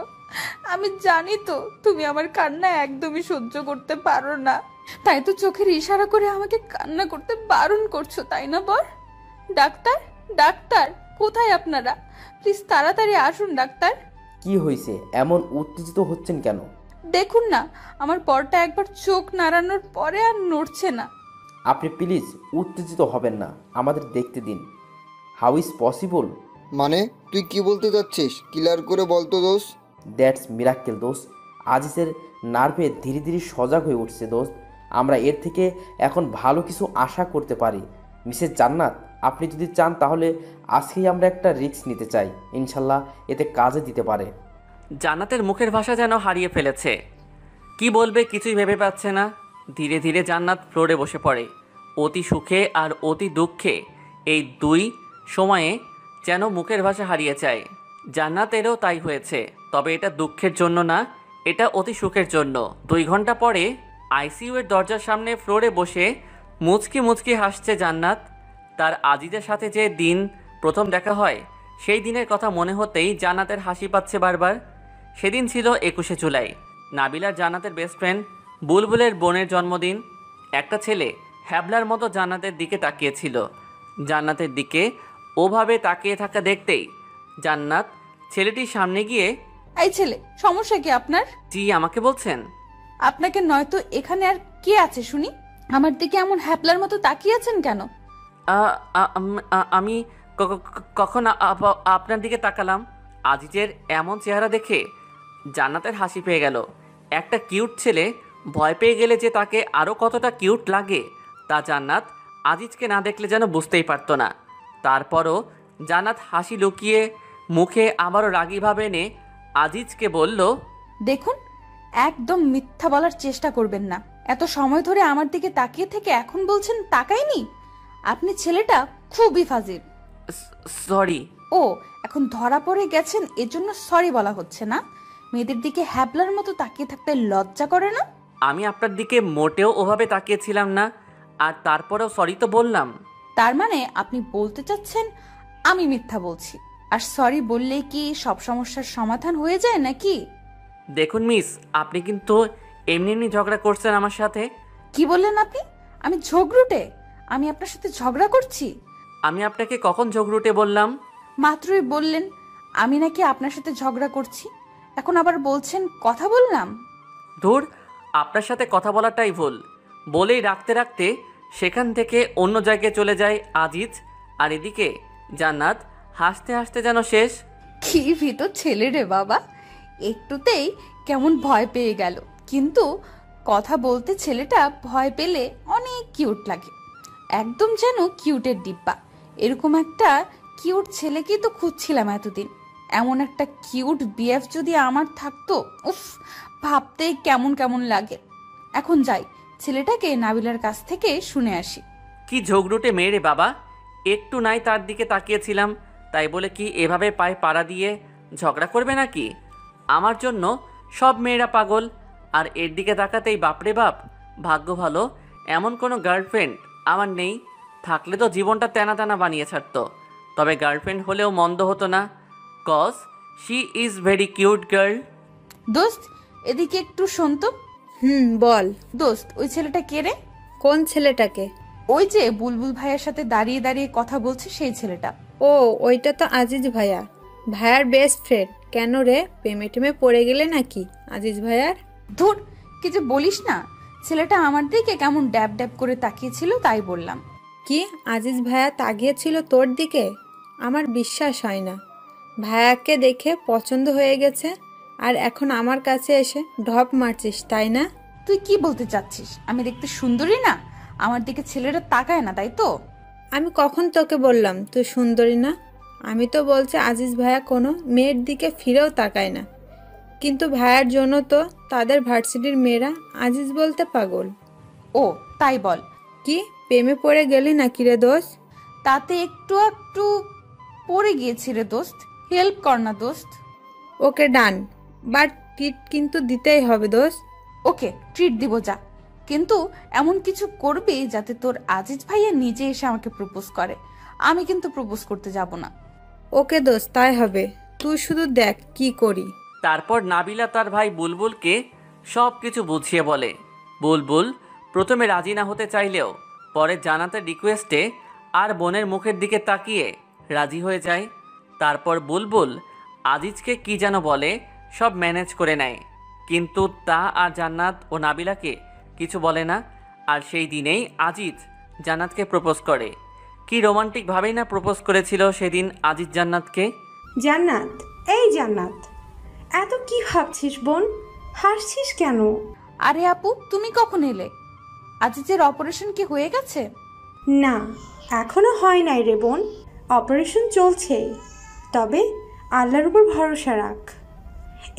আমি জানি তো তুমি আমার কান্না একদমই সহ্য করতে পারো না, তাই তো চোখের ইশারা করে আমাকে কান্না করতে বারণ করছো, তাই না বর? ডাক্তার, ডাক্তার, কোথায় আপনারা? প্লিজ তাড়াতাড়ি আসুন ডাক্তার। কি হয়েছে, এমন উত্তেজিত হচ্ছেন কেন? দেখুন না, আমার বরটা একবার চোখ নাড়ানোর পরে আর নড়ছে না। আপনি প্লিজ উত্তেজিত হবেন না, আমাদের দেখতে দিন। How is possible? মানে তুই কি বলতে চাচ্ছিস? ক্লিয়ার করে বলতো দোস্ত। দ্যাটস মিরাক্কেল দোস্ত। আজিজের নার্ভে ধীরে ধীরে সজাগ হয়ে উঠছে দোস্ত। আমরা এর থেকে এখন ভালো কিছু আশা করতে পারি। মিসেস জান্নাত, আপনি যদি চান তাহলে আজকেই আমরা একটা রিস্ক নিতে চাই। ইনশাল্লাহ এতে কাজে দিতে পারে। জান্নাতের মুখের ভাষা যেন হারিয়ে ফেলেছে। কি বলবে কিছুই ভেবে পাচ্ছে না। ধীরে ধীরে জান্নাত ফ্লোরে বসে পড়ে। অতি সুখে আর অতি দুঃখে এই দুই সময়ে যেন মুখের ভাষা হারিয়ে যায়। জান্নাতেরও তাই হয়েছে, তবে এটা দুঃখের জন্য না, এটা অতি সুখের জন্য। 2 ঘন্টা পরে আইসিইউ এর দরজার সামনে ফ্লোরে বসে মুচকি মুচকি হাসছে জান্নাত। তার আজিজের সাথে যে দিন প্রথম দেখা হয় সেই দিনের কথা মনে হতেই জান্নাতের হাসি পাচ্ছে বারবার। সেদিন ছিল 21শে জুলাই। নাবিলার জান্নাতের বেস্ট ফ্রেন্ড বুলবুলের বোনের জন্মদিন। একটা ছেলে হ্যাবলার মতো জান্নাতের দিকে তাকিয়েছিল। জান্নাতের দিকে ওভাবে তাকিয়ে থাকা দেখতেই জান্নাত ছেলেটির সামনে গিয়ে, এই ছেলে, সমস্যা কি আপনার? জি, আমাকে বলছেন? আপনাকে নয়তো এখানে আর কে আছে শুনি? আমার দিকে এমন হ্যাপলার মতো তাকিয়ে আছেন কেন? আমি কখন আপনার দিকে তাকালাম? আজিজের এমন চেহারা দেখে জান্নাতের হাসি পেয়ে গেল। একটা কিউট ছেলে ভয় পেয়ে গেলে যে তাকে আরও কতটা কিউট লাগে তা জান্নাত আজিজকে না দেখলে যেন বুঝতেই পারতো না। তারপরও জান্নাত হাসি লুকিয়ে মুখে আবারও রাগী ভাবে এনে আজিজকে বলল, দেখুন, একদম মিথ্যা বলার চেষ্টা করবেন না। এত সময় ধরে আমার দিকে তাকিয়ে থেকে এখন বলছেন তাকাইনি? আপনি ছেলেটা খুবই ফাজিল। সরি। ও, এখন ধরা পড়ে গেছেন এজন্য সরি বলা হচ্ছে না? মেয়েদের দিকে হ্যাবলার মতো তাকিয়ে থাকতে লজ্জা করে না? আমি আপনার দিকে মোটেও ওভাবে তাকিয়েছিলাম না, আর তারপরেও সরি তো বললাম। তার মানে আপনি বলতে চাচ্ছেন আমি মিথ্যা বলছি? আর সরি বললেই কি সব সমস্যার সমাধান হয়ে যায় নাকি? দেখুন মিস, আপনি কিন্তু এমনি এমনি ঝগড়া করছেন আমার সাথে। কি বললেন আপনি? আমি ঝগড়ুটে? আমি আপনার সাথে ঝগড়া করছি? আমি আপনাকে কখন ঝগড়ুটে বললাম? মাত্রই বললেন আমি নাকি আপনার সাথে ঝগড়া করছি, এখন আবার বলছেন কথা বললাম। ধুর, আপনার সাথে কথা বলাটাই ভুল। বলেই রাখতে রাখতে সেখান থেকে অন্য জায়গায় চলে যায় আজিজ। আর এদিকে জান্নাত হাসতে হাসতে যেন শেষ। কি ভিতর ছেলে রে বাবা, একটুতেই কেমন ভয় পেয়ে গেল। কিন্তু কথা বলতে ছেলেটা ভয় পেলে অনেক কিউট লাগে, একদম যেন কিউটের ডিব্বা। এরকম একটা কিউট ছেলেকেই তো খুঁজছিলাম এতদিন। এমন একটা কিউট বিএফ যদি আমার থাকতো, উফ, ভাবতেই কেমন কেমন লাগে। এখন যাই, ছেলেটাকে নাবিলার কাছ থেকে শুনে আসি। কি ঝগড়ুটে মেয়ে রে বাবা, একটু নাই তার দিকে তাকিয়েছিলাম, তাই বলে কি এভাবে পায়ে পাড়া দিয়ে ঝগড়া করবে নাকি? আমার জন্য সব মেয়েরা পাগল, আর এর দিকে তাকাতেই বাপরে বাপ। ভাগ্য ভালো এমন কোনো গার্লফ্রেন্ড আমার নেই, থাকলে তো জীবনটা তেনা তেনা বানিয়ে ছাড়তো। তবে গার্লফ্রেন্ড হলেও মন্দ হতো না, cause she is very cute girl. দোস্ত এদিকে একটু শোন তো। বল। দোস্ত ওই ছেলেটা কে রে? কোন ছেলেটাকে? ওই যে বুলবুল ভাইয়ের সাথে দাঁড়িয়ে দাঁড়িয়ে কথা বলছে সেই ছেলেটা। ও, ওইটা তো আজিজ ভাইয়া, ভাইয়ার বেস্ট ফ্রেন্ড। কেন রে, প্রেমে টেমে পড়ে গেলে নাকি আজিজ ভাইয়ার? ধুর, কিছু বলিস না। ছেলেটা আমার দিকে কেমন ড্যাব ড্যাব করে তাকিয়েছিল, তাই বললাম। কি, আজিজ ভাইয়া তাকিয়েছিল তোর দিকে? আমার বিশ্বাস হয় না। ভাইয়াকে দেখে পছন্দ হয়ে গেছে, আর এখন আমার কাছে এসে ঢপ মারছিস, তাই না? তুই কি বলতে চাচ্ছিস? আমি দেখতে সুন্দরী না? আমার দিকে ছেলেটা তাকায় না, তাই তো? আমি কখন তোকে বললাম তুই সুন্দরী না? আমি তো বলছি আজিজ ভাইয়া কোনো মেয়ের দিকে ফিরেও তাকায় না, কিন্তু ভাইয়ার জন্য তো তাদের ভার্সিটির মেয়েরা আজিজ বলতে পাগল। ও তাই বল। কি, প্রেমে পড়ে গেলি নাকি রে দোস্ত? তাতে একটু একটু পড়ে গিয়েছি রে দোস্ত, হেল্প কর না দোস্ত। ওকে ডান, বাট ট্রিট কিন্তু দিতেই হবে দোস্ত। ওকে ট্রিট দিব, যা, কিন্তু এমন কিছু করবি যাতে তোর আজিজ ভাইয়া নিজে এসে আমাকে প্রপোজ করে। আমি কিন্তু প্রপোজ করতে যাব না। ওকে দোস্ত, তাই হবে, তুই শুধু দেখ কি করি। তারপর নাবিলা তার ভাই বুলবুলকে সব কিছু বুঝিয়ে বলে। বুলবুল প্রথমে রাজি না হতে চাইলেও পরে জান্নাতের রিকোয়েস্টে আর বোনের মুখের দিকে তাকিয়ে রাজি হয়ে যায়। তারপর বুলবুল আজিজকে কি যেন বলে, সব ম্যানেজ করে নেয়, কিন্তু তা আর জান্নাত ও নাবিলাকে কিছু বলে না। আর সেই দিনেই আজিজ জান্নাতকে প্রপোজ করে। কি রোমান্টিকভাবেই না প্রপোজ করেছিল সেদিন আজিজ জান্নাতকে। জান্নাত, এই জান্নাত, এত কি ভাবছিস বোন? হাসছিস কেন? আরে আপু, তুমি কখন এলে? আজিজের অপারেশন কি হয়ে গেছে? না, এখনো হয় নাই রে বোন, অপারেশন চলছে। তবে আল্লাহর উপর ভরসা রাখ,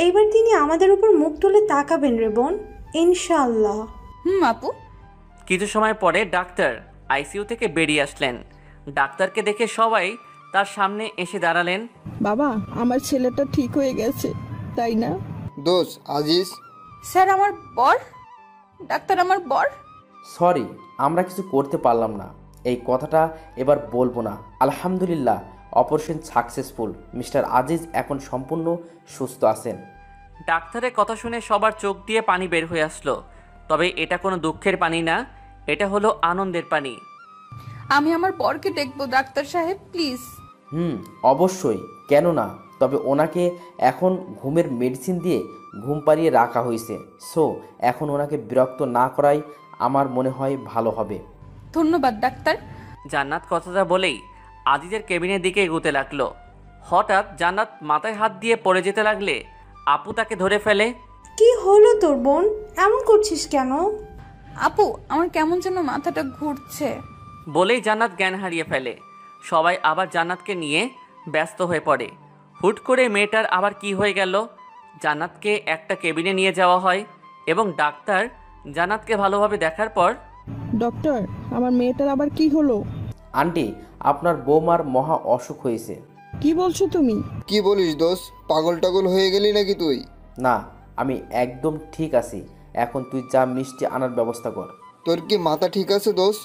এইবার তিনি আমাদের উপর মুখ তুলে তাকাবেন রে বোন, ইনশাআল্লাহ। আপু। কিছু সময় পরে ডাক্তার আইসিইউ থেকে বেরিয়ে আসলেন। ডাক্তারকে দেখে সবাই তার সামনে এসে দাঁড়ালেন। বাবা, আমার ছেলেটা ঠিক হয়ে গেছে, তাই না? দোষ আজিজ। স্যার আমার বর, ডাক্তার আমার বর। সরি, আমরা কিছু করতে পারলাম না, এই কথাটা এবার বলবো না। আলহামদুলিল্লাহ, অপারেশন সাকসেসফুল। মিস্টার আজিজ এখন সম্পূর্ণ সুস্থ আছেন। ডাক্তারের কথা শুনে সবার চোখ দিয়ে পানি বের হয়ে আসলো। তবে এটা কোনো দুঃখের পানি না, এটা হলো আনন্দের পানি। আমি আমার বরকে দেখবো ডাক্তার সাহেব, প্লিজ। অবশ্যই, কেন না। তবে ওনাকে এখন ঘুমের মেডিসিন দিয়ে ঘুম পাড়িয়ে রাখা হয়েছে, সো এখন ওনাকে বিরক্ত না করাই আমার মনে হয় ভালো হবে। ধন্যবাদ ডাক্তার। জান্নাত কথাটা বলেই আজিজের কেবিনের দিকে এগোতে লাগলো। হঠাৎ জান্নাত মাথায় হাত দিয়ে পড়ে যেতে লাগলে আপু তাকে ধরে ফেলে। কি হলো তোর বোন, এমন করছিস কেন? আপু, আমার কেমন যেন মাথাটা ঘুরছে। বলেই জান্নাত জ্ঞান হারিয়ে ফেলে। সবাই আবার জান্নাতকে নিয়ে ব্যস্ত হয়ে পড়ে। হুট করে মেয়েটার আবার কি হয়ে গেল? জান্নাতকে একটা কেবিনে নিয়ে যাওয়া হয় এবং ডাক্তার জান্নাতকে ভালোভাবে দেখার পর, ডক্টর, আমার মেয়েটার আবার কি হলো? আন্টি, আপনার বৌমার মহা অসুখ হয়েছে। কি বলছো তুমি? কি বলিস দোষ, পাগল টাগল হয়ে গেলি নাকি তুই? না, আমি একদম ঠিক আছি। এখন তুই যা মিষ্টি আনার ব্যবস্থা কর। তোর কি মাথা ঠিক আছে দোষ?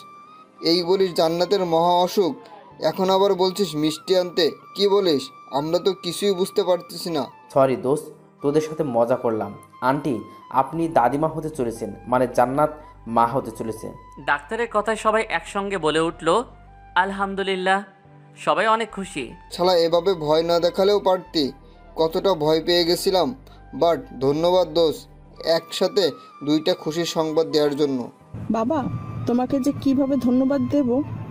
এই বলিস জান্নাতের মহা অসুখ, এখন আবার বলছিস মিষ্টি আনতে? কি বলিস? আমরা তো কিছুই বুঝতে পারতেছি না। সরি দোস্ত, তোদের সাথে মজা করলাম। আন্টি, আপনি দাদিমা হতে চলেছেন, মানে জান্নাত মা হতে চলেছে। ডাক্তারের কথায় সবাই একসঙ্গে বলে উঠল আলহামদুলিল্লাহ। সবাই অনেক খুশি। শালা এভাবে ভয় না দেখালেও পারতি, কতটা ভয় পেয়ে গেছিলাম। বাট ধন্যবাদ দোষ, একসাথে দুইটা খুশির সংবাদ দেওয়ার জন্য। বাবা, তোমাকে যে কিভাবে ধন্যবাদ দেব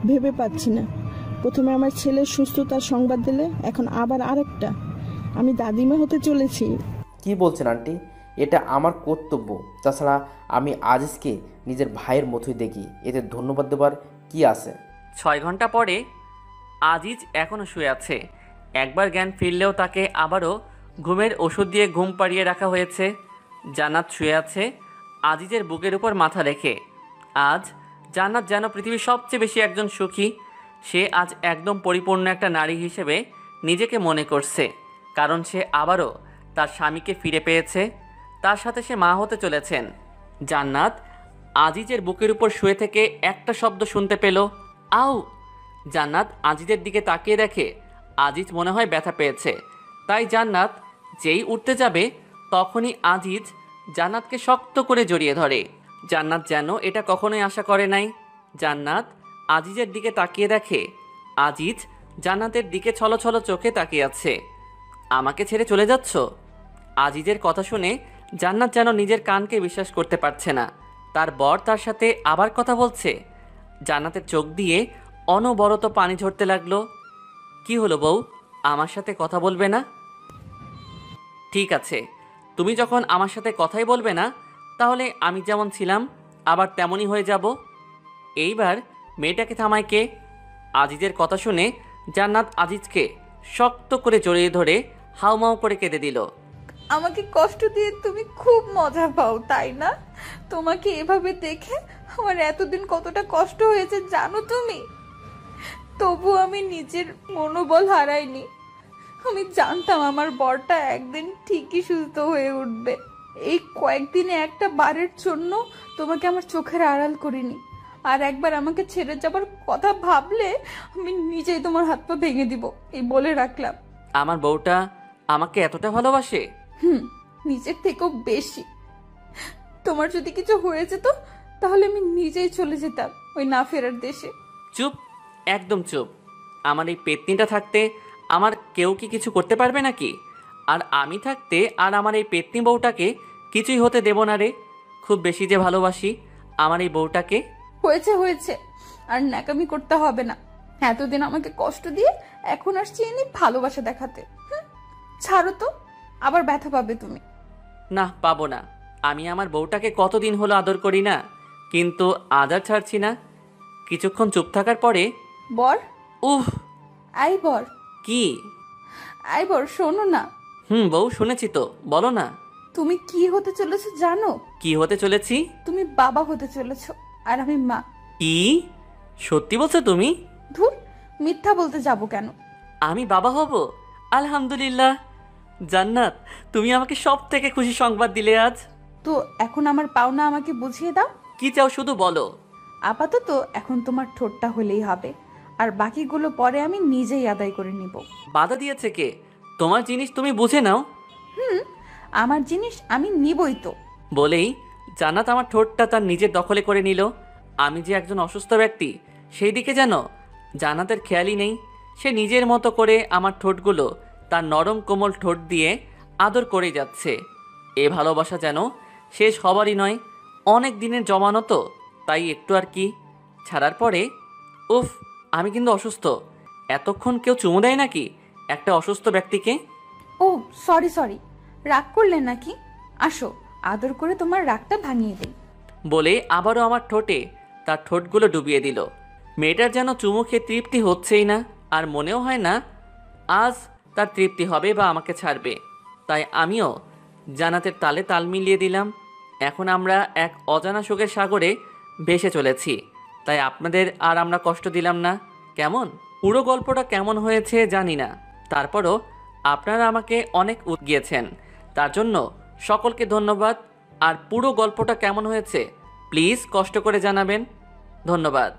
ভেবে পাচ্ছি না। প্রথমে আমার ছেলের সুস্থতার সংবাদ দিলে, এখন আবার আরেকটা, আমি দাদিমা হতে চলেছি। কি বলছেন আন্টি? এটা আমার কর্তব্য। তাছাড়া আমি আজিজকে নিজের ভাইয়ের মতোই দেখি, এতে ধন্যবাদ দেবার কি আছে? 6 ঘন্টা পরে আজিজ এখনও শুয়ে আছে। একবার জ্ঞান ফিরলেও তাকে আবারও ঘুমের ওষুধ দিয়ে ঘুম পাড়িয়ে রাখা হয়েছে। জান্নাত শুয়ে আছে আজিজের বুকের উপর মাথা রেখে। আজ জান্নাত যেন পৃথিবীর সবচেয়ে বেশি একজন সুখী। সে আজ একদম পরিপূর্ণ একটা নারী হিসেবে নিজেকে মনে করছে, কারণ সে আবারও তার স্বামীকে ফিরে পেয়েছে। তার সাথে সে মা হতে চলেছেন। জান্নাত আজিজের বুকের উপর শুয়ে থেকে একটা শব্দ শুনতে পেল, আউ। জান্নাত আজিজের দিকে তাকিয়ে দেখে আজিজ মনে হয় ব্যথা পেয়েছে। তাই জান্নাত যেই উঠতে যাবে তখনই আজিজ জান্নাতকে শক্ত করে জড়িয়ে ধরে। জান্নাত যেন এটা কখনোই আশা করে নাই। জান্নাত আজিজের দিকে তাকিয়ে দেখে আজিজ জান্নাতের দিকে ছলছল চোখে তাকিয়ে আছে। আমাকে ছেড়ে চলে যাচ্ছ? আজিজের কথা শুনে জান্নাত যেন নিজের কানকে বিশ্বাস করতে পারছে না। তার বর তার সাথে আবার কথা বলছে। জান্নাতের চোখ দিয়ে অনবরত পানি ঝরতে লাগলো। কি হলো বউ, আমার সাথে কথা বলবে না? ঠিক আছে, তুমি যখন আমার সাথে কথাই বলবে না, তাহলে আমি যেমন ছিলাম আবার তেমনই হয়ে যাব। এইবার মেয়েটাকে থামায় কে? আজিজের কথা শুনে জান্নাত আজিজকে শক্ত করে জড়িয়ে ধরে হাউমাউ করে কেঁদে দিল। আমাকে কষ্ট দিয়ে তুমি খুব মজা পাও, তাই না? তোমাকে এভাবে দেখে আমার এতদিন কতটা কষ্ট হয়েছে জানো তুমি? তবু আমি নিজের মনোবল হারাইনি। আমি জানতাম আমার বরটা একদিন ঠিকই সুস্থ হয়ে উঠবে। এই কয়েকদিনে একটা বারের জন্য তোমাকে আমার চোখের আড়াল করিনি। আর একবার আমাকে ছেড়ে যাবার কথা ভাবলে আমি নিজেই তোমার হাত পা ভেঙে দিব, এই বলে রাখলাম। আমার বউটা আমাকে এতটা ভালোবাসে? নিজের থেকেও বেশি। তোমার যদি কিছু হয়ে যেত তাহলে আমি নিজেই চলে যেতাম ওই না ফেরার দেশে। চুপ, একদম চুপ। আমার এই পেতনিটা থাকতে আমার কেউ কি কিছু করতে পারবে নাকি? আর আমি থাকতে আর আমার এই পেতনি বউটাকে কিছুই হতে দেব না রে। খুব বেশি যে ভালোবাসি আমার এই বউটাকে। হয়েছে হয়েছে, আর ন্যাকামি করতে হবে না। এতদিন আমাকে কষ্ট দিয়ে এখন আসছি এনে ভালোবাসা দেখাতে। ছাড়ো তো, আবার ব্যথা পাবে তুমি। না, পাবো না। আমি আমার বউটাকে কতদিন হলো আদর করি না, কিন্তু আদর ছাড়ছি না। কিছুক্ষণ চুপ থাকার পরে বর, উহ। আই বর। কি? আই বর, শোনো না। বউ, শুনেছি তো, বলো না। তুমি কি হতে চলেছো জানো? কি হতে চলেছি? তুমি বাবা হতে চলেছো আর আমি মা। কি? সত্যি বলছো তুমি? ধুর, মিথ্যা বলতে যাব কেন? আমি বাবা হব? আলহামদুলিল্লাহ। জান্নাত, তুমি আমাকে সব থেকে খুশি সংবাদ দিলে আজ। তো এখন আমার পাওনা আমাকে বুঝিয়ে দাও। কি চাও শুধু বলো। আপাতত এখন তোমার ঠোঁটটা হলেই হবে, আর বাকিগুলো পরে আমি নিজেই আদায় করে নিব। বাধা দিয়েছে কে? তোমার জিনিস তুমি বুঝে নাও। আমার জিনিস আমি নিবই তো। বলেই জান্নাত আমার ঠোঁটটা তার নিজের দখলে করে নিল। আমি যে একজন অসুস্থ ব্যক্তি সেই দিকে যেন জান্নাতের খেয়ালই নেই। সে নিজের মতো করে আমার ঠোঁটগুলো তার নরম কোমল ঠোঁট দিয়ে আদর করে যাচ্ছে। এ ভালোবাসা যেন শেষ হবারই নয়, অনেক দিনের জমানো তো, তাই একটু আর কি। ছাড়ার পরে উফ, আমি কিন্তু অসুস্থ। এতক্ষণ কেউ চুমু দেয় নাকি একটা অসুস্থ ব্যক্তিকে? ও সরি, রাগ করলে নাকি? আসো, আদর করে তোমার রাগটা ভাঙিয়ে দিই। বলে আবারও আমার ঠোঁটে তার ঠোঁটগুলো ডুবিয়ে দিল। মেয়েটার যেন চুমু খেয়ে তৃপ্তি হচ্ছেই না, আর মনেও হয় না আজ তার তৃপ্তি হবে বা আমাকে ছাড়বে। তাই আমিও জান্নাতের তালে তাল মিলিয়ে দিলাম। এখন আমরা এক অজানা সুখের সাগরে ভেসে চলেছি। তাই আপনাদের আর আমরা কষ্ট দিলাম না। কেমন? পুরো গল্পটা কেমন হয়েছে জানি না, তারপরও আপনারা আমাকে অনেক উৎগিয়েছেন, তার জন্য সকলকে ধন্যবাদ। আর পুরো গল্পটা কেমন হয়েছে প্লিজ কষ্ট করে জানাবেন। ধন্যবাদ।